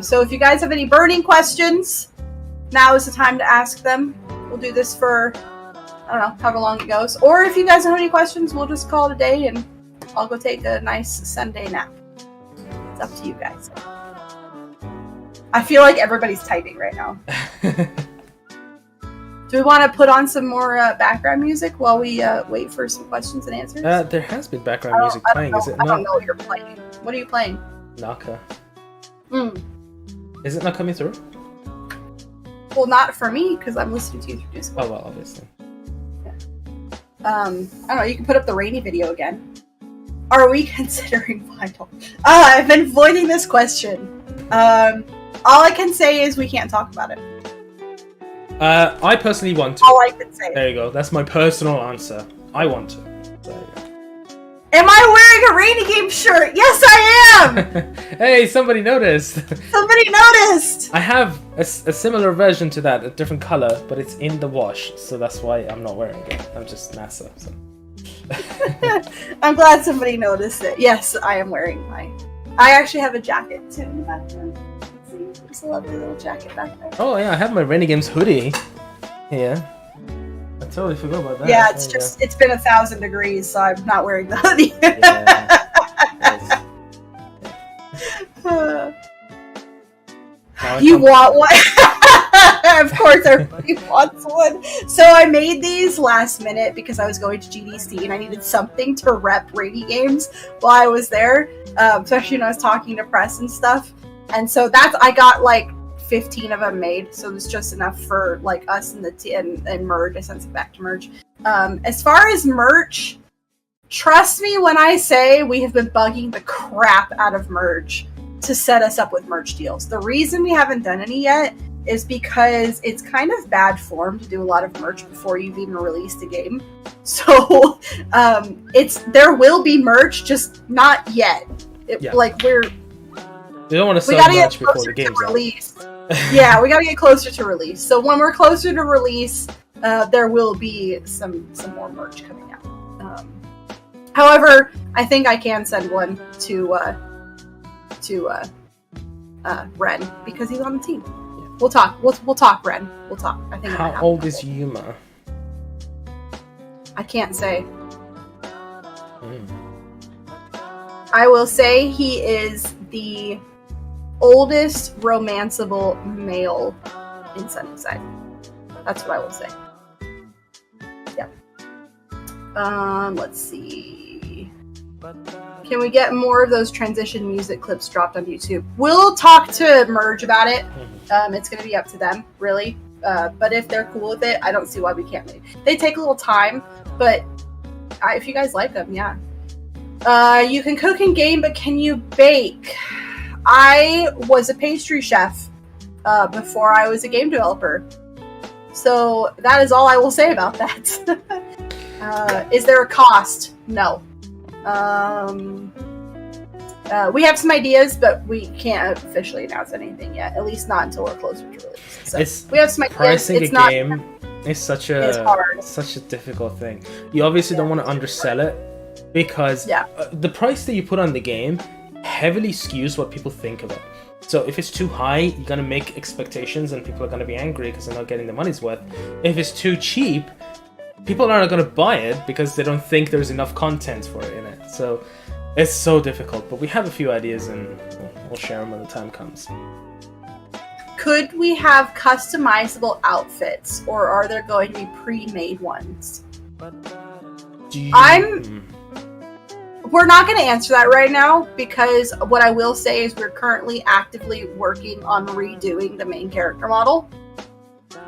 So if you guys have any burning questions, now is the time to ask them. We'll do this for, I don't know, however long it goes. Or if you guys don't have any questions, we'll just call it a day and I'll go take a nice Sunday nap. It's up to you guys. I feel like everybody's typing right now. Do we want to put on some more background music while we wait for some questions and answers? There has been background music playing, is it not? I don't know what you're playing. What are you playing? Naka. Is it not coming through? Well, not for me, because I'm listening to you through Discord. Oh, well, obviously. Yeah. I don't know, you can put up the Rainy video again. Are we considering vinyl? I've been avoiding this question. All I can say is we can't talk about it. I personally want to. All I can say. There you go. That's my personal answer. I want to. There you go. Am I wearing a RainyGames shirt? Yes, I am! Hey, somebody noticed. Somebody noticed! I have a similar version to that, a different color, but it's in the wash, so that's why I'm not wearing it. I'm just NASA. So. I'm glad somebody noticed it. Yes, I am wearing mine. I actually have a jacket too in the background. See, there's a lovely little jacket back there. Oh yeah, I have my RainyGames hoodie here. I totally forgot about that. Yeah, it's been 1,000 degrees, so I'm not wearing the hoodie. You want one? Of course, everybody wants one. So I made these last minute because I was going to GDC and I needed something to rep RainyGames while I was there, especially when I was talking to press and stuff. And so I got like 15 of them made, so it was just enough for like us and and merge. I sent it back to merge. As far as merch, trust me when I say we have been bugging the crap out of merge to set us up with merch deals. The reason we haven't done any yet is because it's kind of bad form to do a lot of merch before you've even released a game. So there will be merch, just not yet. Like we don't want to sell much before the game's released. Yeah, we gotta get closer to release. So when we're closer to release, there will be some more merch coming out. However, I think I can send one to Ren because he's on the team. Yeah. We'll talk. We'll talk, Ren. We'll talk. I think. How old is Yuma? I can't say. I will say he is the oldest romanceable male in Sunnyside. That's what I will say. Yeah. Let's see. Can we get more of those transition music clips dropped on YouTube? We'll talk to Merge about it. It's going to be up to them, really. But if they're cool with it, I don't see why we can't make it. They take a little time, but if you guys like them, yeah. You can cook in game, but can you bake? I was a pastry chef before I was a game developer. So that is all I will say about that. Is there a cost? No. We have some ideas, but we can't officially announce anything yet. At least not until we're closer to release. So we have some ideas. Pricing a game is such a difficult thing. You obviously don't want to undersell it because the price that you put on the game heavily skews what people think of it. So if it's too high, you're going to make expectations and people are going to be angry because they're not getting their money's worth. If it's too cheap, people are not going to buy it because they don't think there's enough content for it in it. So it's so difficult, but we have a few ideas and we'll share them when the time comes. Could we have customizable outfits, or are there going to be pre-made ones? We're not going to answer that right now, because what I will say is we're currently actively working on redoing the main character model.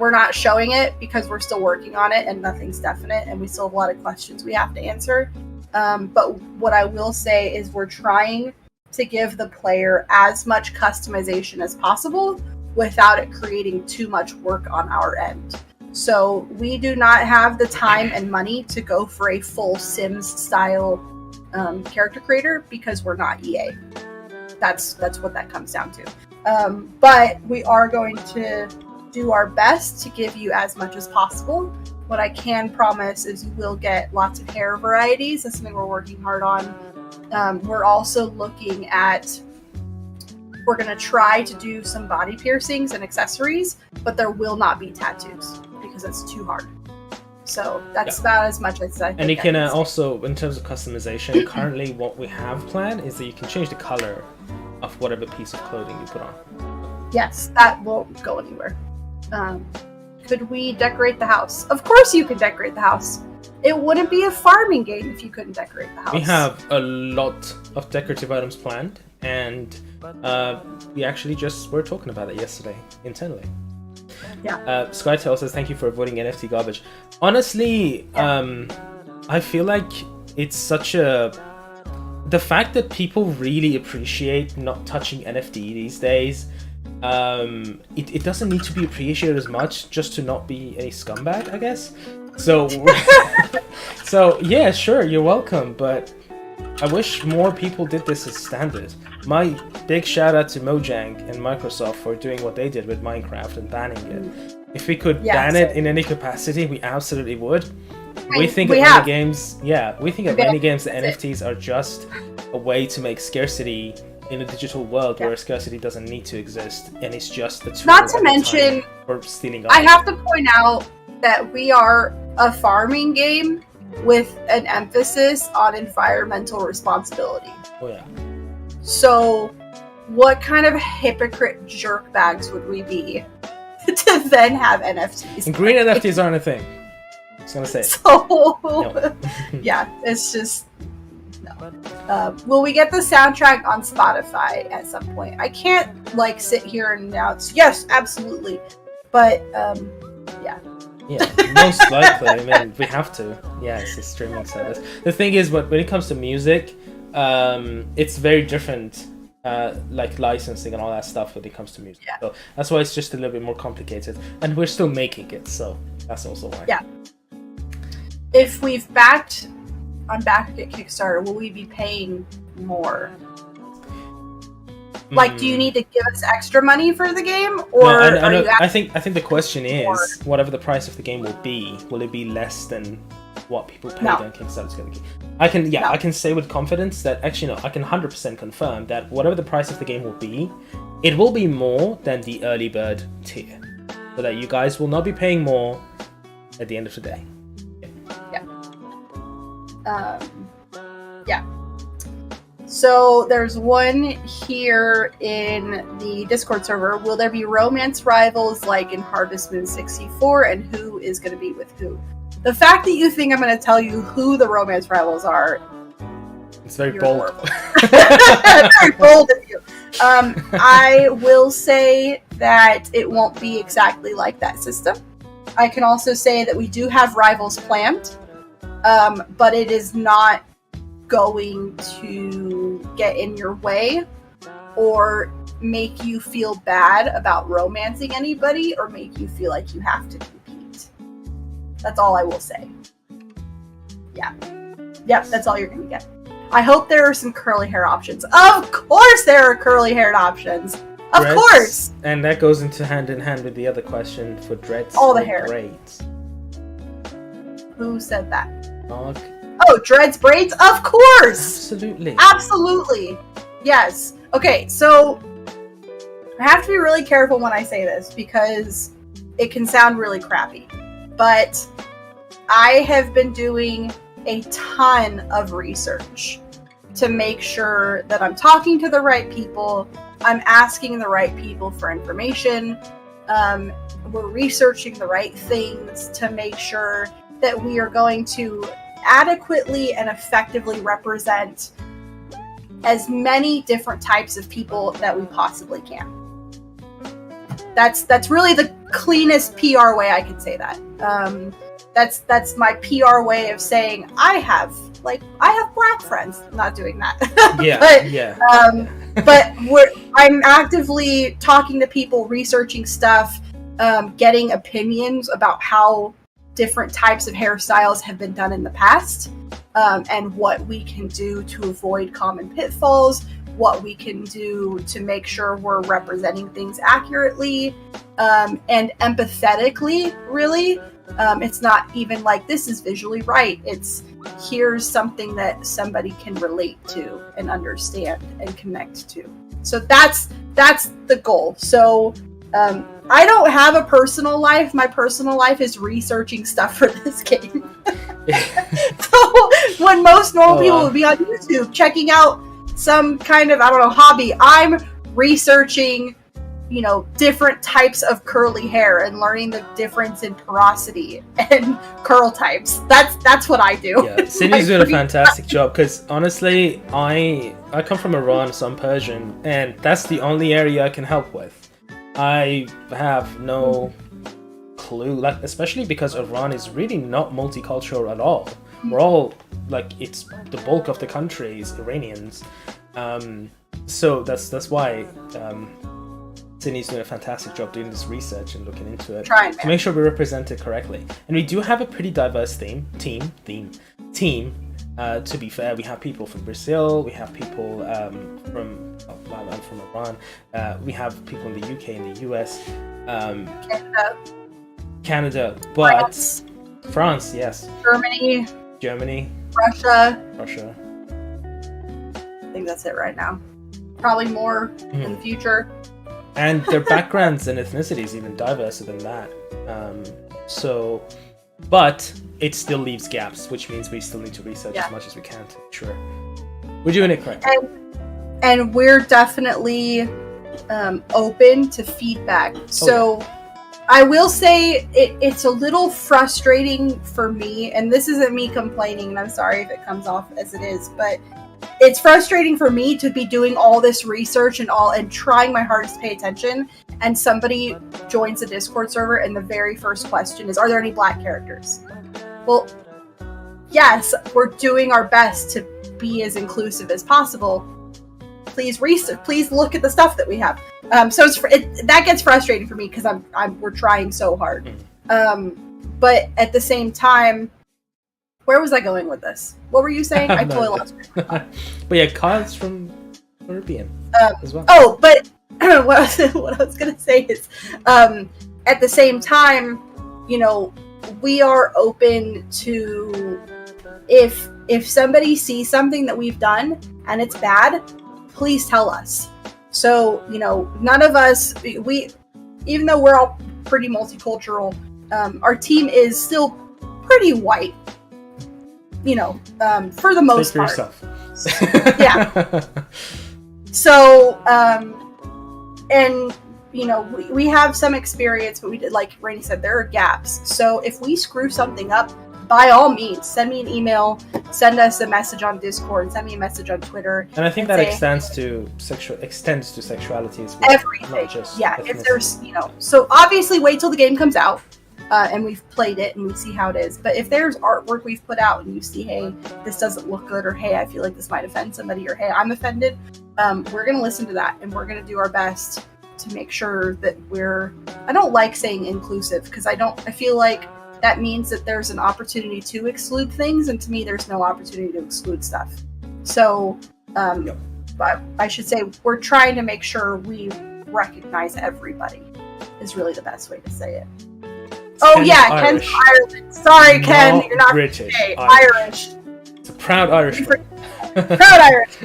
We're not showing it because we're still working on it and nothing's definite and we still have a lot of questions we have to answer. But what I will say is we're trying to give the player as much customization as possible without it creating too much work on our end. So we do not have the time and money to go for a full Sims style character creator because we're not EA. That's what that comes down to. But we are going to do our best to give you as much as possible. What I can promise is you will get lots of hair varieties. That's something we're working hard on. We're also looking at, we're going to try to do some body piercings and accessories, but there will not be tattoos because it's too hard. So that's about as much as I think. And you can also, in terms of customization, currently what we have planned is that you can change the color of whatever piece of clothing you put on. Yes, that won't go anywhere. Could we decorate the house? Of course you can decorate the house. It wouldn't be a farming game if you couldn't decorate the house. We have a lot of decorative items planned, and we actually just were talking about it yesterday internally. Yeah. Skytail says, thank you for avoiding NFT garbage. Honestly, I feel like it's such a... The fact that people really appreciate not touching NFT these days it doesn't need to be appreciated as much just to not be a scumbag, I guess. So, so yeah, sure, you're welcome, but I wish more people did this as standard. My big shout out to Mojang and Microsoft for doing what they did with Minecraft and banning it. If we could ban it in any capacity, we absolutely would. We think at RainyGames, the NFTs are just a way to make scarcity in a digital world where scarcity doesn't need to exist, and it's just the tool. Not to mention, for stealing. I have to point out that we are a farming game with an emphasis on environmental responsibility. Oh yeah. So, what kind of hypocrite jerkbags would we be to then have NFTs? And green NFTs aren't a thing. I was gonna say. So, no. Yeah, it's just no. Will we get the soundtrack on Spotify at some point? I can't sit here and announce yes, absolutely, but yeah. Yeah, most likely. I mean, we have to. Yeah, it's a streaming service. The thing is, when it comes to music, it's very different, like licensing and all that stuff when it comes to music. Yeah. So that's why it's just a little bit more complicated. And we're still making it, so that's also why. Yeah. If we've backed on Backit Kickstarter, will we be paying more? Do you need to give us extra money for the game, or I think the question is, whatever the price of the game will it be less than what people paid on Kickstarter? I can say with confidence that actually no, I can 100% confirm that whatever the price of the game will be, it will be more than the early bird tier, so that you guys will not be paying more at the end of the day. Yeah. So there's one here in the Discord server. Will there be romance rivals like in Harvest Moon 64, and who is going to be with who? The fact that you think I'm going to tell you who the romance rivals are, it's very bold. Very bold of you. I will say that it won't be exactly like that system. I can also say that we do have rivals planned, but it is not going to get in your way or make you feel bad about romancing anybody or make you feel like you have to compete. That's all I will say. Yeah. Yep, that's all you're going to get. I hope there are some curly hair options. Of course there are curly haired options. Of course! And that goes into hand in hand with the other question for dreads. All the hair. Braids. Who said that? Mark. Oh, dreads, braids? Of course! Absolutely. Absolutely. Yes. Okay, so I have to be really careful when I say this because it can sound really crappy. But I have been doing a ton of research to make sure that I'm talking to the right people, I'm asking the right people for information, we're researching the right things to make sure that we are going to adequately and effectively represent as many different types of people that we possibly can. That's really the cleanest PR way I could say that. That's my PR way of saying I have black friends. I'm not doing that. But I'm actively talking to people, researching stuff, getting opinions about how different types of hairstyles have been done in the past, and what we can do to avoid common pitfalls, what we can do to make sure we're representing things accurately, and empathetically, really. It's not even like this is visually right. It's here's something that somebody can relate to and understand and connect to. So that's the goal. So I don't have a personal life. My personal life is researching stuff for this game. So when most normal people would be on YouTube checking out some kind of, hobby, I'm researching, different types of curly hair and learning the difference in porosity and curl types. That's what I do. Yeah, Cindy's doing a fantastic job because honestly, I come from Iran, so I'm Persian, and that's the only area I can help with. I have no clue, especially because Iran is really not multicultural at all. We're all it's the bulk of the country is Iranians, so that's why Sydney's doing a fantastic job doing this research and looking into it Trying, to man. make sure we represent it correctly. And we do have a pretty diverse team. To be fair, we have people from Brazil, we have people I'm from Iran, we have people in the UK and the US, Canada, but France, yes, Germany, Russia. I think that's it right now. Probably more in the future. And their backgrounds and ethnicities even diverser than that. But it still leaves gaps, which means we still need to research as much as we can to make sure we're doing it correctly. And we're definitely open to feedback. So I will say it's a little frustrating for me, and this isn't me complaining, and I'm sorry if it comes off as it is, but it's frustrating for me to be doing all this research and trying my hardest to pay attention, and somebody joins the Discord server and the very first question is, are there any black characters? Well, yes, we're doing our best to be as inclusive as possible. Please look at the stuff that we have. So that gets frustrating for me because we're trying so hard. But at the same time, where was I going with this? What were you saying? I totally lost it. But yeah, Kyle's from Caribbean as well. Oh, but what I was going to say is, at the same time, we are open to if somebody sees something that we've done and it's bad, please tell us. So, none of us, even though we're all pretty multicultural, our team is still pretty white. For the most part. Yeah. So, and we have some experience, but we did, like Rainy said, there are gaps. So if we screw something up, by all means, send me an email, send us a message on Discord, send me a message on Twitter. And I think that extends to sexuality as well. Everything. Not just if there's, so obviously wait till the game comes out. And we've played it and we see how it is. But if there's artwork we've put out and you see, hey, this doesn't look good, or hey, I feel like this might offend somebody, or hey, I'm offended, we're going to listen to that and we're going to do our best to make sure that I don't like saying inclusive because I feel like that means that there's an opportunity to exclude things, and to me, there's no opportunity to exclude stuff. So, but I should say we're trying to make sure we recognize everybody is really the best way to say it. Ken's from Ireland. Sorry, Ken, you're not British. Irish. It's a proud Irish. Proud Irish.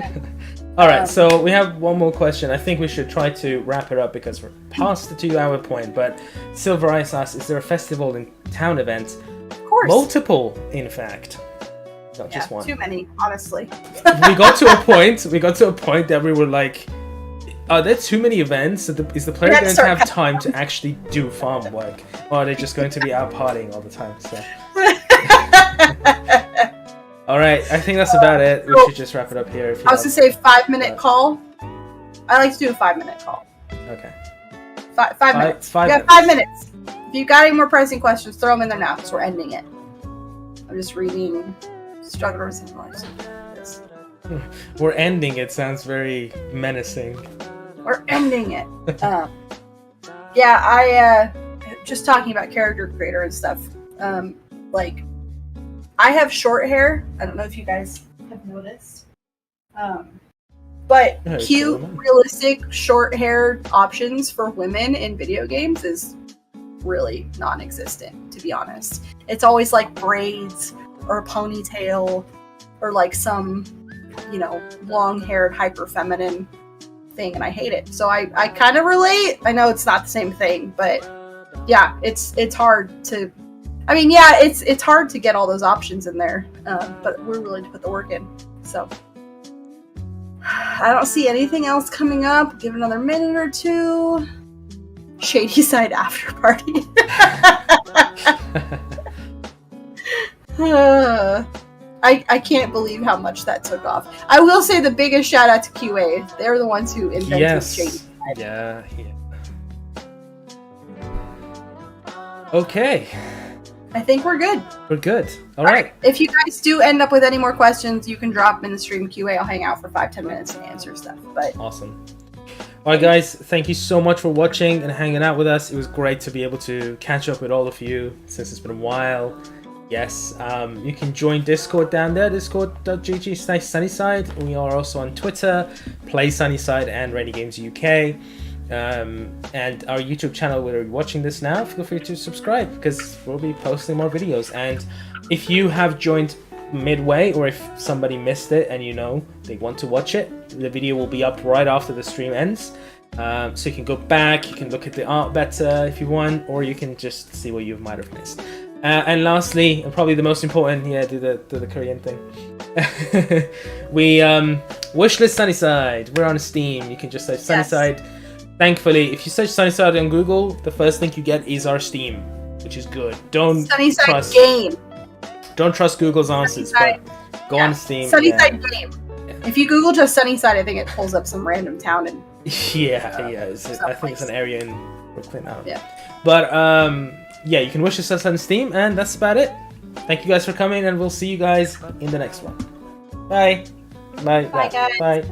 All right, so we have one more question. I think we should try to wrap it up because we're past the 2-hour point. But Silver Ice asks, is there a festival in town event? Of course. Multiple, in fact. Not just one. Too many, honestly. We got to a point that we were like, are there too many events? Is the player going to have time to actually do farm work? Or are they just going to be out partying all the time? So. Alright, I think that's about it. We should just wrap it up here. I was going to say 5-minute call. I like to do a 5-minute call. Okay. 5 minutes. 5 you got 5 minutes. If you got any more pressing questions, throw them in there now because we're ending it. I'm just reading Struggle with Simulation. We're ending it. Sounds very menacing. We're ending it. I just talking about character creator and stuff. I have short hair. I don't know if you guys have noticed. But cute, realistic short hair options for women in video games is really non-existent, to be honest. It's always like braids or a ponytail or like some, long-haired, hyper-feminine thing, and I hate it. So I kind of relate. I know it's not the same thing, but yeah, it's hard to. I mean, yeah, it's hard to get all those options in there, but we're willing to put the work in. So I don't see anything else coming up. Give it another minute or two. Shady Side after party. I can't believe how much that took off. I will say the biggest shout out to QA. They're the ones who invented Shady Side. Yeah. Okay. I think we're good. We're good. All right. If you guys do end up with any more questions, you can drop them in the stream QA. I'll hang out for 5-10 minutes and answer stuff. But awesome. Alright guys, thank you so much for watching and hanging out with us. It was great to be able to catch up with all of you since it's been a while. Yes, you can join Discord down there, discord.gg/Sunnyside. We are also on Twitter, Play Sunnyside and RainyGames UK. And our YouTube channel, where you're watching this now, feel free to subscribe because we'll be posting more videos. And if you have joined midway, or if somebody missed it and they want to watch it, the video will be up right after the stream ends. So you can go back, you can look at the art better if you want, or you can just see what you might have missed. And lastly, and probably the most important, do the Korean thing. We Wishlist Sunnyside. We're on Steam. You can just search Sunnyside. Yes. Thankfully, if you search Sunnyside on Google, the first link you get is our Steam, which is good. Don't trust Google's answers, but go on Steam. Sunnyside game. Yeah. If you Google just Sunnyside, I think it pulls up some random town and I think it's an area in Brooklyn now. Yeah. But you can wish us on Steam, and that's about it. Thank you guys for coming, and we'll see you guys in the next one. Bye. Bye. Bye, guys. Bye.